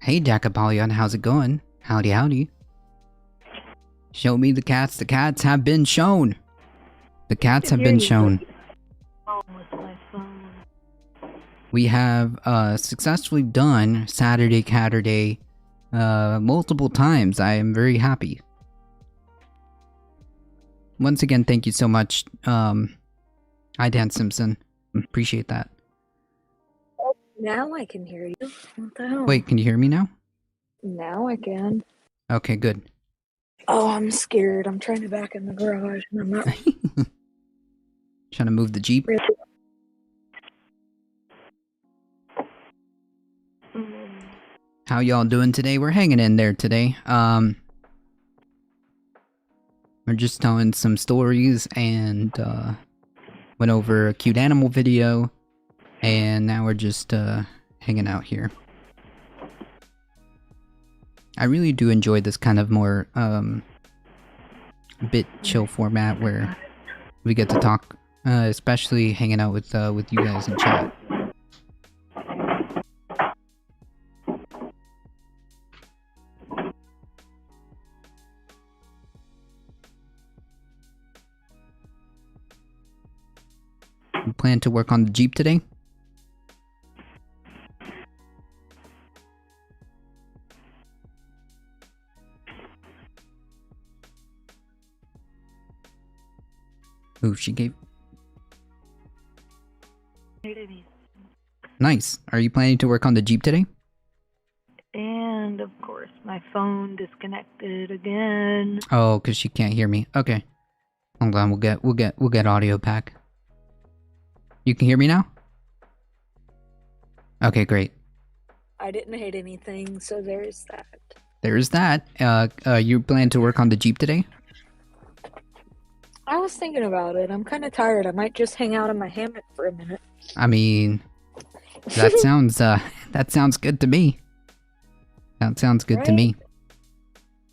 A: Hey, Jackapolion, how's it going? Howdy, howdy. Show me the cats. The cats have been shown. The cats have been shown. We have successfully done Saturday Caturday multiple times. I am very happy. Once again, thank you so much, Dan Simpson. Appreciate that.
B: Now I can hear you. What the hell?
A: Wait, can you hear me now?
B: Now I can.
A: Okay, good.
B: Oh, I'm scared. I'm trying to back in the garage and I'm not.
A: Trying to move the Jeep?
B: Really.
A: How y'all doing today? We're hanging in there today. We're just telling some stories and went over a cute animal video, and now we're just hanging out here. I really do enjoy this kind of more bit chill format where we get to talk, especially hanging out with you guys in chat. You plan to work on the Jeep today? Ooh, she gave... Nice. Are you planning to work on the Jeep today?
B: And of course, my phone disconnected again.
A: Oh, because she can't hear me. Okay. Hold on, we'll get audio back. You can hear me now? Okay, great.
B: I didn't hate anything, so there's that.
A: There's that. You plan to work on the Jeep today?
B: I was thinking about it. I'm kind of tired. I might just hang out in my hammock for a minute.
A: I mean, that sounds good to me. That sounds good to me.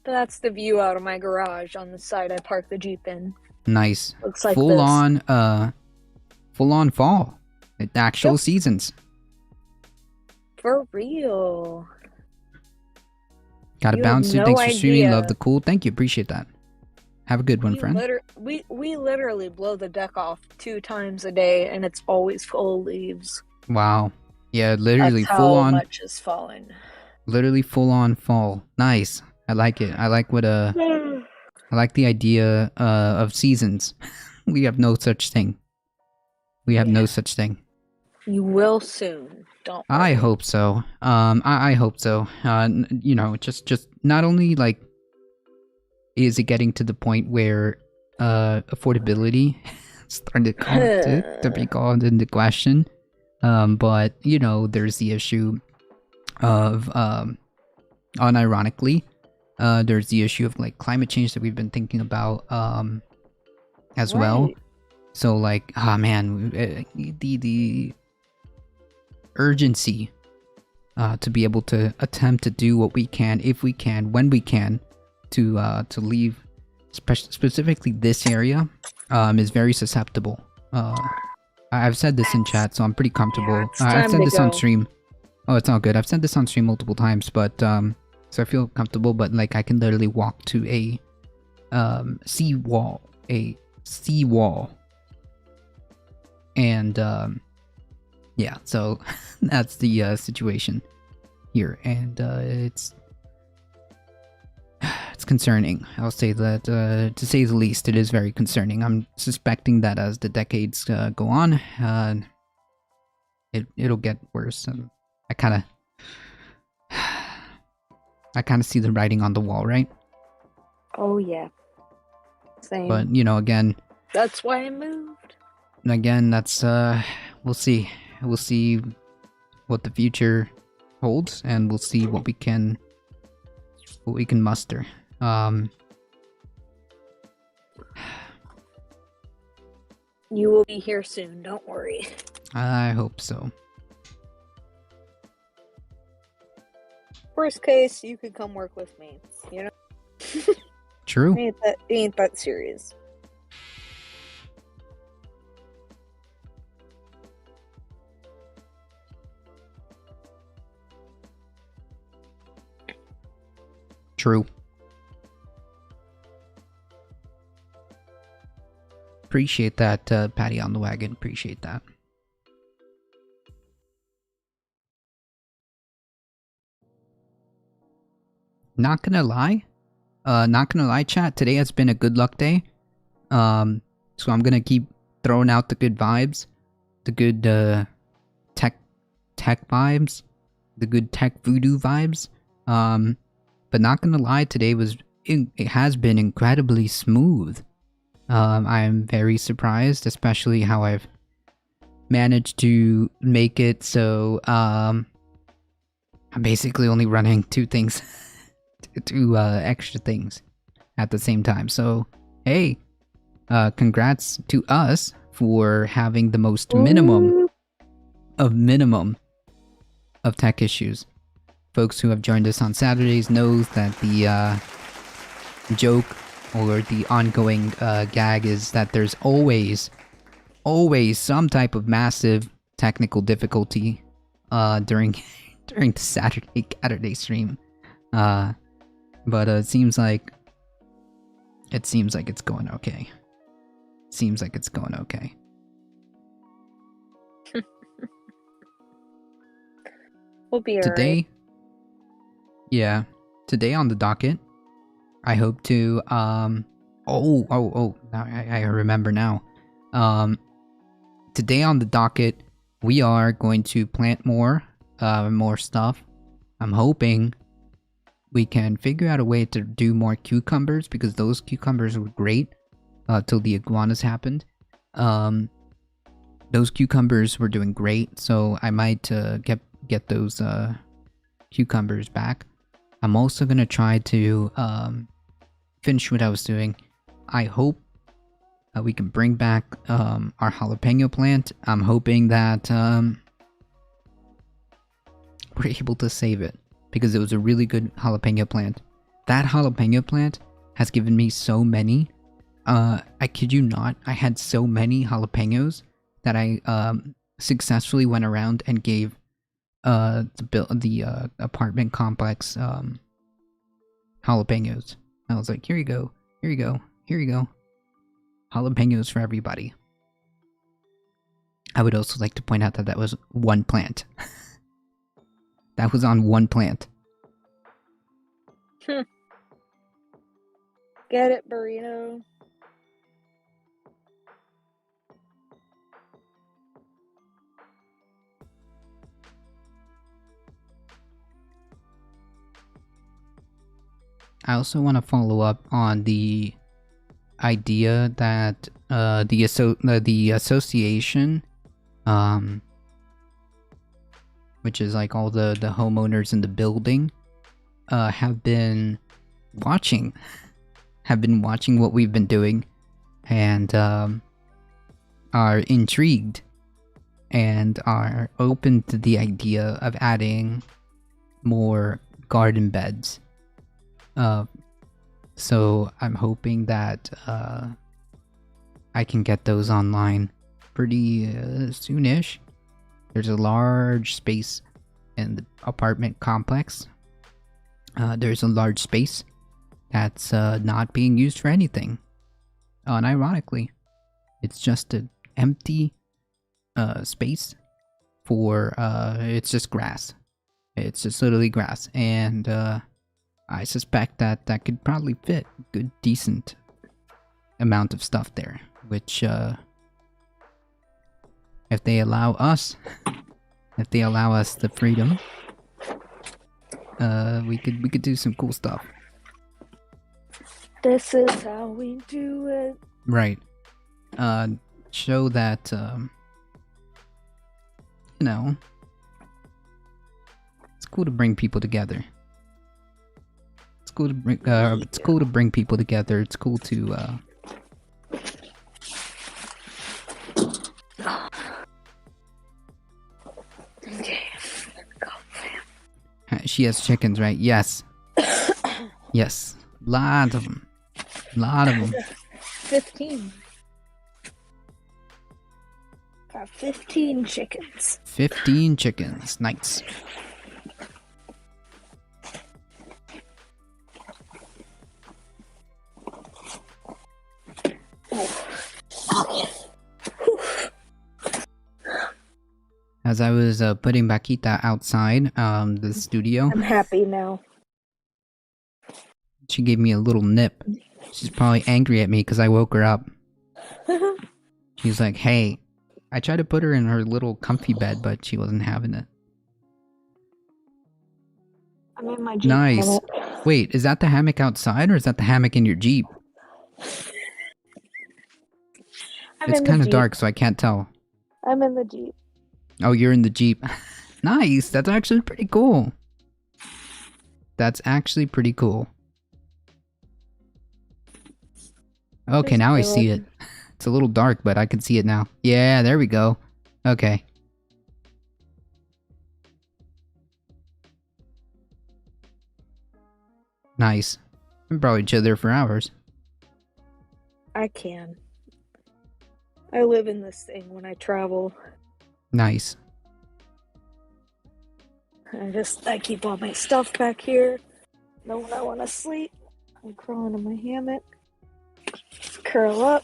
B: That's the view out of my garage on the side I parked the Jeep in.
A: Nice.
B: Looks like
A: full on fall. Actual seasons.
B: For real.
A: Gotta bounce it. Thanks for streaming. Love the cool. Thank you. Appreciate that. Have a good one, friend.
B: We literally blow the deck off 2 times a day, and it's always full of leaves.
A: Wow. Yeah, literally
B: That's
A: full on.
B: How much is falling?
A: Literally full on fall. Nice. I like it. I like what I like the idea of seasons. We have no such thing. We have no such thing.
B: You will soon. Don't worry.
A: I hope so. I hope so. You know, just not only like is it getting to the point where affordability is starting to be called into question, but you know, there's the issue of unironically, there's the issue of like climate change that we've been thinking about as well. So like, man, the urgency to be able to attempt to do what we can, if we can, when we can, to leave specifically this area is very susceptible. I've said this in chat, so I'm pretty comfortable. I've said this on stream. Oh, it's all good. I've said this on stream multiple times, but so I feel comfortable. But like, I can literally walk to a seawall, and yeah. So that's the situation here, and it's concerning. I'll say that to say the least, it is very concerning. I'm suspecting that as the decades go on, it'll get worse. And I kind of see the writing on the wall, right?
B: Oh yeah. Same.
A: But you know, again,
B: that's why I moved.
A: Again, that's we'll see. We'll see what the future holds, and we'll see what we can muster.
B: You will be here soon, don't worry.
A: I hope so.
B: Worst case, you could come work with me, you know?
A: True.
B: Ain't that serious.
A: True. Appreciate that, Patty on the wagon. Appreciate that. Not gonna lie, chat. Today has been a good luck day. So I'm gonna keep throwing out the good vibes, the good tech vibes, the good tech voodoo vibes. But not gonna lie, today it has been incredibly smooth. I'm very surprised, especially how I've managed to make it so I'm basically only running 2 things, 2 extra things at the same time. So hey, congrats to us for having the most minimum of tech issues. Folks who have joined us on Saturdays knows that the joke or the ongoing gag is that there's always some type of massive technical difficulty during the Caturday stream. But it seems like it's going okay. Seems like it's going okay.
B: We'll be
A: Today,
B: alright.
A: yeah, today on the docket, I hope to now I remember now. Today on the docket, we are going to plant more stuff. I'm hoping we can figure out a way to do more cucumbers, because those cucumbers were great till the iguanas happened. Those cucumbers were doing great, so I might get those cucumbers back. I'm also gonna try to finish what I was doing. I hope we can bring back our jalapeno plant. I'm hoping that we're able to save it, because it was a really good jalapeno plant. That jalapeno plant has given me so many. I kid you not, I had so many jalapenos that I successfully went around and gave the apartment complex jalapenos. I was like, here you go, here you go, here you go. Jalapenos for everybody. I would also like to point out that that was one plant. That was on one plant.
B: Get it, burrito.
A: I also want to follow up on the idea that the association, which is like all the homeowners in the building, have been watching what we've been doing, and are intrigued and are open to the idea of adding more garden beds. So I'm hoping that I can get those online pretty soonish. There's a large space in the apartment complex. There's a large space that's not being used for anything. Unironically, it's just an empty space for it's just grass. It's just literally grass, and I suspect that that could probably fit a good, decent amount of stuff there, which, if they allow us the freedom, we could do some cool stuff.
B: This is how we do it.
A: Right. Show that, you know, it's cool to bring people together. It's cool to bring people together. It's cool to
B: Okay.
A: She has chickens, right? Yes. Yes. Lot of them.
B: 15. Got 15 chickens.
A: 15 chickens. Nice. As I was putting Bakita outside the studio,
B: I'm happy now.
A: she gave me a little nip. She's probably angry at me because I woke her up. She's like, hey, I tried to put her in her little comfy bed, but she wasn't having it.
B: I'm in my Jeep.
A: Nice.
B: Hammock.
A: Wait, is that the hammock outside, or is that the hammock in your Jeep? It's kind of dark, so I can't tell.
B: I'm in the Jeep.
A: Oh, you're in the Jeep. Nice. That's actually pretty cool. That's actually pretty cool. Okay, now I see it. It's a little dark, but I can see it now. Yeah, there we go. Okay. Nice. We can probably chill there for hours.
B: I can. I live in this thing when I travel.
A: Nice.
B: I keep all my stuff back here. Then when I want to sleep, I crawl into my hammock, curl up,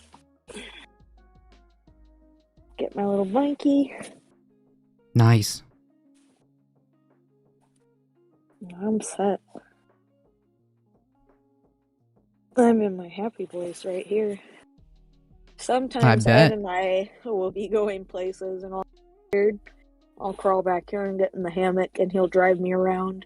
B: get my little blankie.
A: Nice.
B: I'm set. I'm in my happy place right here. Sometimes
A: bet.
B: Ed and I will be going places and I'll crawl back here and get in the hammock and he'll drive me around.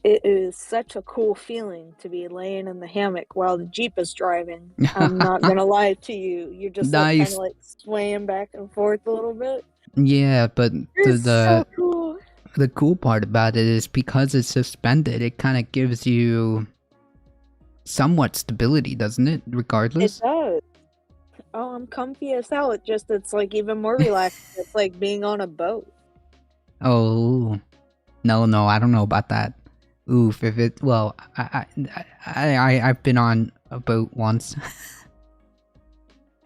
B: It is such a cool feeling to be laying in the hammock while the Jeep is driving. I'm not gonna lie to you. You're just
A: Nice.
B: kind of like swaying back and forth a little bit.
A: Yeah, but
B: It's so cool.
A: the cool part about it is because it's suspended, it kind of gives you somewhat stability, doesn't it?
B: It
A: Regardless.
B: does. Oh, I'm comfy as hell. It's like even more relaxing. It's like being on a boat.
A: Oh, no, I don't know about that. Oof, if it, well, I've been on a boat once.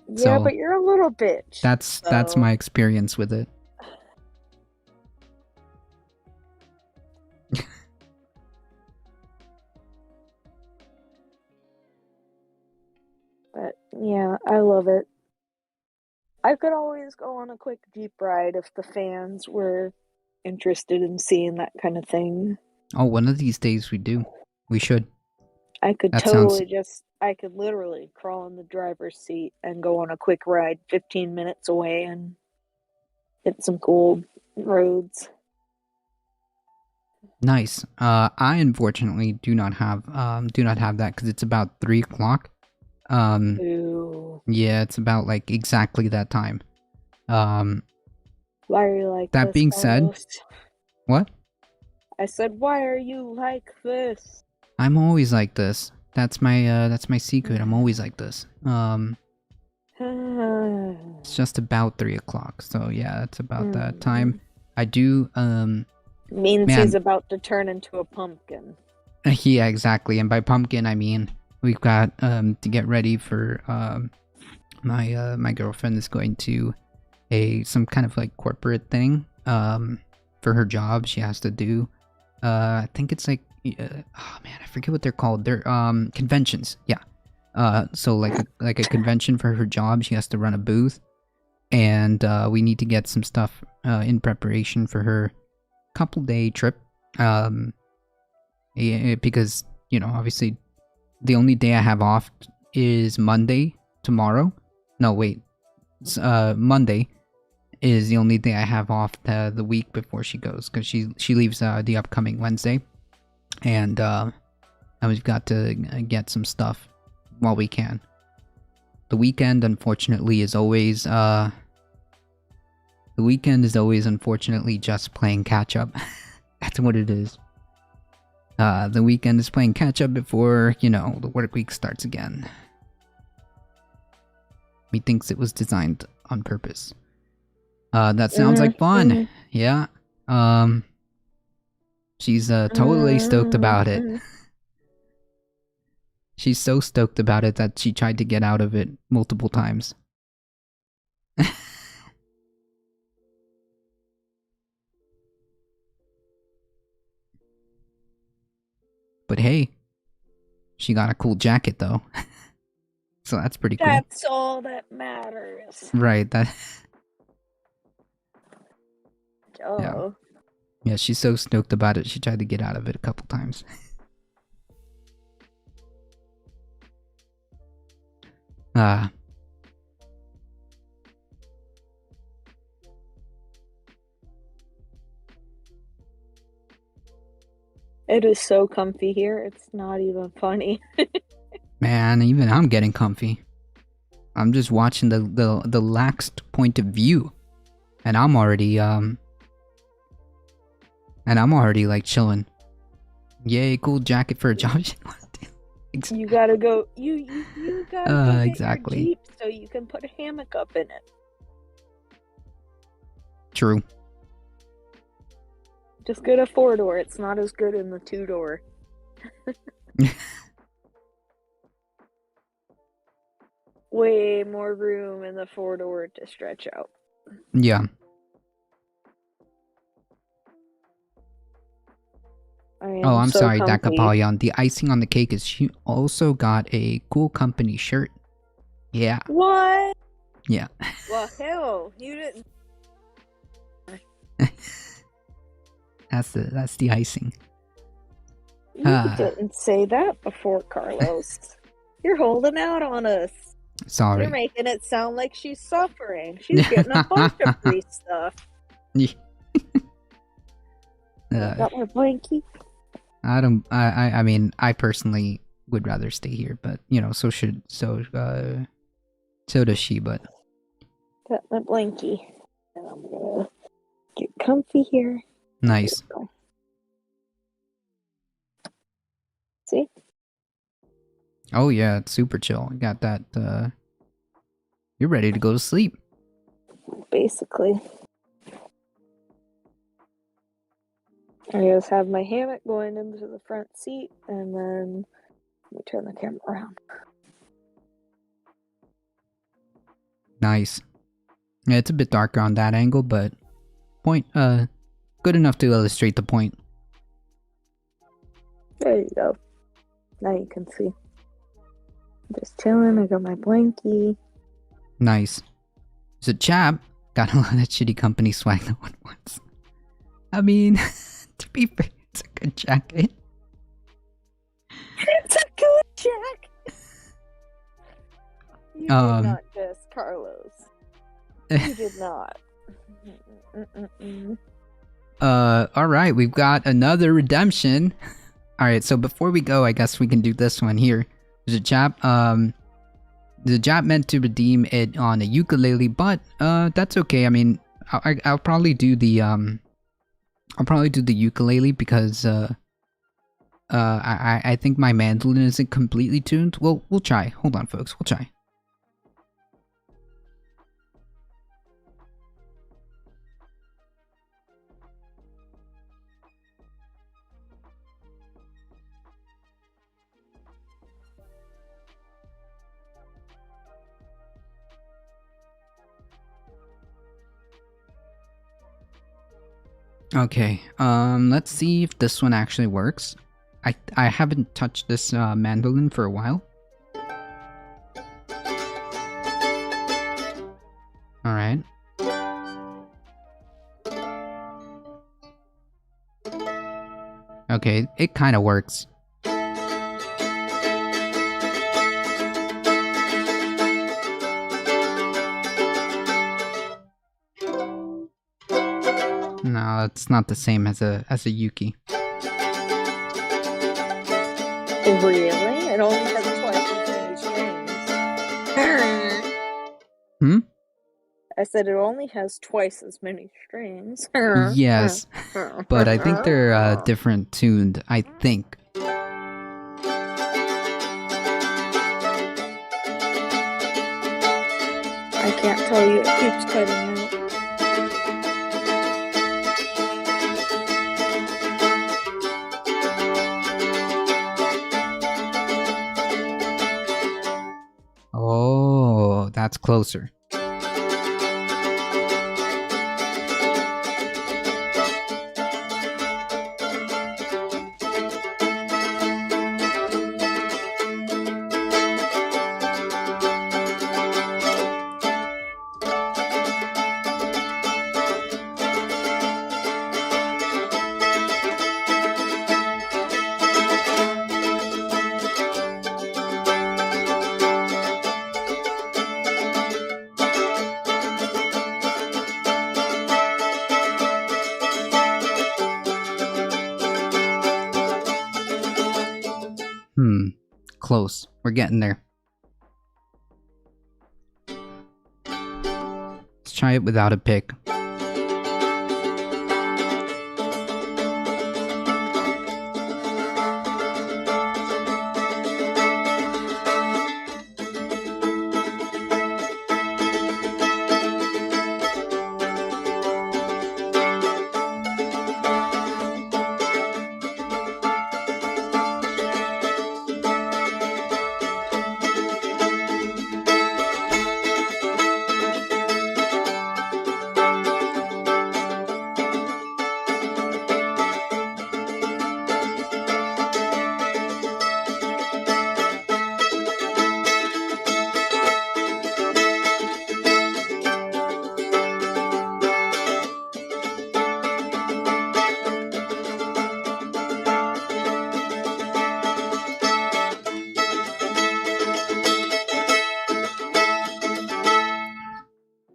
B: Yeah,
A: So,
B: but you're a little bitch.
A: That's
B: so-
A: my experience with it.
B: But yeah, I love it. I could always go on a quick Jeep ride if the fans were interested in seeing that kind of thing.
A: Oh, one of these days we do. We should.
B: I could
A: That
B: totally
A: sounds-
B: I could literally crawl in the driver's seat and go on a quick ride 15 minutes away and hit some cool roads.
A: Nice. I unfortunately do not have that because it's about 3 o'clock.
B: Ooh.
A: Yeah, it's about like exactly that time.
B: Why are you like
A: That
B: this,
A: being said-
B: Carlos?
A: What?
B: I said, why are you like this?
A: I'm always like this. That's my secret. I'm always like this. It's just about 3 o'clock. So yeah, it's about that time. I do,
B: Means
A: Man.
B: he's about to turn into a pumpkin.
A: yeah, exactly. And by pumpkin, I mean we've got to get ready for my girlfriend is going to some kind of like corporate thing for her job. She has to do I think it's like oh man, I forget what they're called. They're conventions. Yeah. So like a convention for her job. She has to run a booth, and we need to get some stuff in preparation for her couple-day trip. Because you know, obviously, the only day I have off is Monday. Tomorrow. No, wait. Monday is the only day I have off the week before she goes, because she leaves the upcoming Wednesday, and we've got to get some stuff while we can. The weekend, unfortunately, is always unfortunately just playing catch up. That's what it is. The weekend is playing catch up before, you know, the work week starts again. He thinks it was designed on purpose. That sounds like fun. Yeah. She's totally stoked about it. She's so stoked about it that she tried to get out of it multiple times. But hey, she got a cool jacket though. So that's pretty cool.
B: That's all that matters.
A: Right, that
B: Oh.
A: yeah, she's so stoked about it, she tried to get out of it a couple times.
B: It is so comfy here, it's not even funny.
A: Man, even I'm getting comfy. I'm just watching the laxed point of view, and I'm already like chilling. Yay, cool jacket for a job.
B: You gotta go. You gotta go get
A: exactly.
B: your Jeep so you can put a hammock up in it.
A: True.
B: Just get a 4-door. It's not as good in the 2-door. Way more room in the 4-door to stretch out.
A: Yeah. Oh, I'm
B: so
A: sorry,
B: comfy.
A: Dakapolion. The icing on the cake is she also got a Cool Company shirt. Yeah.
B: What?
A: Yeah.
B: Well, hell, you didn't.
A: That's the icing.
B: You didn't say that before, Carlos. You're holding out on us.
A: Sorry.
B: You're making it sound like she's suffering. She's getting a bunch of free stuff. Got my blankie.
A: I mean, I personally would rather stay here, but you know, so does she, but
B: Got my blankie. And I'm gonna get comfy here.
A: nice.
B: See?
A: Oh yeah, it's super chill. You got that you're ready to go to sleep.
B: Basically. I just have my hammock going into the front seat, and then let me turn the camera around.
A: Nice. Yeah, it's a bit darker on that angle, but good enough to illustrate the point.
B: There you go. Now you can see. Just chilling. I got my blankie.
A: Nice. There's a chap got a lot of shitty company swag that one wants. I mean, to be fair, it's a good jacket.
B: It's a good jacket. You did not just Carlos. You did not.
A: Alright, we've got another redemption. Alright, so before we go, I guess we can do this one here. There's a chap, the chap meant to redeem it on a ukulele, but, that's okay. I mean, I'll probably do the, ukulele because, I think my mandolin isn't completely tuned. Well, we'll try. Hold on, folks. We'll try. Okay, let's see if this one actually works. I haven't touched this mandolin for a while. Alright. Okay, it kind of works. No, it's not the same as a Yuki.
B: Really? It only has twice as many strings.
A: Hmm?
B: I said it only has twice as many strings.
A: Yes, but I think they're different tuned, I think.
B: I can't tell you, it keeps cutting out.
A: Oh, that's closer. Close. We're getting there. Let's try it without a pick.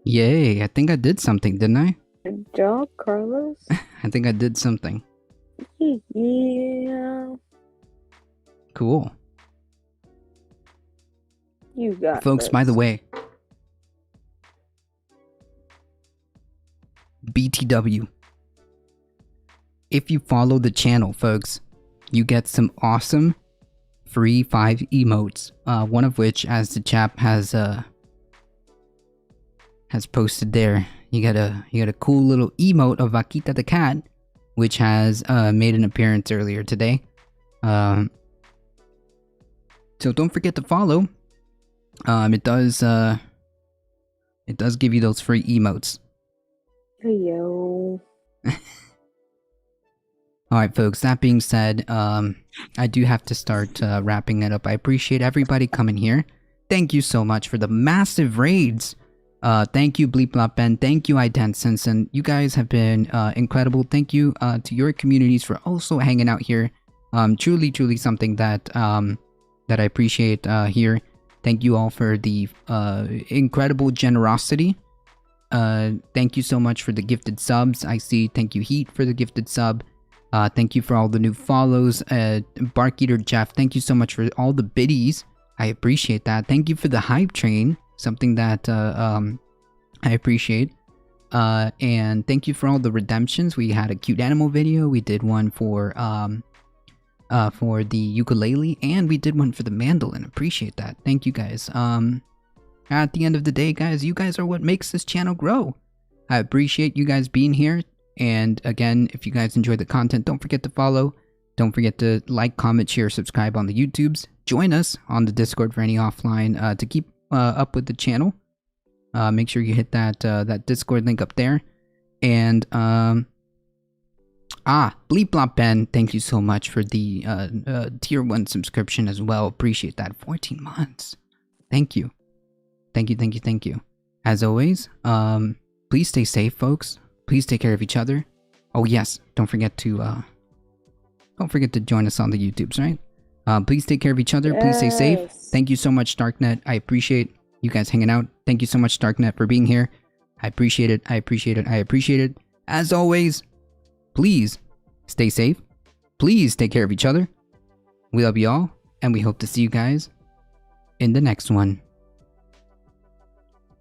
A: Yay, I think I did something, didn't I?
B: Good job, Carlos.
A: I think I did something.
B: Yeah.
A: Cool.
B: You got
A: Folks,
B: this.
A: by the way, BTW. If you follow the channel, folks, you get some awesome free 5 emotes. One of which, as the chap has posted there, you get a cool little emote of Vaquita the cat, which has made an appearance earlier today. So don't forget to follow. It does give you those free emotes.
B: Hey, yo.
A: Alright folks, that being said, I do have to start wrapping it up. I appreciate everybody coming here. Thank you so much for the massive raids. Thank you Bleep Blop Ben, thank you iDensense, and you guys have been incredible. Thank you to your communities for also hanging out here. Truly something that that I appreciate here. Thank you all for the incredible generosity. Thank you so much for the gifted subs. I see. Thank you Heat for the gifted sub. Thank you for all the new follows. Bark Eater Jeff, thank you so much for all the biddies. I appreciate that. Thank you for the hype train. Something that I appreciate. And thank you for all the redemptions. We had a cute animal video. We did one for the ukulele, and we did one for the mandolin. Appreciate that. Thank you guys. At the end of the day, guys, you guys are what makes this channel grow. I appreciate you guys being here. And again, if you guys enjoy the content, don't forget to follow. Don't forget to like, comment, share, subscribe on the YouTubes. Join us on the Discord for any offline to keep up with the channel. Make sure you hit that that Discord link up there. And Bleep Blop Ben, thank you so much for the tier 1 subscription as well. Appreciate that. 14 months. Thank you. Thank you. As always, please stay safe, folks. Please take care of each other. Oh yes, don't forget to join us on the YouTubes, right? Please take care of each other. Please stay safe. Thank you so much, Darknet. I appreciate you guys hanging out. Thank you so much, Darknet, for being here. I appreciate it. As always, please stay safe. Please take care of each other. We love you all, and we hope to see you guys in the next one.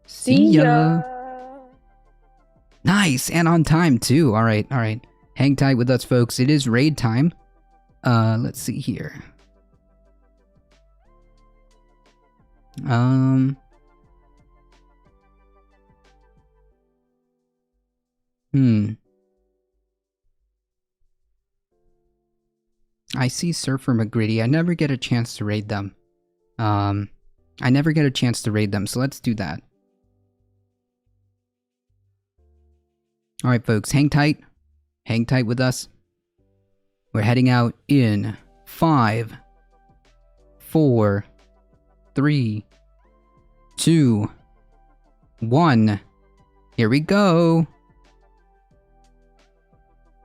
A: See ya. Nice, and on time too. All right. Hang tight with us, folks. It is raid time. Let's see here. I see Surfer McGritty. I never get a chance to raid them. So let's do that. Alright folks, hang tight. Hang tight with us. We're heading out in 5, 4, 3, 2, 1. Here we go.